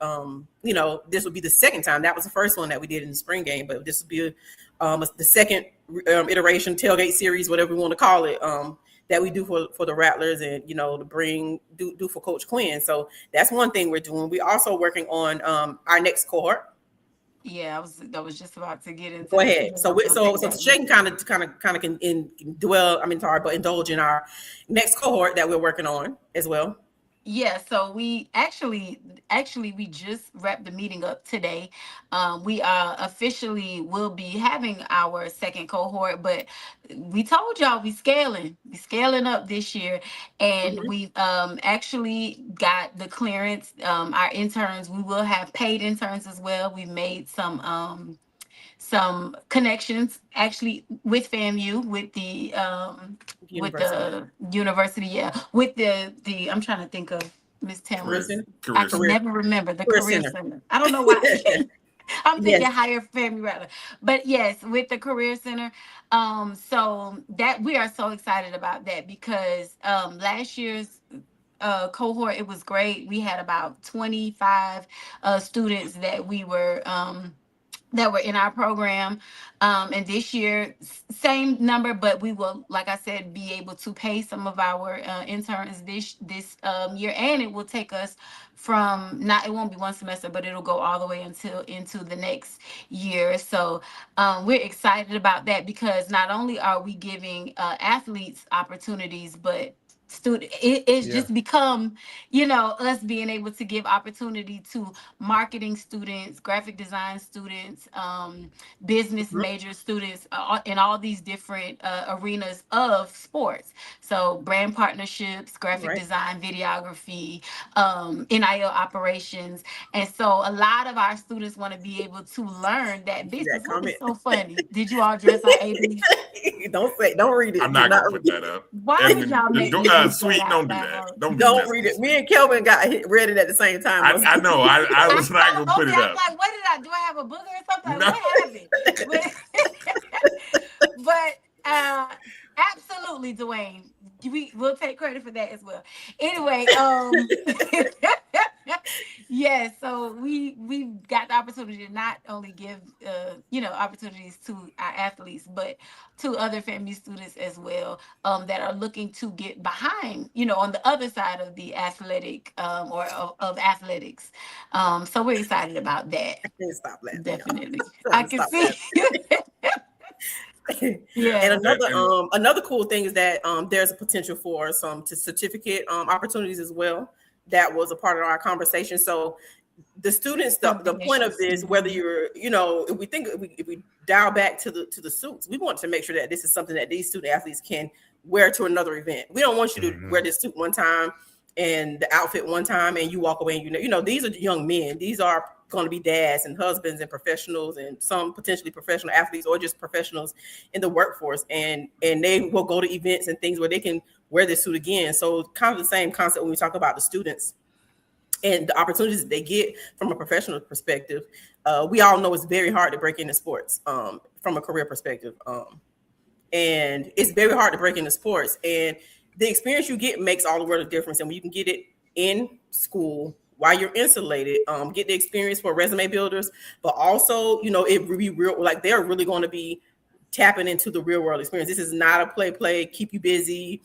this would be the second time. That was the first one that we did in the spring game, but this would be the second iteration tailgate series, whatever we want to call it. That we do for the Rattlers and, to do for Coach Quinn. So that's one thing we're doing. We're also working on our next cohort. Yeah, I was just about to get into. Go ahead. So Tache can indulge in our next cohort that we're working on as well. Yeah, so we actually we just wrapped the meeting up today. We officially will be having our second cohort, but we told y'all we scaling up this year, and we actually got the clearance. Our interns, we will have paid interns as well. We've made some connections actually with FAMU, with the university, with the I'm trying to think of Miss Tamara. I can never remember the career center. I don't know why. I'm thinking higher family rather. But yes, with the Career Center. So that we are so excited about that because last year's cohort, it was great. We had about 25 students that were in our program. And this year, same number, but we will, like I said, be able to pay some of our interns this year, and it will take us from it won't be one semester, but it'll go all the way into the next year. So we're excited about that because not only are we giving athletes opportunities, but it's just become, us being able to give opportunity to marketing students, graphic design students, business major students in all these different arenas of sports. So brand partnerships, graphic design, videography, NIL operations. And so a lot of our students want to be able to learn that business. It's so funny. Did you all dress like AB? Don't read it. I'm not gonna put that up. Why did y'all make me Sweet, don't do that. Don't read it. Me and Kelvin read it at the same time. I know. I was not gonna put it up. I'm like, what did I do? I have a booger or something? No. What happened? But absolutely, Dwayne. We'll take credit for that as well. Anyway, yes, so we got the opportunity to not only give opportunities to our athletes, but to other FAMU students as well, that are looking to get behind, on the other side of the athletic or of athletics. So we're excited about that. I can't stop laughing. Definitely. I can see. Yeah. And another cool thing is that there's a potential for some certificate opportunities as well. That was a part of our conversation. So the students, the point of this, whether you're, if we dial back to the suits, we want to make sure that this is something that these student athletes can wear to another event. We don't want you to wear this suit one time and the outfit one time and you walk away and these are young men. These are going to be dads and husbands and professionals and some potentially professional athletes or just professionals in the workforce, and they will go to events and things where they can wear this suit again. So kind of the same concept when we talk about the students and the opportunities that they get from a professional perspective. We all know it's very hard to break into sports from a career perspective, and it's very hard to break into sports, and the experience you get makes all the world of difference. And when you can get it in school while you're insulated, get the experience for resume builders, but also, it really real, like they're really going to be tapping into the real world experience. This is not a play, keep you busy.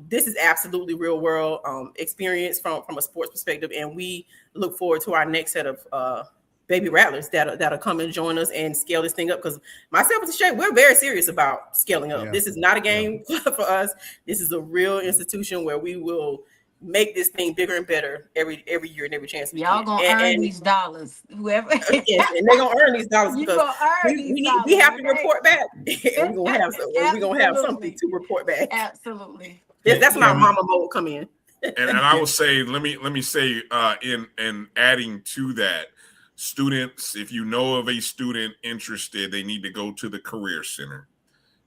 This is absolutely real world experience from a sports perspective. And we look forward to our next set of baby rattlers that'll come and join us and scale this thing up. Because myself and Tache, we're very serious about scaling up. Yeah. This is not a game for us. This is a real institution where we will make this thing bigger and better every year and every chance we y'all can. Gonna earn these dollars, whoever. Yes, and they're gonna earn these dollars because we have to report back. We're gonna have something to report back. Absolutely. That's not mama mode come in. and I will say, let me say, in adding to that, students, if you know of a student interested, they need to go to the Career Center,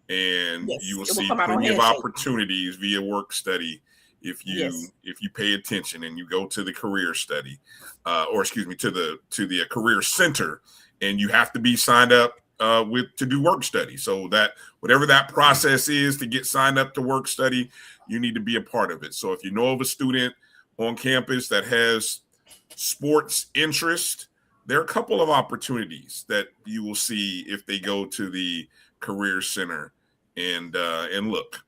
and you will see plenty of opportunities via work study. If you pay attention and you go to the career study, to the Career Center, and you have to be signed up to do work study. So that whatever that process is to get signed up to work study, you need to be a part of it. So if you know of a student on campus that has sports interest, there are a couple of opportunities that you will see if they go to the Career Center and look.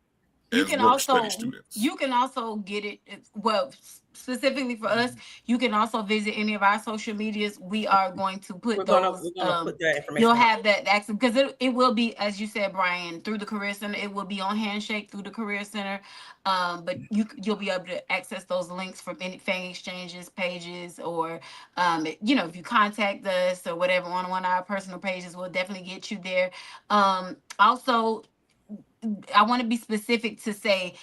You can also get it. Well, specifically for us, you can also visit any of our social medias. We are going to put we're gonna put that information. You'll have that access because it will be, as you said, Bryan, through the Career Center. It will be on Handshake through the Career Center, but you'll be able to access those links from any Fang exchanges pages, or if you contact us or whatever on one of our personal pages, we'll definitely get you there. Also, I want to be specific to say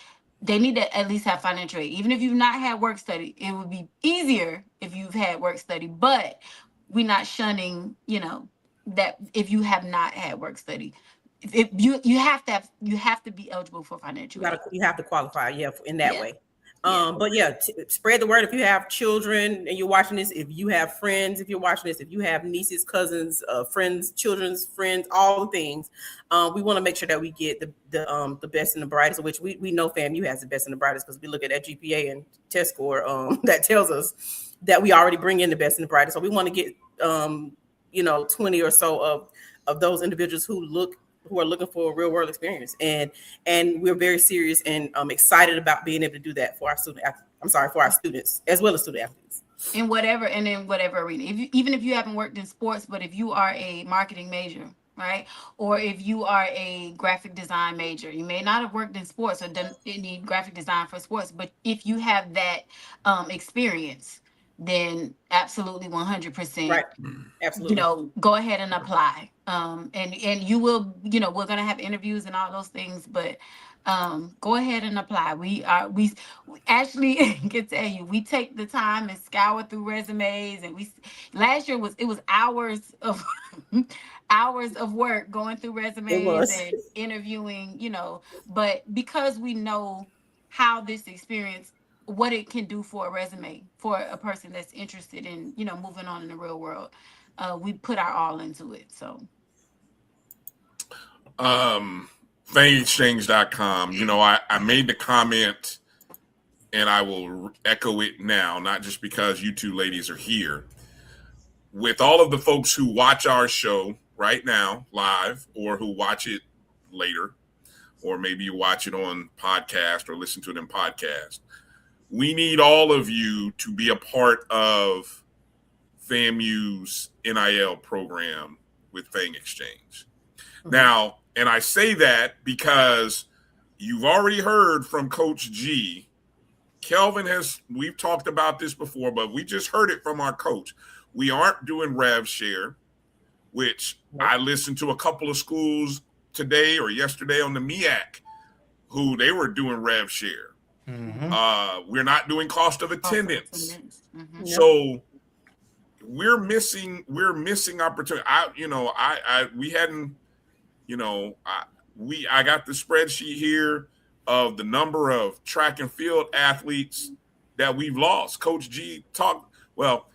they need to at least have financial aid. Even if you've not had work study, it would be easier if you've had work study, but we're not shunning, that if you have not had work study, if you have to be eligible for financial aid. You have to qualify, in that way. But yeah, spread the word. If you have children and you're watching this, if you have friends, if you're watching this, if you have nieces, cousins, friends, children's friends, all the things, we want to make sure that we get the best and the brightest, which we know FAMU has the best and the brightest because we look at that GPA and test score that tells us that we already bring in the best and the brightest. So we want to get 20 or so of those individuals who are looking for a real world experience, and we're very serious and excited about being able to do that for our students as well as student athletes in whatever arena. Even if you haven't worked in sports, but if you are a marketing major, right, or if you are a graphic design major, you may not have worked in sports or done any graphic design for sports, but if you have that experience, then absolutely 100%, right, absolutely, go ahead and apply. And you will, we're going to have interviews and all those things, but go ahead and apply. We actually can tell you, we take the time and scour through resumes, and last year it was hours of hours of work going through resumes and interviewing, but because we know how this experience, what it can do for a resume for a person that's interested in, moving on in the real world, we put our all into it. So FangExchange.com. I made the comment and I will echo it now, not just because you two ladies are here. With all of the folks who watch our show right now live, or who watch it later, or maybe you watch it on podcast or listen to it in podcast, we need all of you to be a part of FAMU's NIL program with Fang Exchange. Mm-hmm. Now, and I say that because you've already heard from Coach G. Kelvin we've talked about this before, but we just heard it from our coach. We aren't doing rev share, which I listened to a couple of schools today or yesterday on the MEAC who they were doing rev share. Mm-hmm. We're not doing cost of attendance. Mm-hmm. So we're missing opportunity. I got the spreadsheet here of the number of track and field athletes that we've lost. Coach G talked. Well,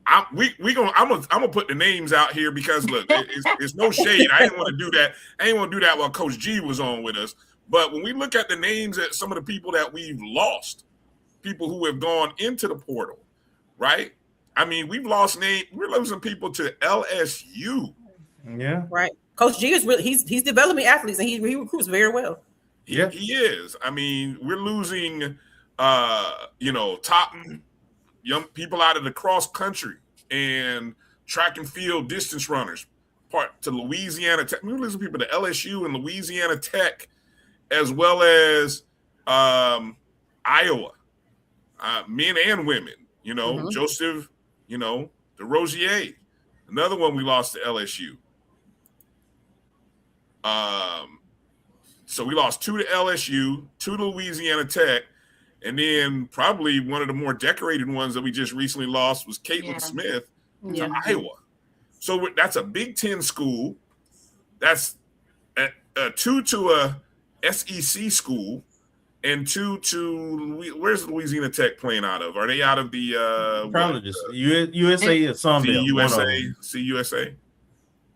I'm gonna put the names out here because look, it's no shade. I didn't want to do that. I didn't want to do that while Coach G was on with us. But when we look at the names at some of the people that we've lost, people who have gone into the portal, right? I mean, we've lost names. We're losing people to LSU. Yeah. Right. Coach G is really he's developing athletes and he recruits very well. Yeah, he is. I mean, we're losing top young people out of the cross country and track and field distance runners to Louisiana Tech. We're losing people to LSU and Louisiana Tech, as well as Iowa, men and women. Mm-hmm. Joseph, the Rosier, another one we lost to LSU. So we lost 2 to LSU, 2 to Louisiana Tech, and then probably one of the more decorated ones that we just recently lost was Caitlin Smith to Iowa. So that's a Big Ten school. That's 2 to a SEC school, and 2 to where's Louisiana Tech playing out of? Are they out of the probably just USA or Sunbelt? CUSA.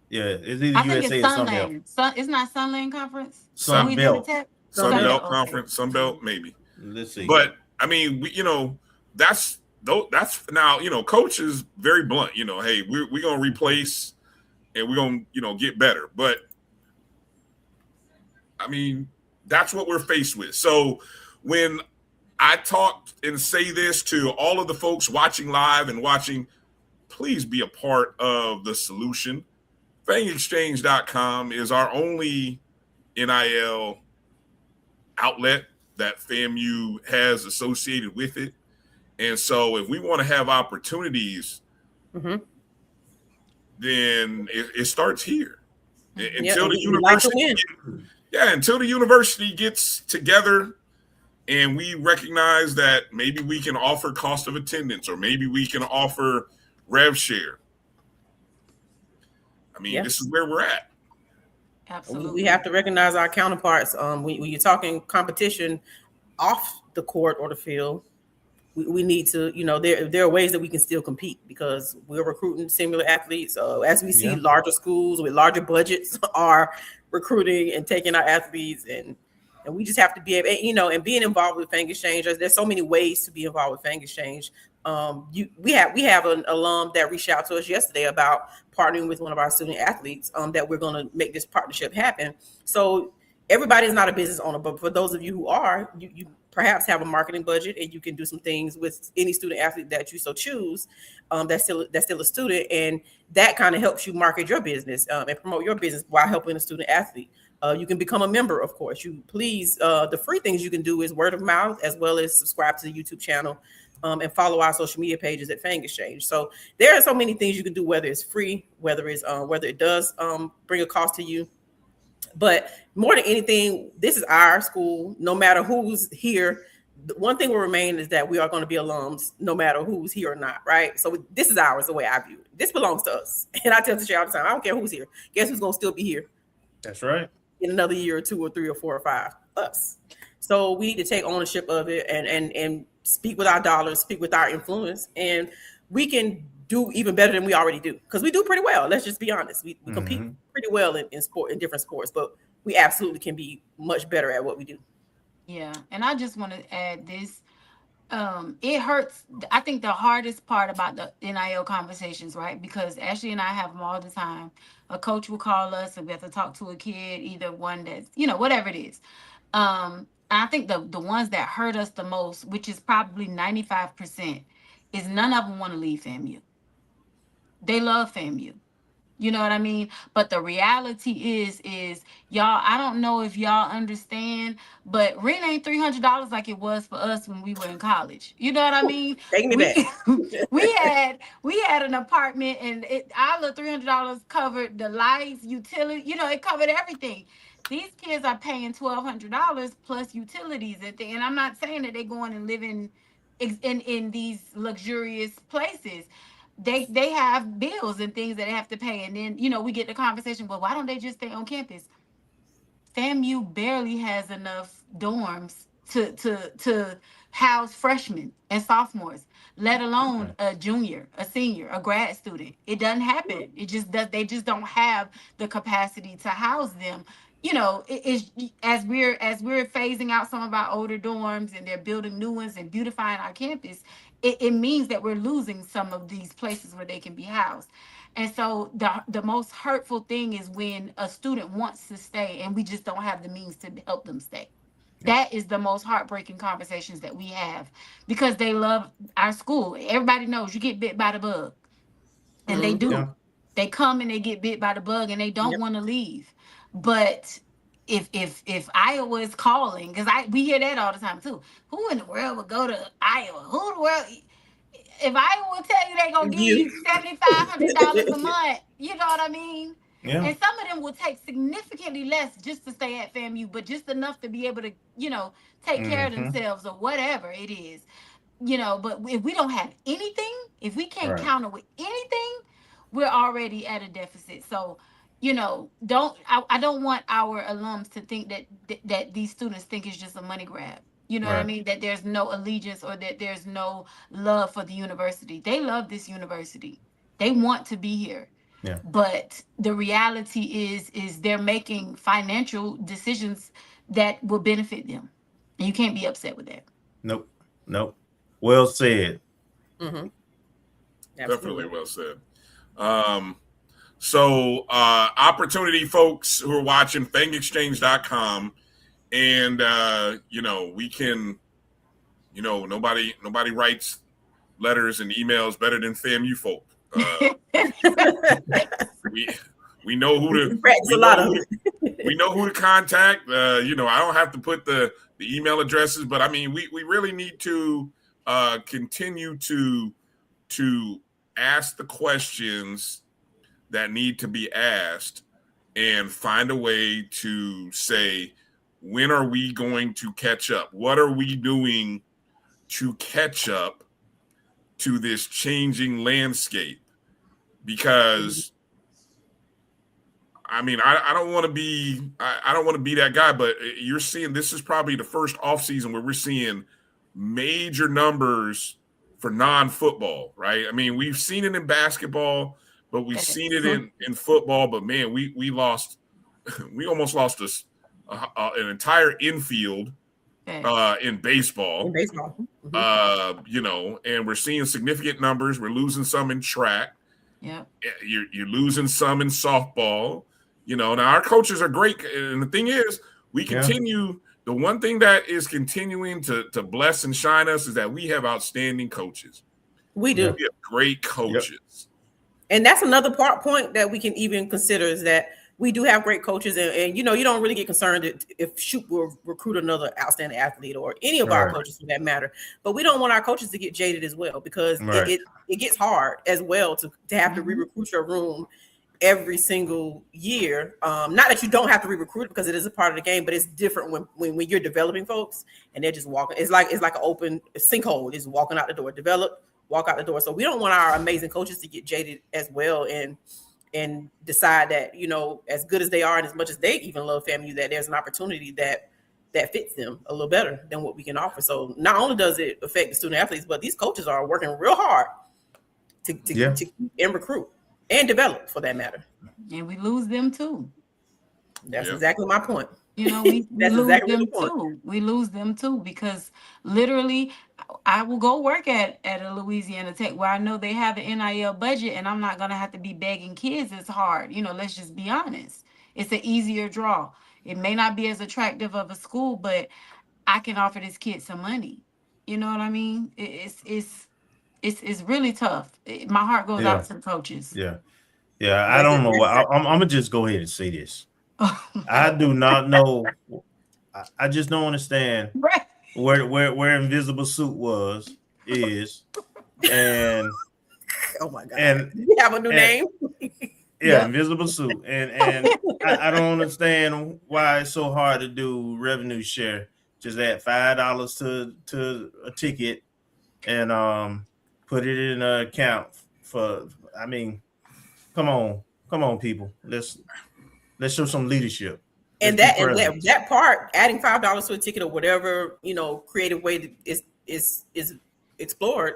Yeah, it's either USA or Sunbelt. It's not Sunland Conference. Sunbelt. Sunbelt Conference. Sunbelt, maybe. Let's see. But I mean, that's now. Coach is very blunt. Hey, we're gonna replace, and we're gonna get better. But I mean, that's what we're faced with. So when I talk and say this to all of the folks watching live and watching, please be a part of the solution. FangExchange.com is our only NIL outlet that FAMU has associated with it. And so if we want to have opportunities, mm-hmm. then it starts here. Until the university gets together and we recognize that maybe we can offer cost of attendance or maybe we can offer rev share. I mean, This is where we're at. Absolutely. We have to recognize our counterparts. When you're talking competition off the court or the field. We need to, there are ways that we can still compete because we're recruiting similar athletes. As we see larger schools with larger budgets are recruiting and taking our athletes, and we just have to be able, and being involved with Fang Exchange. There's so many ways to be involved with Fang Exchange. We have an alum that reached out to us yesterday about partnering with one of our student athletes that we're going to make this partnership happen. So everybody's not a business owner, but for those of you who are, you perhaps have a marketing budget and you can do some things with any student athlete that you so choose that's still a student, and that kind of helps you market your business and promote your business while helping a student athlete. You can become a member, of course. The free things you can do is word of mouth, as well as subscribe to the YouTube channel and follow our social media pages at Fang Exchange. So there are so many things you can do, whether it's free, whether it does bring a cost to you. But more than anything, this is our school. No matter who's here, the one thing will remain is that we are going to be alums, no matter who's here or not, right? So this is ours, the way I view it. This belongs to us. And I tell Tache all the time, I don't care who's here. Guess who's going to still be here? That's right. In another year or 2 or 3 or 4 or 5, us. So we need to take ownership of it and speak with our dollars, speak with our influence, and we can do even better than we already do, because we do pretty well. Let's just be honest. We compete pretty well in different sports, but we absolutely can be much better at what we do. Yeah, and I just want to add this. It hurts. I think the hardest part about the NIL conversations, right? Because Ashley and I have them all the time. A coach will call us and we have to talk to a kid, either one that's, whatever it is. I think the ones that hurt us the most, which is probably 95%, is none of them want to leave FAMU. They love FAMU. You know what I mean? But the reality is y'all, I don't know if y'all understand, but rent ain't $300 like it was for us when we were in college. You know what I mean? Take me back. we had an apartment, and all the $300 covered the lights, utility, it covered everything. These kids are paying $1,200 plus utilities and I'm not saying that they're going and living in these luxurious places. They have bills and things that they have to pay. And then, we get the conversation, well, why don't they just stay on campus? FAMU barely has enough dorms to house freshmen and sophomores, let alone a junior, a senior, a grad student. It doesn't happen. It just does. They just don't have the capacity to house them. It's as we're phasing out some of our older dorms and they're building new ones and beautifying our campus, it means that we're losing some of these places where they can be housed. And so the most hurtful thing is when a student wants to stay and we just don't have the means to help them stay. That is the most heartbreaking conversations that we have, because they love our school. Everybody knows you get bit by the bug, and they do. Yeah. They come and they get bit by the bug and they don't want to leave. But if Iowa is calling, because we hear that all the time too. Who in the world would go to Iowa? Who in the world? If Iowa will tell you they're gonna give you $7,500 a month, you know what I mean? Yeah. And some of them will take significantly less just to stay at FAMU, but just enough to be able to, take care of themselves or whatever it is. But if we don't have anything, if we can't counter with anything, we're already at a deficit. So, I don't want our alums to think that these students think it's just a money grab. You know what I mean? That there's no allegiance or that there's no love for the university. They love this university. They want to be here. Yeah. But the reality is they're making financial decisions that will benefit them. And you can't be upset with that. Nope. Well said. Mm-hmm. Definitely well said. So opportunity folks who are watching, fangexchange.com. And, we can, nobody writes letters and emails better than FAMU folk. We know who to contact. I don't have to put the email addresses, but I mean, we really need to continue to ask the questions that need to be asked and find a way to say, when are we going to catch up? What are we doing to catch up to this changing landscape? Because I mean, I don't want to be that guy, but you're seeing this is probably the first offseason where we're seeing major numbers for non-football, right? I mean, we've seen it in basketball, but we've seen it in football. But man, we lost, we almost lost an entire infield in baseball. In baseball. You know, and we're seeing significant numbers. We're losing some in track. Yeah, you're losing some in softball. You know, now our coaches are great, and the thing is, we continue. The one thing that is continuing to bless and shine us is that we have outstanding coaches. We do. We have great coaches. And that's another point that we can even consider is that we do have great coaches. And you know, you don't really get concerned if Shoot will recruit another outstanding athlete or any of our coaches for that matter. But we don't want our coaches to get jaded as well, because it gets hard as well to have to re-recruit your room every single year. Not that you don't have to re-recruit because it is a part of the game, but it's different when you're developing folks and they're just walking. It's like an open sinkhole. It's walking out the door, walk out the door. So we don't want our amazing coaches to get jaded as well and decide that, you know, as good as they are and as much as they even love FAMU, that there's an opportunity that fits them a little better than what we can offer. So not only does it affect the student athletes, but these coaches are working real hard to and recruit and develop, for that matter. And we lose them too. That's exactly my point. You know, we lose them too. We lose them too, because literally I will go work at a Louisiana Tech where I know they have an NIL budget, and I'm not going to have to be begging kids as hard. You know, let's just be honest. It's an easier draw. It may not be as attractive of a school, but I can offer this kid some money. You know what I mean? It's really tough. My heart goes out to the coaches. Yeah, I don't know. I'm gonna just go ahead and say this. I do not know. I just don't understand where Invisible Suit is, and oh my god, and you have a new name. Yeah, Invisible Suit, and I don't understand why it's so hard to do revenue share. Just add $5 to a ticket, and put it in an account for. I mean, come on, people. Let's show some leadership. And that part, adding $5 to a ticket or whatever, you know, creative way is explored,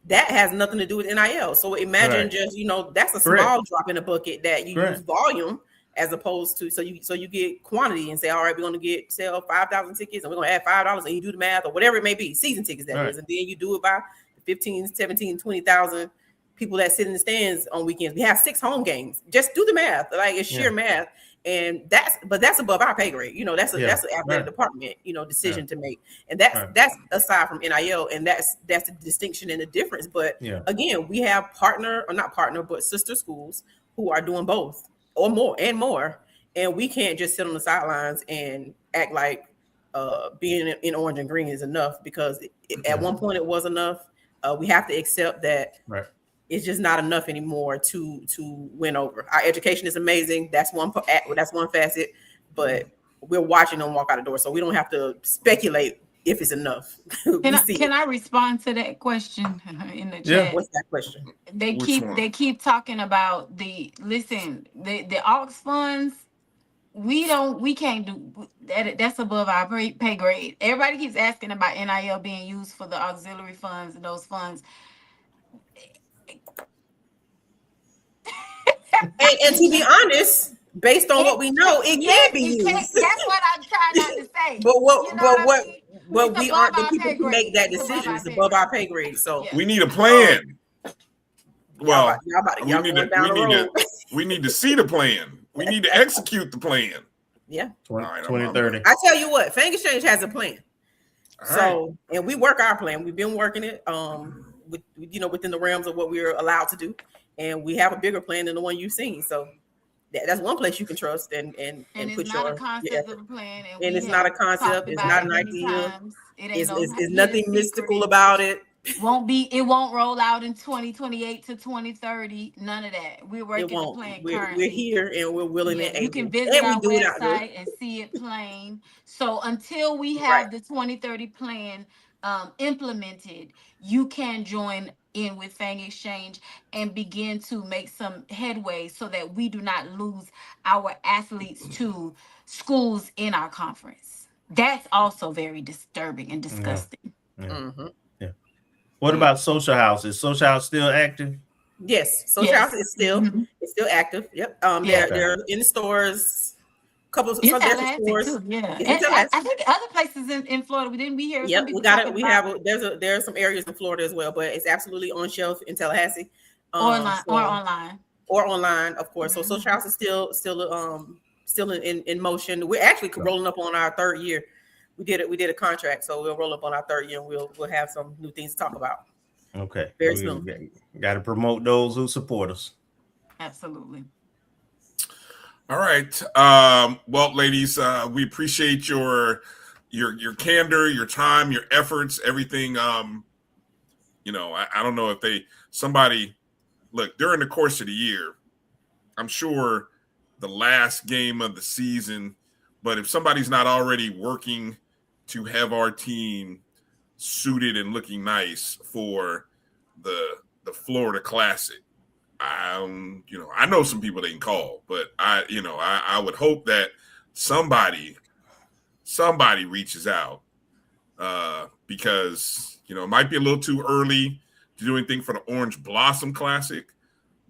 that has nothing to do with NIL. So imagine just, you know, that's a small drop in the bucket that you use volume as opposed to, so you get quantity and say, all right, we're going to sell 5,000 tickets and we're going to add $5 and you do the math or whatever it may be, season tickets that is. And then you do it by 15, 17, 20,000 people that sit in the stands on weekends. We have 6 home games. Just do the math. Like, it's sheer math. And that's above our pay grade. You know, that's an athletic department, you know, decision to make. And that's aside from NIL, and that's the distinction and the difference. But again, we have but sister schools who are doing both or more. And we can't just sit on the sidelines and act like being in orange and green is enough, because at one point it was enough. We have to accept that it's just not enough anymore to win over. Our education is amazing. That's one facet, but we're watching them walk out the door, so we don't have to speculate if it's enough. Can I respond to that question in the chat? Yeah. What's that question? They keep talking about the aux funds. We can't do that. That's above our pay grade. Everybody keeps asking about NIL being used for the auxiliary funds and those funds. And to be honest, based on what we know, it can be used. That's what I'm trying not to say. But we aren't the people who make that decision. It's above our pay grade. So we need a plan. Well, we need to see the plan. We need to execute the plan. Yeah. 2030. I tell you what, Fang Exchange has a plan. And we work our plan. We've been working it within the realms of what we're allowed to do. And we have a bigger plan than the one you've seen. So that's one place you can trust and it's put not a concept of a plan. And it's not a concept. It's not an idea. It's nothing mystical about it. It won't roll out in 2028 to 2030. None of that. We're working the plan currently. We're here and we're willing and able. You can visit our website and see it plain. So until we have the 2030 plan implemented, you can join in with Fang Exchange and begin to make some headway so that we do not lose our athletes to schools in our conference. That's also very disturbing and disgusting. Yeah. What about Social House? Is Social House still active? Yes, Social House is still active. Yep. They're in stores. Couple of some different stores. Too, yeah. And I think other places in Florida. Didn't we hear? Yep, there's some areas in Florida as well, but it's absolutely on shelf in Tallahassee. Or online, of course. So Social House is still in motion. We're actually rolling up on our third year. We did a contract, so we'll roll up on our third year, and we'll have some new things to talk about. Okay, very soon. Got to promote those who support us. Absolutely. All right. Well, ladies, we appreciate your candor, your time, your efforts, everything. I don't know if somebody look during the course of the year, I'm sure the last game of the season, but if somebody's not already working to have our team suited and looking nice for the Florida Classic, I know some people they can call, but I would hope that somebody reaches out because it might be a little too early to do anything for the Orange Blossom Classic,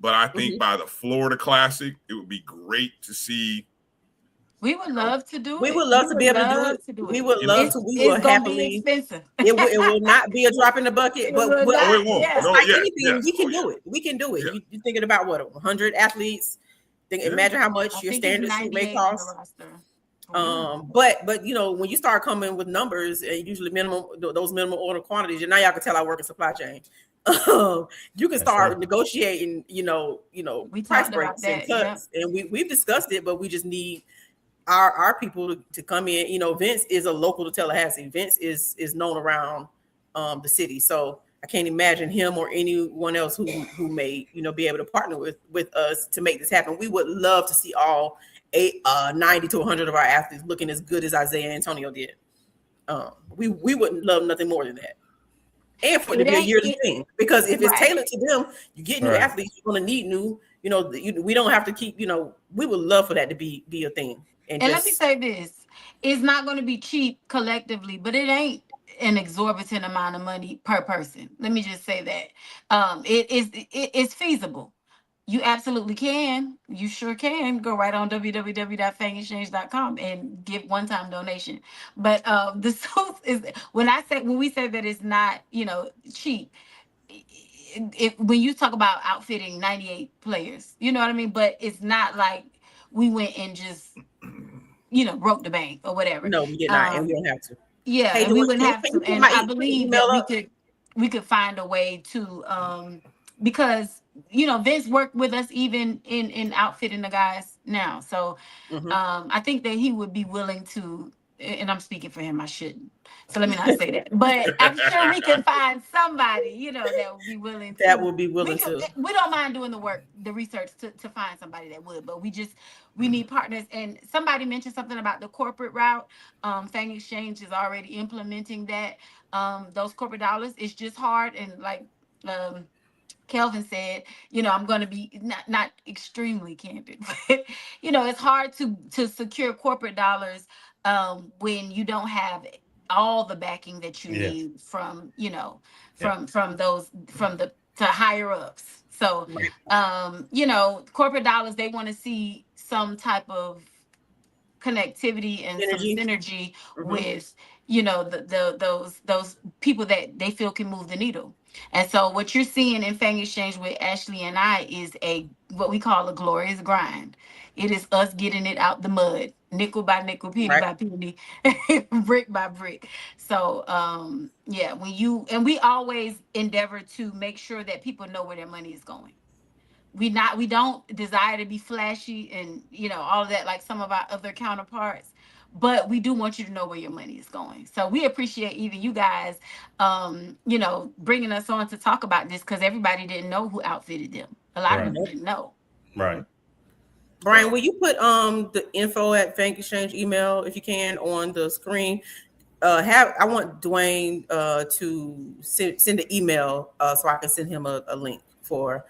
but I think by the Florida Classic, it would be great to see. We would love to do it. We would love to be able to do it. We would love to. We will happily. Expensive. It will not be a drop in the bucket, but it won't. Yes. No, like anything, we can do it. We can do it. Yeah. You're thinking about what 100 athletes. Imagine how much your standard suit may cost. But when you start coming with numbers and usually those minimum order quantities, and now y'all can tell I work in supply chain. You can start negotiating, price breaks and cuts, and we've discussed it, but we just need our people to come in. Vince is a local to Tallahassee. Vince is known around the city, so I can't imagine him or anyone else who may be able to partner with us to make this happen. We would love to see all 90 to 100 of our athletes looking as good as Isaiah and Antonio did. We wouldn't love nothing more than that. And for it to be a yearly thing, because if it's tailored to them, you get new athletes. You're going to need new. We don't have to keep. We would love for that to be a thing. And let me say this: it's not going to be cheap collectively, but it ain't an exorbitant amount of money per person. Let me just say that it's feasible. You absolutely can. You sure can go right on www.fangexchange.com and give one-time donation. But the truth is, when we say that it's not, cheap, when you talk about outfitting 98 players, you know what I mean? But it's not like we went and just, broke the bank or whatever. No, we did not, and we don't have to. Yeah, hey, and we wouldn't have to. And I believe that we could find a way to, because Vince worked with us even in outfitting the guys now. So I think that he would be willing to, and I'm speaking for him, I shouldn't. So let me not say that. But I'm sure we can find somebody, that would be willing to. That would be willing to. We don't mind doing the work, the research to find somebody that would, but we need partners. And somebody mentioned something about the corporate route. Fang Exchange is already implementing that. Those corporate dollars, it's just hard. And like, Kelvin said, I'm going to be not extremely candid, but it's hard to secure corporate dollars when you don't have all the backing that you need from the higher ups. So corporate dollars, they want to see some type of connectivity and some synergy with those people that they feel can move the needle. And so what you're seeing in Fang Exchange with Ashley and I is what we call a glorious grind. It is us getting it out the mud, nickel by nickel, penny by penny, brick by brick. So we always endeavor to make sure that people know where their money is going. We don't desire to be flashy and all of that like some of our other counterparts. But we do want you to know where your money is going. So we appreciate even you guys, bringing us on to talk about this because everybody didn't know who outfitted them. A lot of them didn't know. Right. Bryan, will you put the info at Fang Exchange email if you can on the screen? I want Dwayne to send an email so I can send him a link for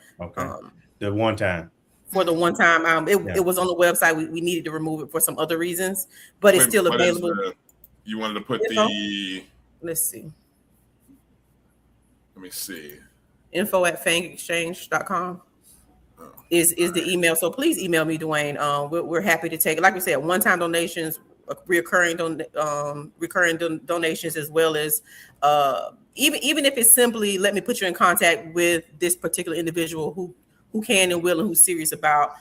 the one time. For the one time, it was on the website. We needed to remove it for some other reasons, but it's still available. You wanted to put Let's see. Let me see. info@fangexchange.com is the email. So please email me, Dwayne. We're happy to take, like we said, one-time donations, recurring donations, as well as even if it's simply let me put you in contact with this particular individual who can and will and who's serious about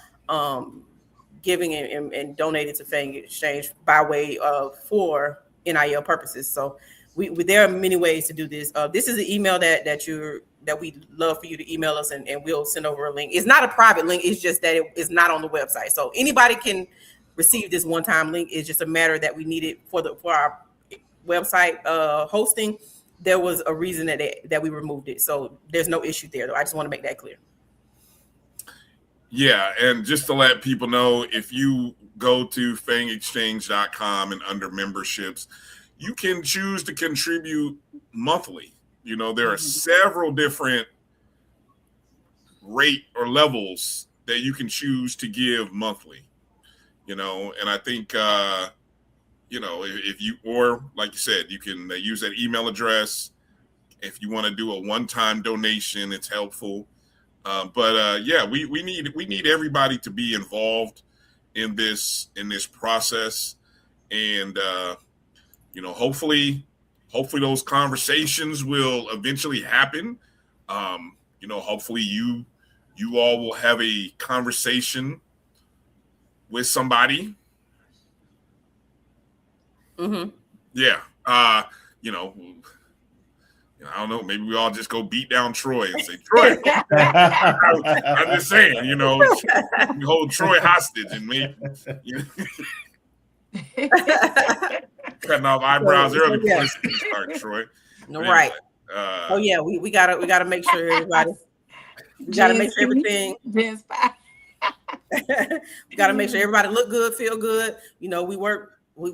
giving and donating to Fang Exchange by way of for NIL purposes. So we there are many ways to do this. This is the email that we'd love for you to email us, and we'll send over a link. It's not a private link. It's just that it is not on the website. So anybody can receive this one-time link. It's just a matter that we need it for our website hosting. There was a reason that we removed it. So there's no issue there, though. I just want to make that clear. Yeah, and just to let people know, if you go to fangexchange.com and under memberships, you can choose to contribute monthly. You know, there are several different rate or levels that you can choose to give monthly. You know, and I think, you know, if you, or like you said, you can use that email address. If you want to do a one-time donation, it's helpful. Yeah, we need everybody to be involved in this process, and you know, hopefully those conversations will eventually happen. You know, hopefully you all will have a conversation with somebody. Mm-hmm. Yeah. You know, I don't know. Maybe we all just go beat down Troy and say, Troy. I'm just saying, you know, we hold Troy hostage and maybe, you know, cutting off eyebrows early before the season starts, Troy. No, right. Oh yeah, we gotta make sure everybody. We gotta make sure everything. We gotta make sure everybody look good, feel good. You know, we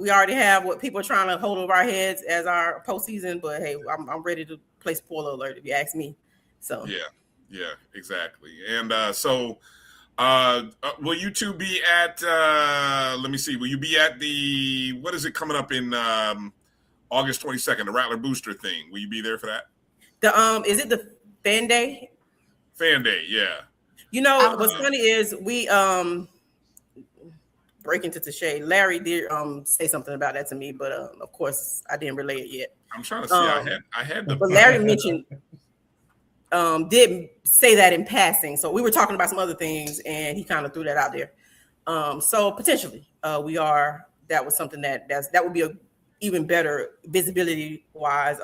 already have what people are trying to hold over our heads as our postseason, but hey, I'm ready to play spoiler alert if you ask me. So yeah, exactly. And so will you two be at let me see, will you be at the, what is it coming up in August 22nd, the Rattler Booster thing? Will you be there for that? Is it the Fan Day? Fan Day, yeah. You know, what's funny is we break into Tache. Larry did say something about that to me, but of course I didn't relay it yet. I'm trying to see. I had the. But Larry mentioned did say that in passing. So we were talking about some other things, and he kind of threw that out there. So potentially, that was something that would be a even better visibility wise,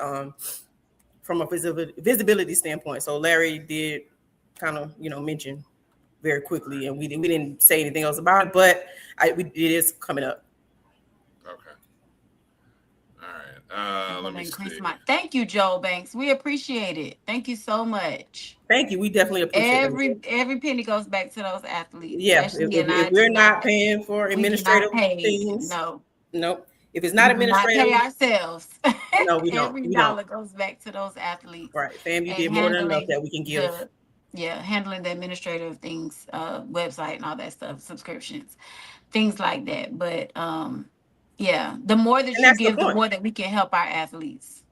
from a visibility standpoint. So Larry did kind of mention very quickly, and we didn't say anything else about it, but it is coming up. Okay. All right. Let me see. Thank you, Joel Banks. We appreciate it. Thank you so much. Thank you. We definitely appreciate it. Every penny goes back to those athletes. Yeah. If we're not paying for administrative things, nope. If it's not administrative, pay ourselves. No, we don't. Every dollar goes back to those athletes. Right. FAMU did more than enough that we can give. Handling the administrative things, website and all that stuff, subscriptions, things like that. But the more that you give, the more that we can help our athletes.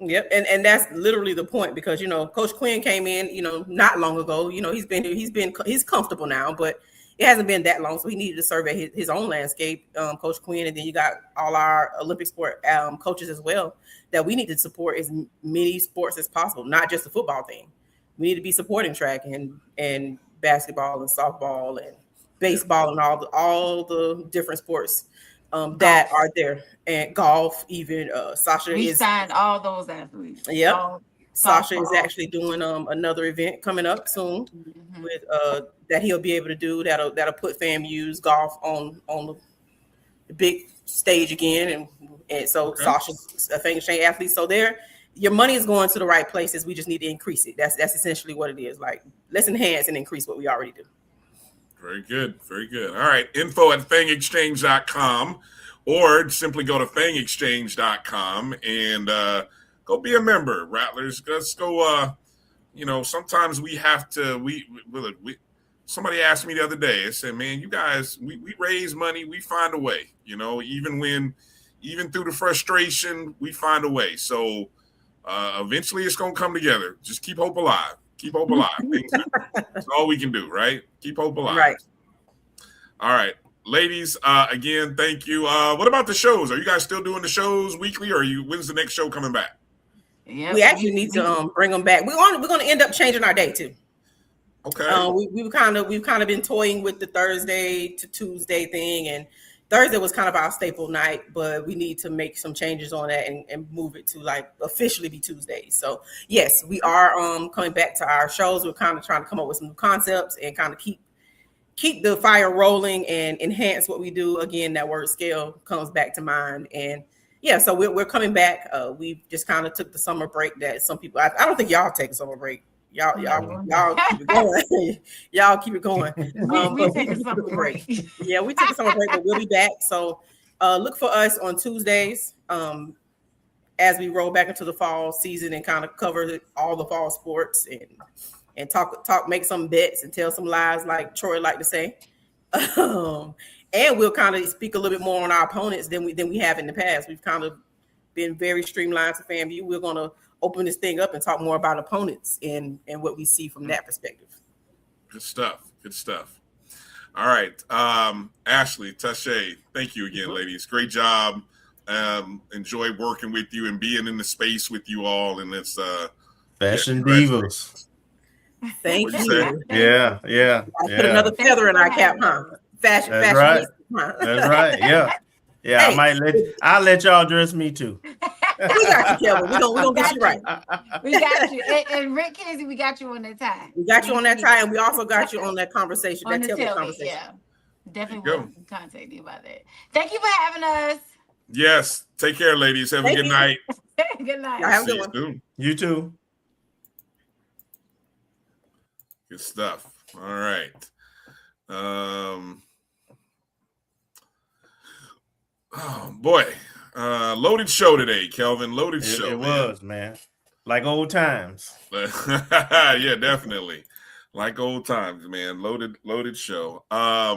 Yep, and that's literally the point, because Coach Quinn came in, not long ago. He's comfortable now, but it hasn't been that long, so he needed to survey his own landscape, Coach Quinn, and then you got all our Olympic sport coaches as well that we need to support as many sports as possible, not just the football thing. We need to be supporting track and basketball and softball and baseball and all the different sports that are there, and golf even. Sasha signed all those athletes. Yep. Sasha is actually doing another event coming up soon with that he'll be able to do that'll put FAMU's golf on the big stage again, and so Sasha's a Fang Exchange athlete. So your money is going to the right places. We just need to increase it. That's essentially what it is. Like, let's enhance and increase what we already do. Very good. Very good. All right. info@fangexchange.com, or simply go to fangexchange.com and go be a member, Rattlers. Let's go. Sometimes we have to, somebody asked me the other day, I said, man, you guys, we raise money. We find a way, even through the frustration, we find a way. So, Eventually it's going to come together. Just keep hope alive. Keep hope alive. That's all we can do, right? Keep hope alive. Right. All right. Ladies, again, thank you. What about the shows? Are you guys still doing the shows weekly, or when's the next show coming back? Yep. We actually need to bring them back. We're going to end up changing our day too. Okay. We've kind of been toying with the Thursday to Tuesday thing, and Thursday was kind of our staple night, but we need to make some changes on that and move it to like officially be Tuesdays. So yes, we are coming back to our shows. We're kind of trying to come up with some new concepts and kind of keep the fire rolling and enhance what we do. Again, that word scale comes back to mind. And yeah, so we're coming back. We just kind of took the summer break that some people, I don't think y'all take a summer break. Y'all keep it going. Y'all keep it going. We take a summer break. Yeah, we take a summer break, but we'll be back. So look for us on Tuesdays as we roll back into the fall season and kind of cover all the fall sports and talk, make some bets and tell some lies, like Troy like to say. And we'll kind of speak a little bit more on our opponents than we have in the past. We've kind of been very streamlined to FAMU. We're going to open this thing up and talk more about opponents and what we see from that perspective. Good stuff. All right. Ashley, Tache, thank you again, ladies. Great job. Enjoy working with you and being in the space with you all. And it's Fashion Divas. Thank you. Yeah. Put another feather in our cap, huh? Fashion. Right. That's right. Yeah. Hey, I'll let y'all dress me too. We got you, Kelvin. We're gonna get you right. We got you. And Rick Kinsey, we got you on that tie. We got you on that tie, and we also got you on that conversation, on that tailgate conversation. Yeah. Definitely will contact you about that. Thank you for having us. Yes. Take care, ladies. Have a good night. Good night. Have a good one. Soon. You too. Good stuff. All right. Oh boy. Loaded show today, Kelvin. Loaded show. It was, man. Like old times. Yeah, definitely. Like old times, man. Loaded show. I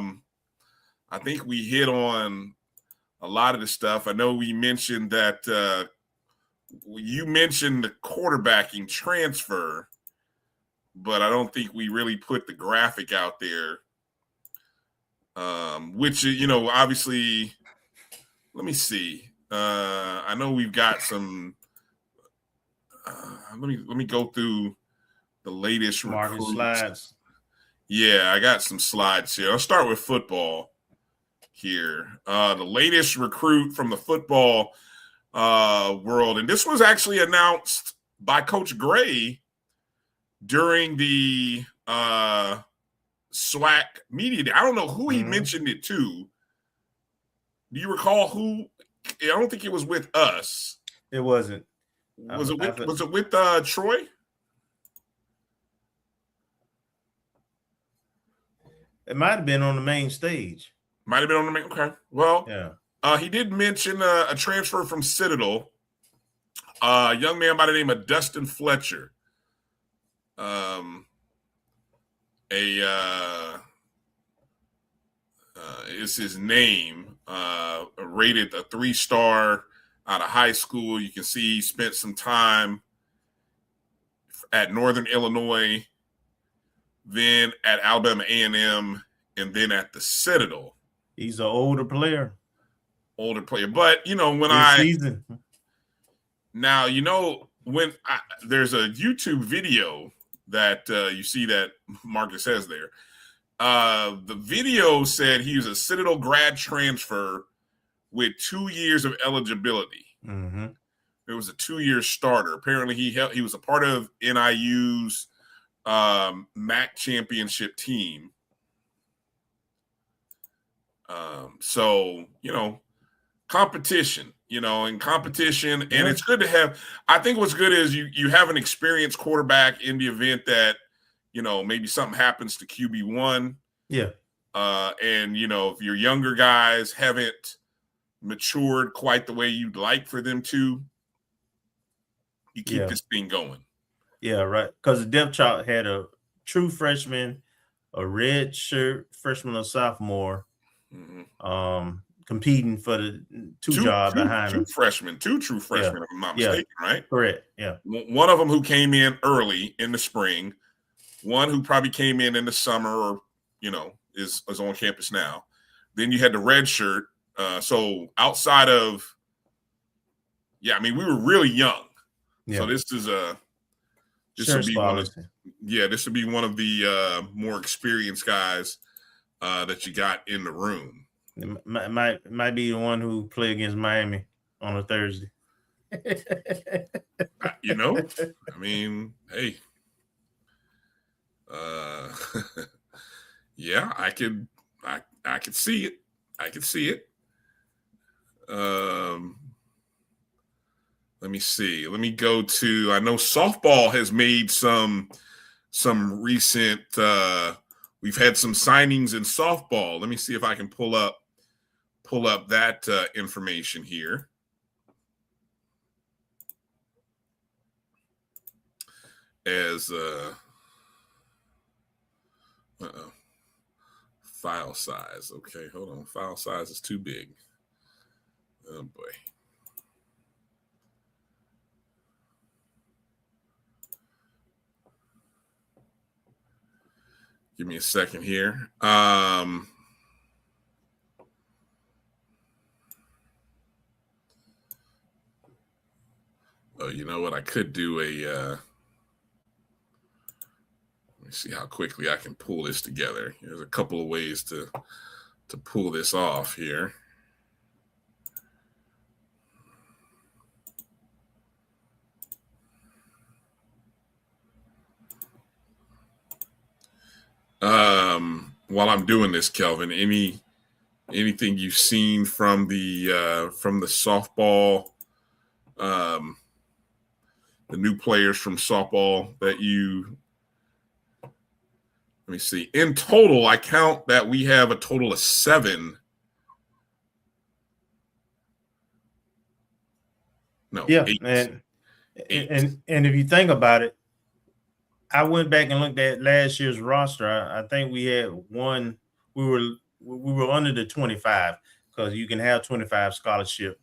think we hit on a lot of the stuff. I know we mentioned that you mentioned the quarterbacking transfer, but I don't think we really put the graphic out there. Which, obviously, let me see. I know we've got some. Let me go through the latest Marcus slides. Yeah, I got some slides here. I'll start with football here. The latest recruit from the football world, and this was actually announced by Coach Gray during the SWAC media day. I don't know who he mentioned it to. Do you recall who? I don't think it was with us. It wasn't. Was it with Troy? It might have been on the main stage. Might have been on the main. Okay. Well, yeah. He did mention a transfer from Citadel. A young man by the name of Dustin Fletcher. Is his name. Rated a 3-star out of high school. You can see he spent some time at Northern Illinois, then at Alabama A&M, and then at the Citadel. He's an older player. But, when there's a YouTube video that you see that Marcus has there. The video said he was a Citadel grad transfer with 2 years of eligibility. Mm-hmm. It was a 2-year starter. Apparently, he was a part of NIU's MAC championship team. So, competition, and it's good to have. I think what's good is you have an experienced quarterback in the event that, maybe something happens to QB1. Yeah. And, if your younger guys haven't matured quite the way you'd like for them to, you keep this thing going. Yeah, right. Because the depth chart had a true freshman, a red shirt freshman or sophomore, kind competing for the two job behind him. Two true freshmen, if I'm not mistaken, right? Correct. Yeah. One of them who came in early in the spring, one who probably came in the summer, or is on campus now. Then you had the red shirt. So outside of, we were really young. Yeah. So this is this Sure, would be one of the more experienced guys that you got in the room. It might be the one who play against Miami on a Thursday. Hey, yeah, I could see it. I could see it. Let me see. Let me go to, I know softball has made some recent, we've had some signings in softball. Let me see if I can pull up that information here. As file size. Okay, hold on. File size is too big. Oh boy. Give me a second here. Oh, you know what? I could do a let me see how quickly I can pull this together. There's a couple of ways to pull this off here. While I'm doing this, Kelvin, anything you've seen from the softball, the new players from softball that you? Let me see. In total, I count that we have a total of 7. No, yeah, 8. And if you think about it, I went back and looked at last year's roster. I think we had one. We were under the 25 because you can have 25 scholarship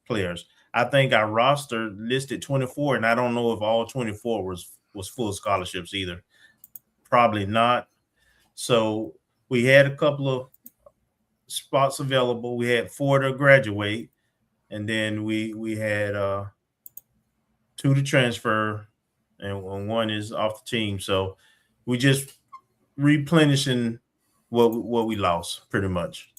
players. I think our roster listed 24, and I don't know if all 24 was full scholarships either. Probably not. So we had a couple of spots available. We had 4 to graduate, and then we had 2 to transfer, and 1 is off the team. So we just replenishing what we lost pretty much.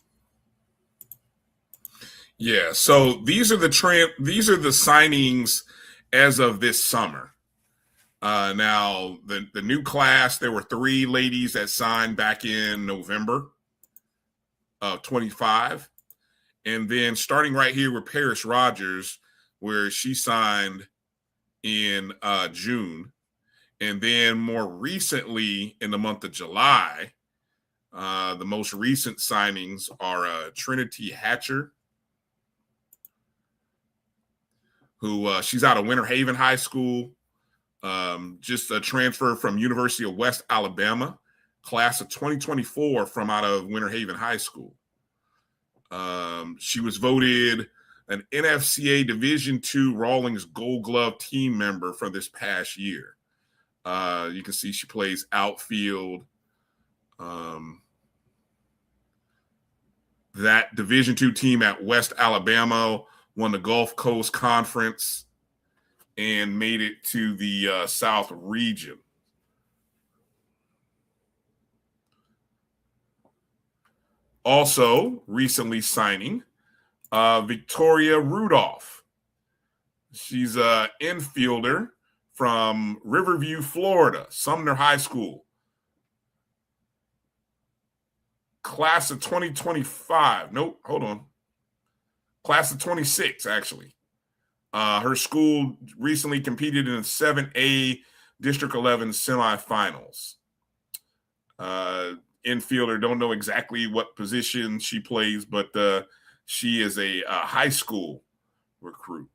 Yeah. So these are the signings as of this summer. Now the new class, there were 3 ladies that signed back in November of 25. And then starting right here with Paris Rogers, where she signed in June. And then more recently in the month of July, the most recent signings are Trinity Hatcher, who she's out of Winter Haven High School. Just a transfer from University of West Alabama, class of 2024 from out of Winter Haven High School. She was voted an NFCA Division II Rawlings Gold Glove team member for this past year. You can see she plays outfield. That Division II team at West Alabama won the Gulf Coast Conference and made it to the South region. Also, recently signing Victoria Rudolph. She's an infielder from Riverview, Florida, Sumner High School. Class of 2025. Nope, hold on. Class of 26, actually. Her school recently competed in the 7A District 11 semifinals. Infielder, don't know exactly what position she plays, but she is a high school recruit.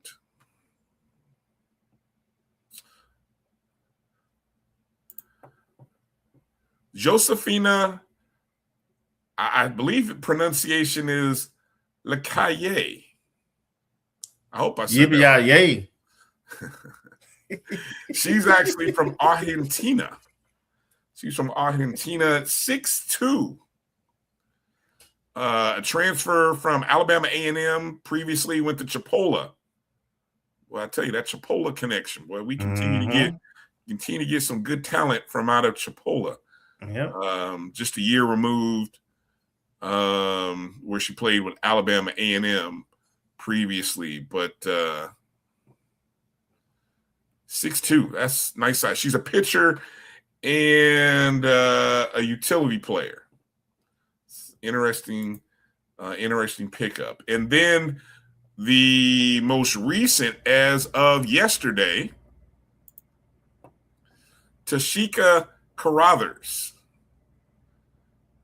Josefina I believe pronunciation is Lacaille. I hope I said that. Yippee-yi-yay. She's actually from Argentina. She's from Argentina, 6'2". A transfer from Alabama A&M, previously went to Chipola. Well, I tell you, that Chipola connection, boy, we continue to get some good talent from out of Chipola. Yep. Just a year removed, where she played with Alabama A&M previously, but 6'2", that's nice size. She's a pitcher and a utility player. Interesting pickup. And then the most recent, as of yesterday, Tache Carruthers.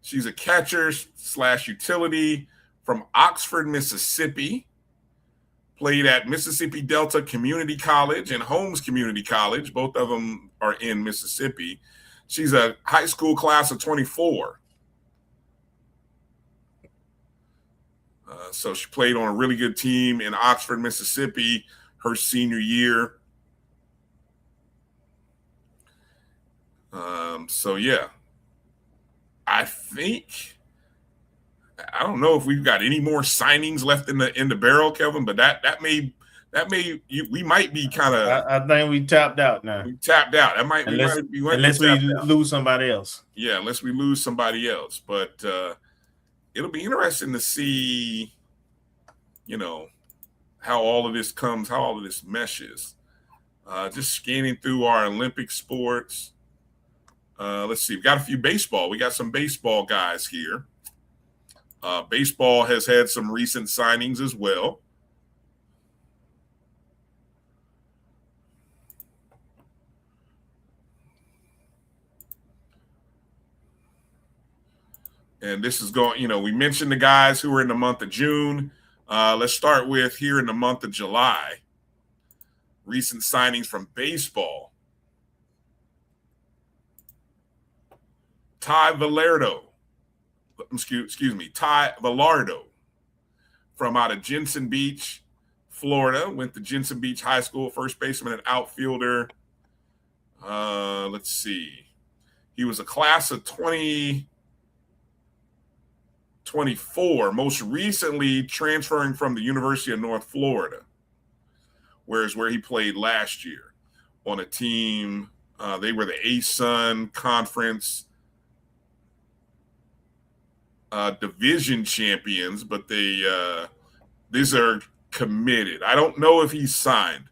She's a catcher / utility from Oxford, Mississippi. Played at Mississippi Delta Community College and Holmes Community College. Both of them are in Mississippi. She's a high school class of 24. So she played on a really good team in Oxford, Mississippi, her senior year. So yeah, I don't know if we've got any more signings left in the barrel, Kelvin, but we might be kind of. I think we tapped out now. We tapped out. Unless we lose somebody else. Yeah, unless we lose somebody else. But it'll be interesting to see, how all of this comes, how all of this meshes. Just scanning through our Olympic sports. Let's see. We've got a few baseball. We got some baseball guys here. Baseball has had some recent signings as well. And this is going, we mentioned the guys who were in the month of June. Let's start with here in the month of July. Recent signings from baseball. Ty Villardo from out of Jensen Beach, Florida. Went to Jensen Beach High School, first baseman and outfielder. Let's see. He was a class of 2024, most recently transferring from the University of North Florida, where he played last year on a team. They were the ASUN Conference division champions, but these are committed. I don't know if he's signed.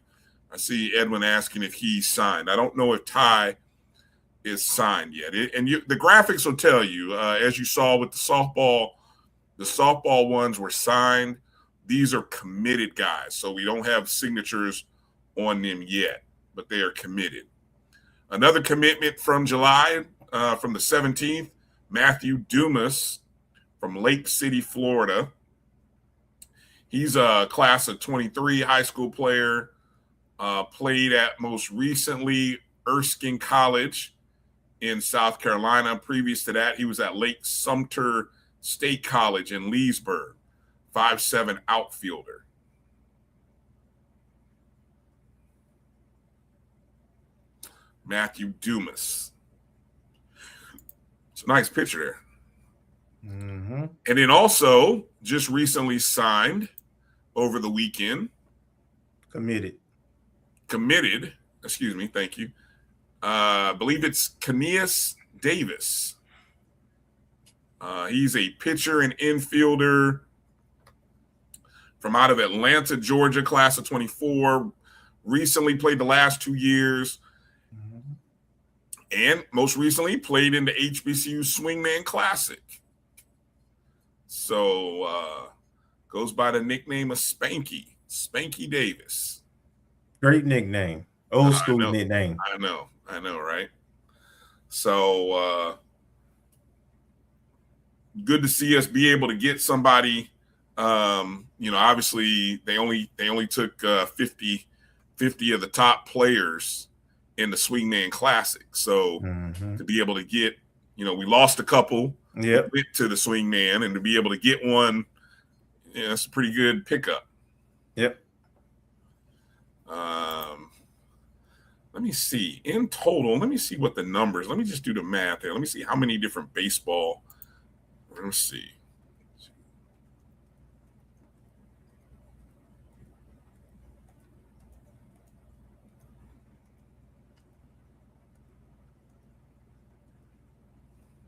I see Edwin asking if he's signed. I don't know if Ty is signed yet. The graphics will tell you, as you saw with the softball ones were signed. These are committed guys, so we don't have signatures on them yet, but they are committed. Another commitment from July, from the 17th, Matthew Dumas from Lake City, Florida. He's a class of 23 high school player, played at most recently Erskine College in South Carolina. Previous to that, he was at Lake Sumter State College in Leesburg, 5'7" outfielder. Matthew Dumas. It's a nice picture there. Mm-hmm. And then also just recently signed over the weekend. Committed. Excuse me. Thank you. I believe it's Keneas Davis. He's a pitcher and infielder from out of Atlanta, Georgia, class of 24. Recently played the last 2 years. Mm-hmm. And most recently played in the HBCU Swingman Classic. So goes by the nickname of Spanky Davis. Great nickname. Old school nickname. I know, right? So good to see us be able to get somebody. Obviously they only took 50 of the top players in the Swingman Classic. So to be able to get, we lost a couple. Yep. went to the swingman, and to be able to get one, yeah, that's a pretty good pickup. Yep. Let me see. In total, let me see what the numbers. Let me just do the math here. Let me see how many different baseball. Let me see.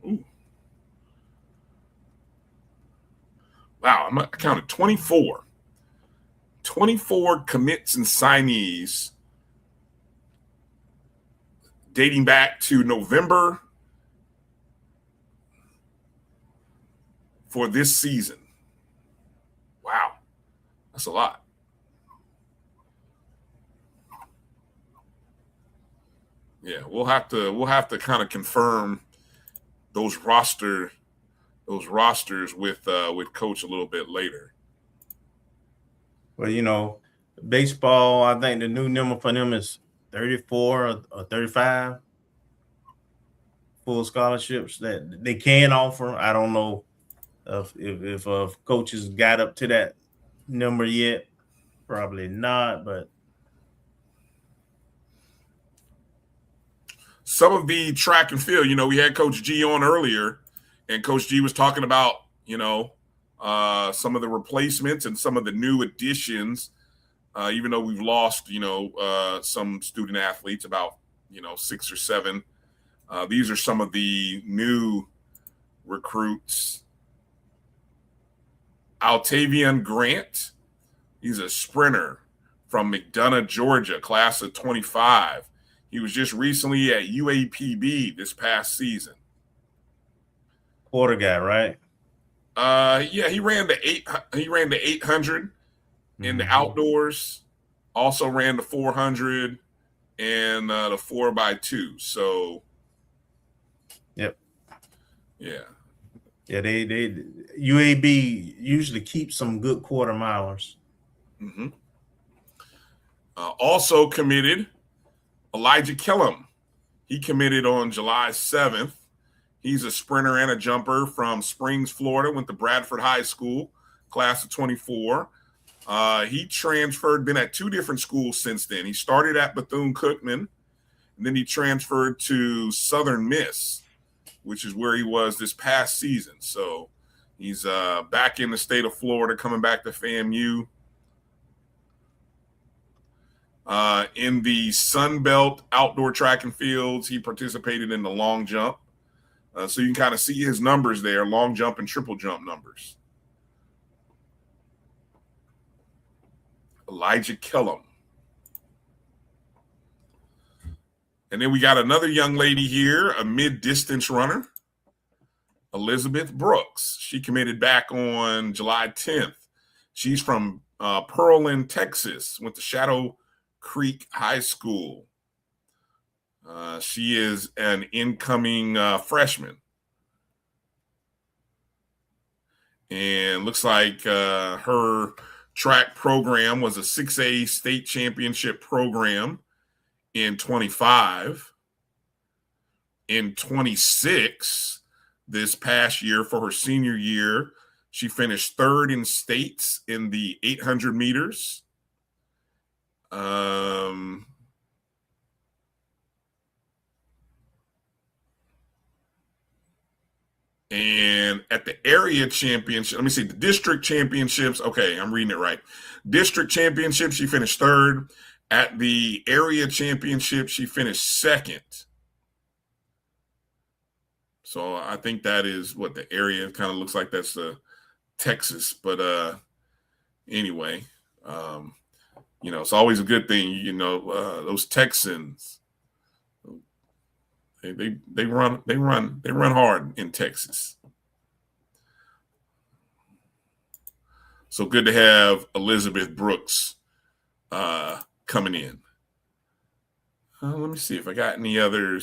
Ooh. Wow, I counted 24. 24 commits and signees dating back to November for this season. Wow, that's a lot. Yeah, we'll have to kind of confirm those rosters with Coach a little bit later. Well, you know, baseball, I think the new number for them is 34 or 35 full scholarships that they can offer. I don't know if coaches got up to that number yet. Probably not, but some of the track and field, you know, we had Coach G on earlier, and Coach G was talking about, you know, some of the replacements and some of the new additions, even though we've lost, you know, some student athletes, about, you know, 6 or 7. These are some of the new recruits. Altavian Grant, he's a sprinter from McDonough, Georgia, class of 25. He was just recently at UAPB this past season. Quarter guy, right? Yeah, he ran the 800 in the outdoors. Also ran the 400 and the 4x2. So, yep. Yeah. Yeah, they UAB usually keeps some good quarter milers. Mm-hmm. Also committed Elijah Kellum. He committed on July 7th. He's a sprinter and a jumper from Springs, Florida, went to Bradford High School, class of 24. He transferred, been at 2 different schools since then. He started at Bethune-Cookman, and then he transferred to Southern Miss, which is where he was this past season. So he's back in the state of Florida, coming back to FAMU. In the Sun Belt outdoor track and fields, he participated in the long jump. So you can kind of see his numbers there, long jump and triple jump numbers. Elijah Kellum. And then we got another young lady here, a mid-distance runner, Elizabeth Brooks. She committed back on July 10th. She's from Pearland, Texas, went to Shadow Creek High School. She is an incoming freshman. And looks like her track program was a 6A state championship program in 25. In 26, this past year for her senior year, she finished 3rd in states in the 800 meters. And at the area championship, let me see, the district championships. Okay, I'm reading it right. District championship, she finished 3rd. At the area championship, she finished 2nd. So I think that is what the area kind of looks like. That's Texas. But anyway, you know, it's always a good thing. You know, those Texans, they run hard in Texas. So good to have Elizabeth Brooks coming in. Let me see if I got any other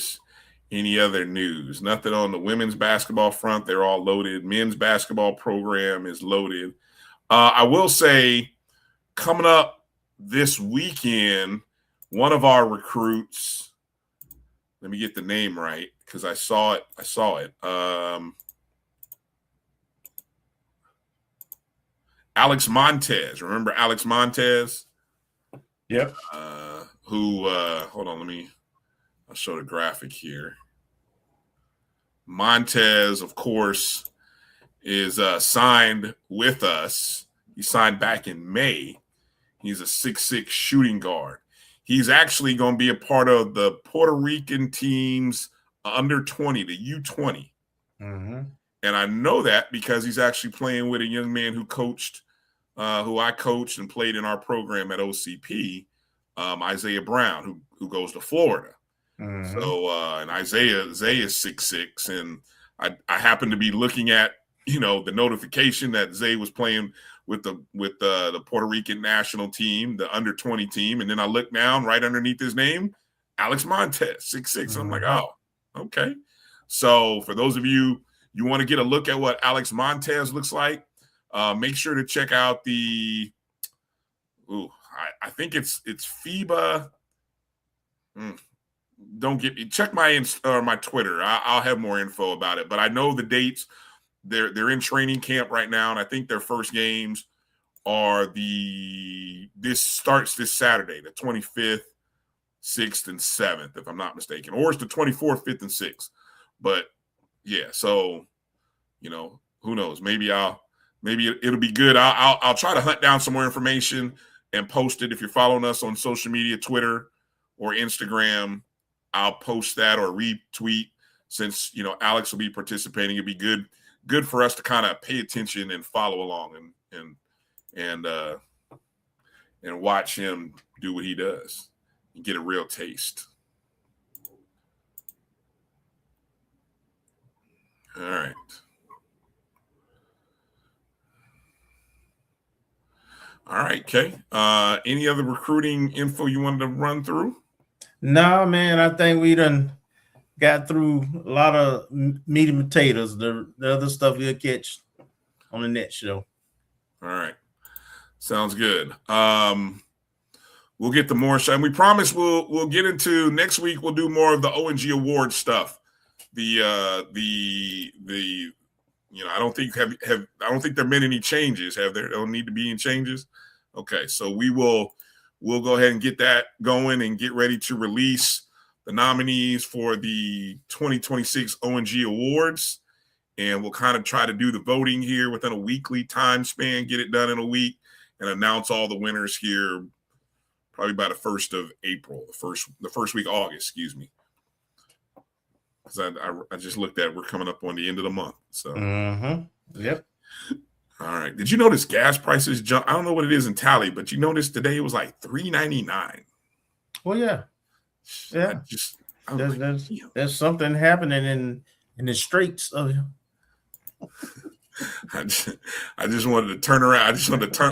news. Nothing on the women's basketball front. They're all loaded. Men's basketball program is loaded. I will say, coming up this weekend, one of our recruits, let me get the name right because I saw it. Alex Montez. Remember Alex Montez? Yep. Hold on, I'll show the graphic here. Montez, of course, is signed with us. He signed back in May. He's a 6'6" shooting guard. He's actually going to be a part of the Puerto Rican team's under 20, the U20. Mm-hmm. And I know that because he's actually playing with a young man who I coached and played in our program at OCP, Isaiah Brown, who goes to Florida. Mm-hmm. So, and Isaiah is 6'6", and I happened to be looking at, the notification that Zay was playing with the Puerto Rican national team, the under 20 team. And then I looked down right underneath his name, Alex Montez, 6'6". Mm-hmm. I'm like, oh, okay. So for those of you want to get a look at what Alex Montez looks like, make sure to check out I think it's FIBA. Don't get me. Check my Twitter. I'll have more info about it. But I know the dates. They're in training camp right now, and I think their first games are this starts this Saturday, the 25th, 6th, and 7th, if I'm not mistaken, or it's the 24th, 5th, and 6th. But yeah, so who knows? Maybe it'll be good. I'll try to hunt down some more information and post it. If you're following us on social media, Twitter or Instagram, I'll post that or retweet. Since Alex will be participating, it'd be good for us to kind of pay attention and follow along and watch him do what he does and get a real taste. All right. All right, Kay. Any other recruiting info you wanted to run through? No, man. I think we done got through a lot of meat and potatoes. The other stuff we'll catch on the next show. All right. Sounds good. We'll get to more. And we promise we'll get into next week. We'll do more of the O&G award stuff. I don't think there have been any changes. Have there? Don't need to be any changes. Okay, so we'll go ahead and get that going and get ready to release the nominees for the 2026 O&G awards, and we'll kind of try to do the voting here within a weekly time span. Get it done in a week and announce all the winners here probably by the 1st of April, the first week of August. Excuse me. Because I just looked at, we're coming up on the end of the month. So, Yep. All right. Did you notice gas prices jump? I don't know what it is in Tally, but you noticed today it was like $3.99. Well, yeah. Yeah. There's something happening in the straits of. I just wanted to turn around.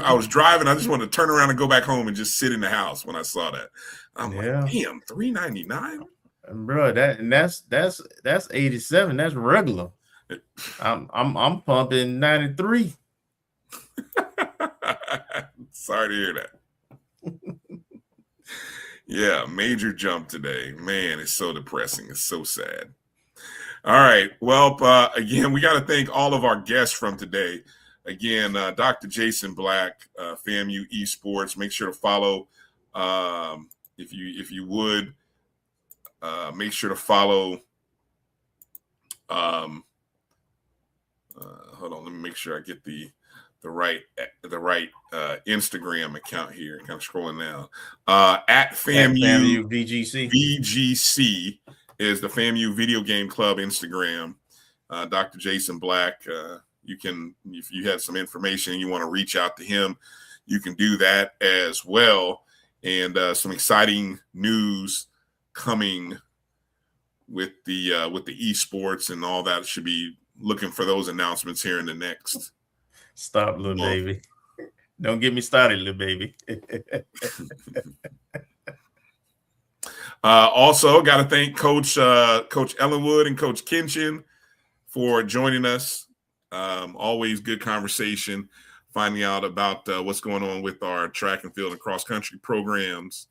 I was driving. I just wanted to turn around and go back home and just sit in the house when I saw that. I'm like, damn, $3.99. Bro, that's 87. That's regular. I'm pumping 93. Sorry to hear that. Yeah, major jump today. Man, it's so depressing. It's so sad. All right. Well, again, we got to thank all of our guests from today. Again, Dr. Jason Black, FAMU Esports. Make sure to follow. If you would, make sure to follow. Hold on. Let me make sure I get the right Instagram account here. Kind of scrolling down. At FAMU VGC. VGC is the FAMU Video Game Club Instagram. Dr. Jason Black. You can, if you have some information and you want to reach out to him, you can do that as well. And some exciting news coming with the esports and all that. Should be looking for those announcements here in the next. Stop, little baby. Don't get me started, little baby. Also, got to thank Coach Ellenwood and Coach Kinchin for joining us. Always good conversation, finding out about what's going on with our track and field and cross country programs.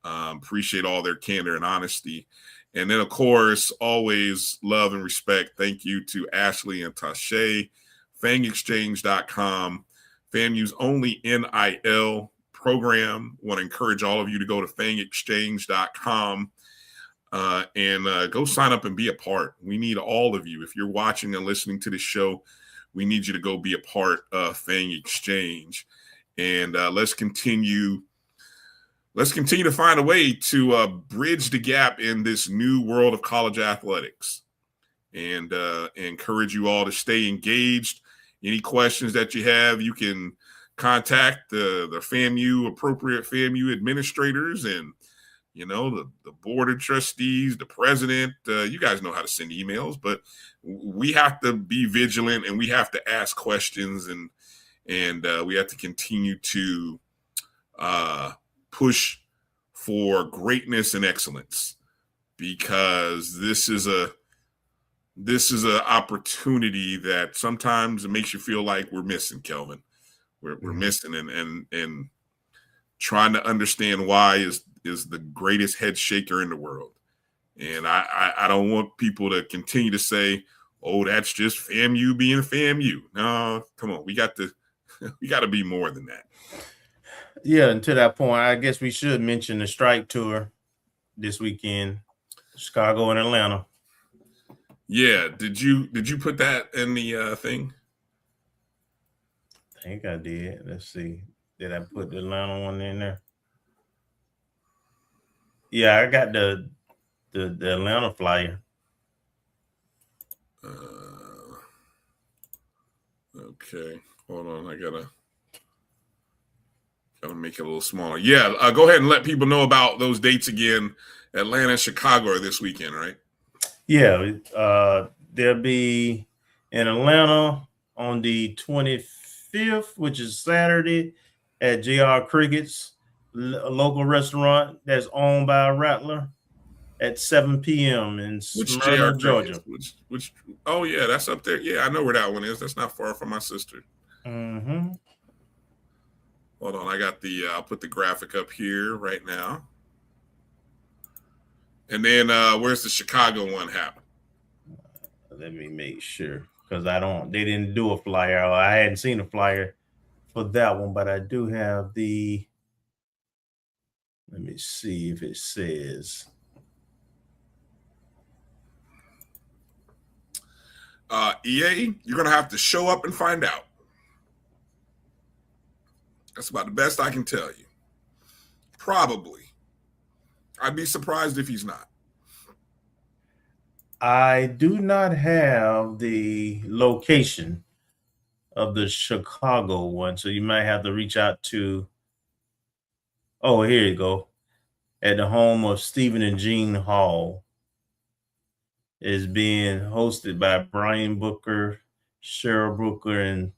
Appreciate all their candor and honesty. And then, of course, always love and respect. Thank you to Ashley and Tache, FangExchange.com, FAMU's only NIL program. Want to encourage all of you to go to fangexchange.com and go sign up and be a part. We need all of you. If you're watching and listening to the show, we need you to go be a part of Fang Exchange. And let's continue to find a way to bridge the gap in this new world of college athletics, and encourage you all to stay engaged. Any questions that you have, you can contact the FAMU, appropriate FAMU administrators, and the board of trustees, the president. You guys know how to send emails, but we have to be vigilant, and we have to ask questions, and we have to continue to push for greatness and excellence, because this is a opportunity that sometimes it makes you feel like we're missing, Kelvin. We're missing, and trying to understand why is the greatest head shaker in the world. And I don't want people to continue to say, oh, that's just FAMU being FAMU. No, come on, we got to be more than that. Yeah, and to that point, I guess we should mention the strike tour this weekend, Chicago and Atlanta. Yeah, did you put that in the thing? I think I did. Let's see. Did I put the Atlanta one in there? Yeah, I got the Atlanta flyer. Okay, hold on. I gotta make it a little smaller. Yeah, go ahead and let people know about those dates again. Atlanta and Chicago are this weekend, right? Yeah, they'll be in Atlanta on the 25th, which is Saturday, at JR Cricket's, a local restaurant that's owned by a Rattler, at 7 p.m. in Smyrna, Georgia. Which? Oh yeah, that's up there. Yeah, I know where that one is. That's not far from my sister. Mm-hmm. Hold on, I got I'll put the graphic up here right now. And then where's the Chicago one happen? Let me make sure, because they didn't do a flyer. I hadn't seen a flyer for that one, but I do have let me see if it says. EA, you're going to have to show up and find out. That's about the best I can tell you. Probably. I'd be surprised if he's not. I do not have the location of the Chicago one, so you might have to reach out to. Oh, here you go. At the home of Stephen and Jean Hall. Is being hosted by Brian Booker, Cheryl Brooker, and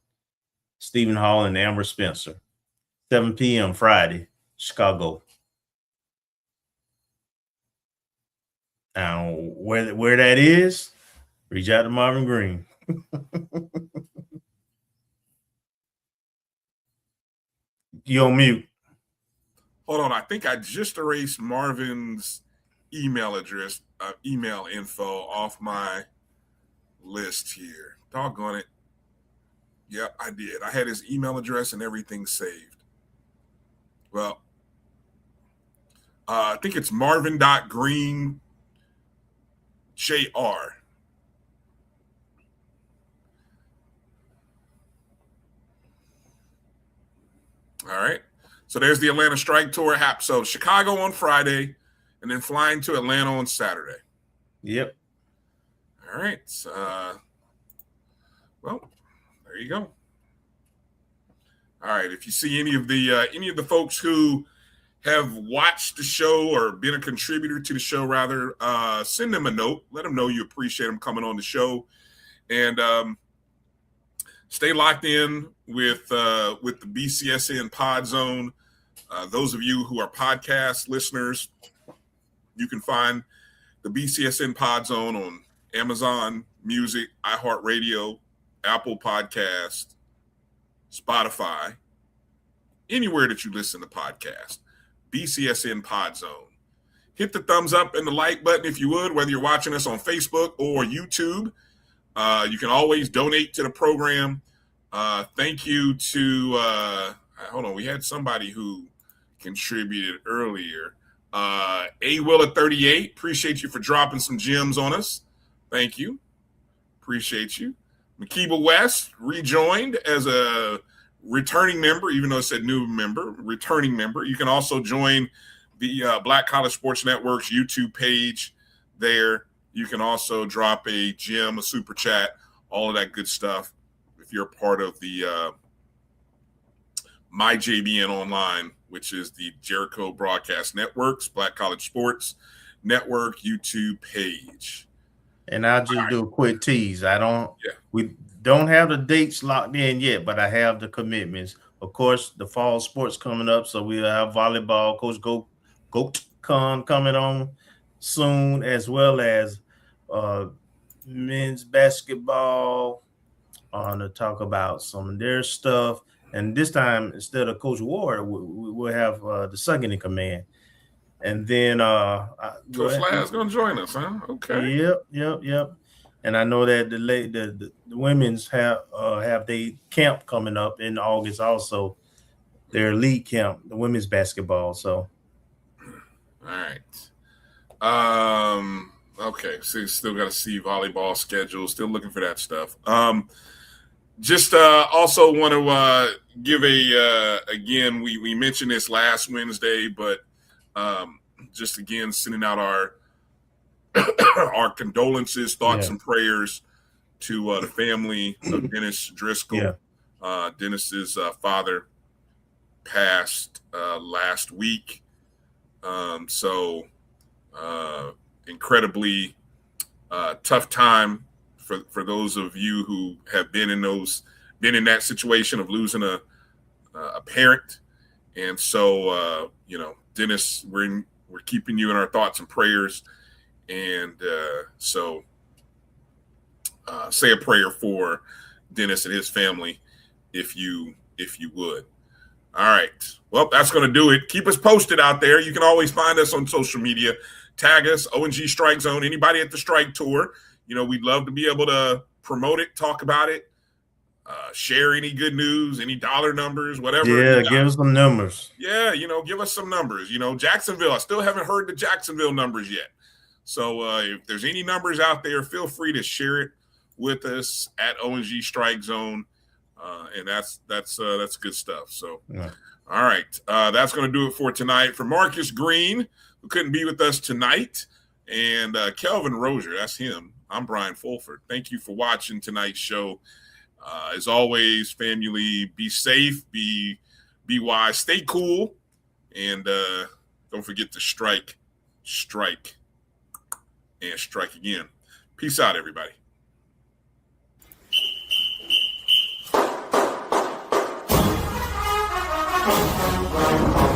Stephen Hall and Amber Spencer. 7 p.m. Friday, Chicago. Now, where that is, reach out to Marvin Green. You're on mute. Hold on. I think I just erased Marvin's email address, email info off my list here. Doggone it. Yep, I did. I had his email address and everything saved. Well, I think it's marvin.greenjr. All right. So there's the Atlanta Strike Tour. So Chicago on Friday, and then flying to Atlanta on Saturday. Yep. All right. Well, there you go. All right. If you see any of the folks who have watched the show or been a contributor to the show, rather, send them a note. Let them know you appreciate them coming on the show, and stay locked in with the BCSN Pod Zone. Those of you who are podcast listeners, you can find the BCSN Pod Zone on Amazon Music, iHeartRadio, Apple Podcast, Spotify, anywhere that you listen to podcasts. BCSN Pod Zone. Hit the thumbs up and the like button if you would, whether you're watching us on Facebook or YouTube. You can always donate to the program. Thank you to hold on. We had somebody who contributed earlier. A Willa 38. Appreciate you for dropping some gems on us. Thank you. Appreciate you. Makiba West rejoined as a returning member, even though it said new member, returning member. You can also join the Black College Sports Network's YouTube page there. You can also drop a gem, a super chat, all of that good stuff if you're part of the MyJBN Online, which is the Jericho Broadcast Network's Black College Sports Network YouTube page. And I'll just do a quick tease. We don't have the dates locked in yet, but I have the commitments. Of course, the fall sports coming up, so we'll have volleyball, Coach GoatCon coming on soon, as well as men's basketball to talk about some of their stuff. And this time, instead of Coach Ward, we'll have the second in command. And then Coach Ladd's going to join us, huh? Okay. Yep. And I know that the women's have their camp coming up in August also, their elite camp, the women's basketball. So, all right. Okay, so still got to see volleyball schedule. Still looking for that stuff. Just also want to give again, we mentioned this last Wednesday, but just again sending out our our condolences, thoughts, and prayers to the family of Dennis Driscoll. Dennis's father passed last week. So incredibly tough time for those of you who have been in that situation of losing a parent. And so Dennis, we're keeping you in our thoughts and prayers. And so say a prayer for Dennis and his family if you would. All right. Well, that's going to do it. Keep us posted out there. You can always find us on social media. Tag us, O&G StrikeZone, anybody at the Strike Tour. We'd love to be able to promote it, talk about it, share any good news, any dollar numbers, whatever. Yeah, give us some numbers. Yeah, give us some numbers. Jacksonville, I still haven't heard the Jacksonville numbers yet. So if there's any numbers out there, feel free to share it with us at O&G StrikeZone. And that's good stuff. So, All right. That's going to do it for tonight. For Marcus Green, who couldn't be with us tonight, and Kelvin Rozier, that's him. I'm Bryan Fulford. Thank you for watching tonight's show. As always, family, be safe, be wise, stay cool, and don't forget to strike, and strike again. Peace out, everybody. Thank you.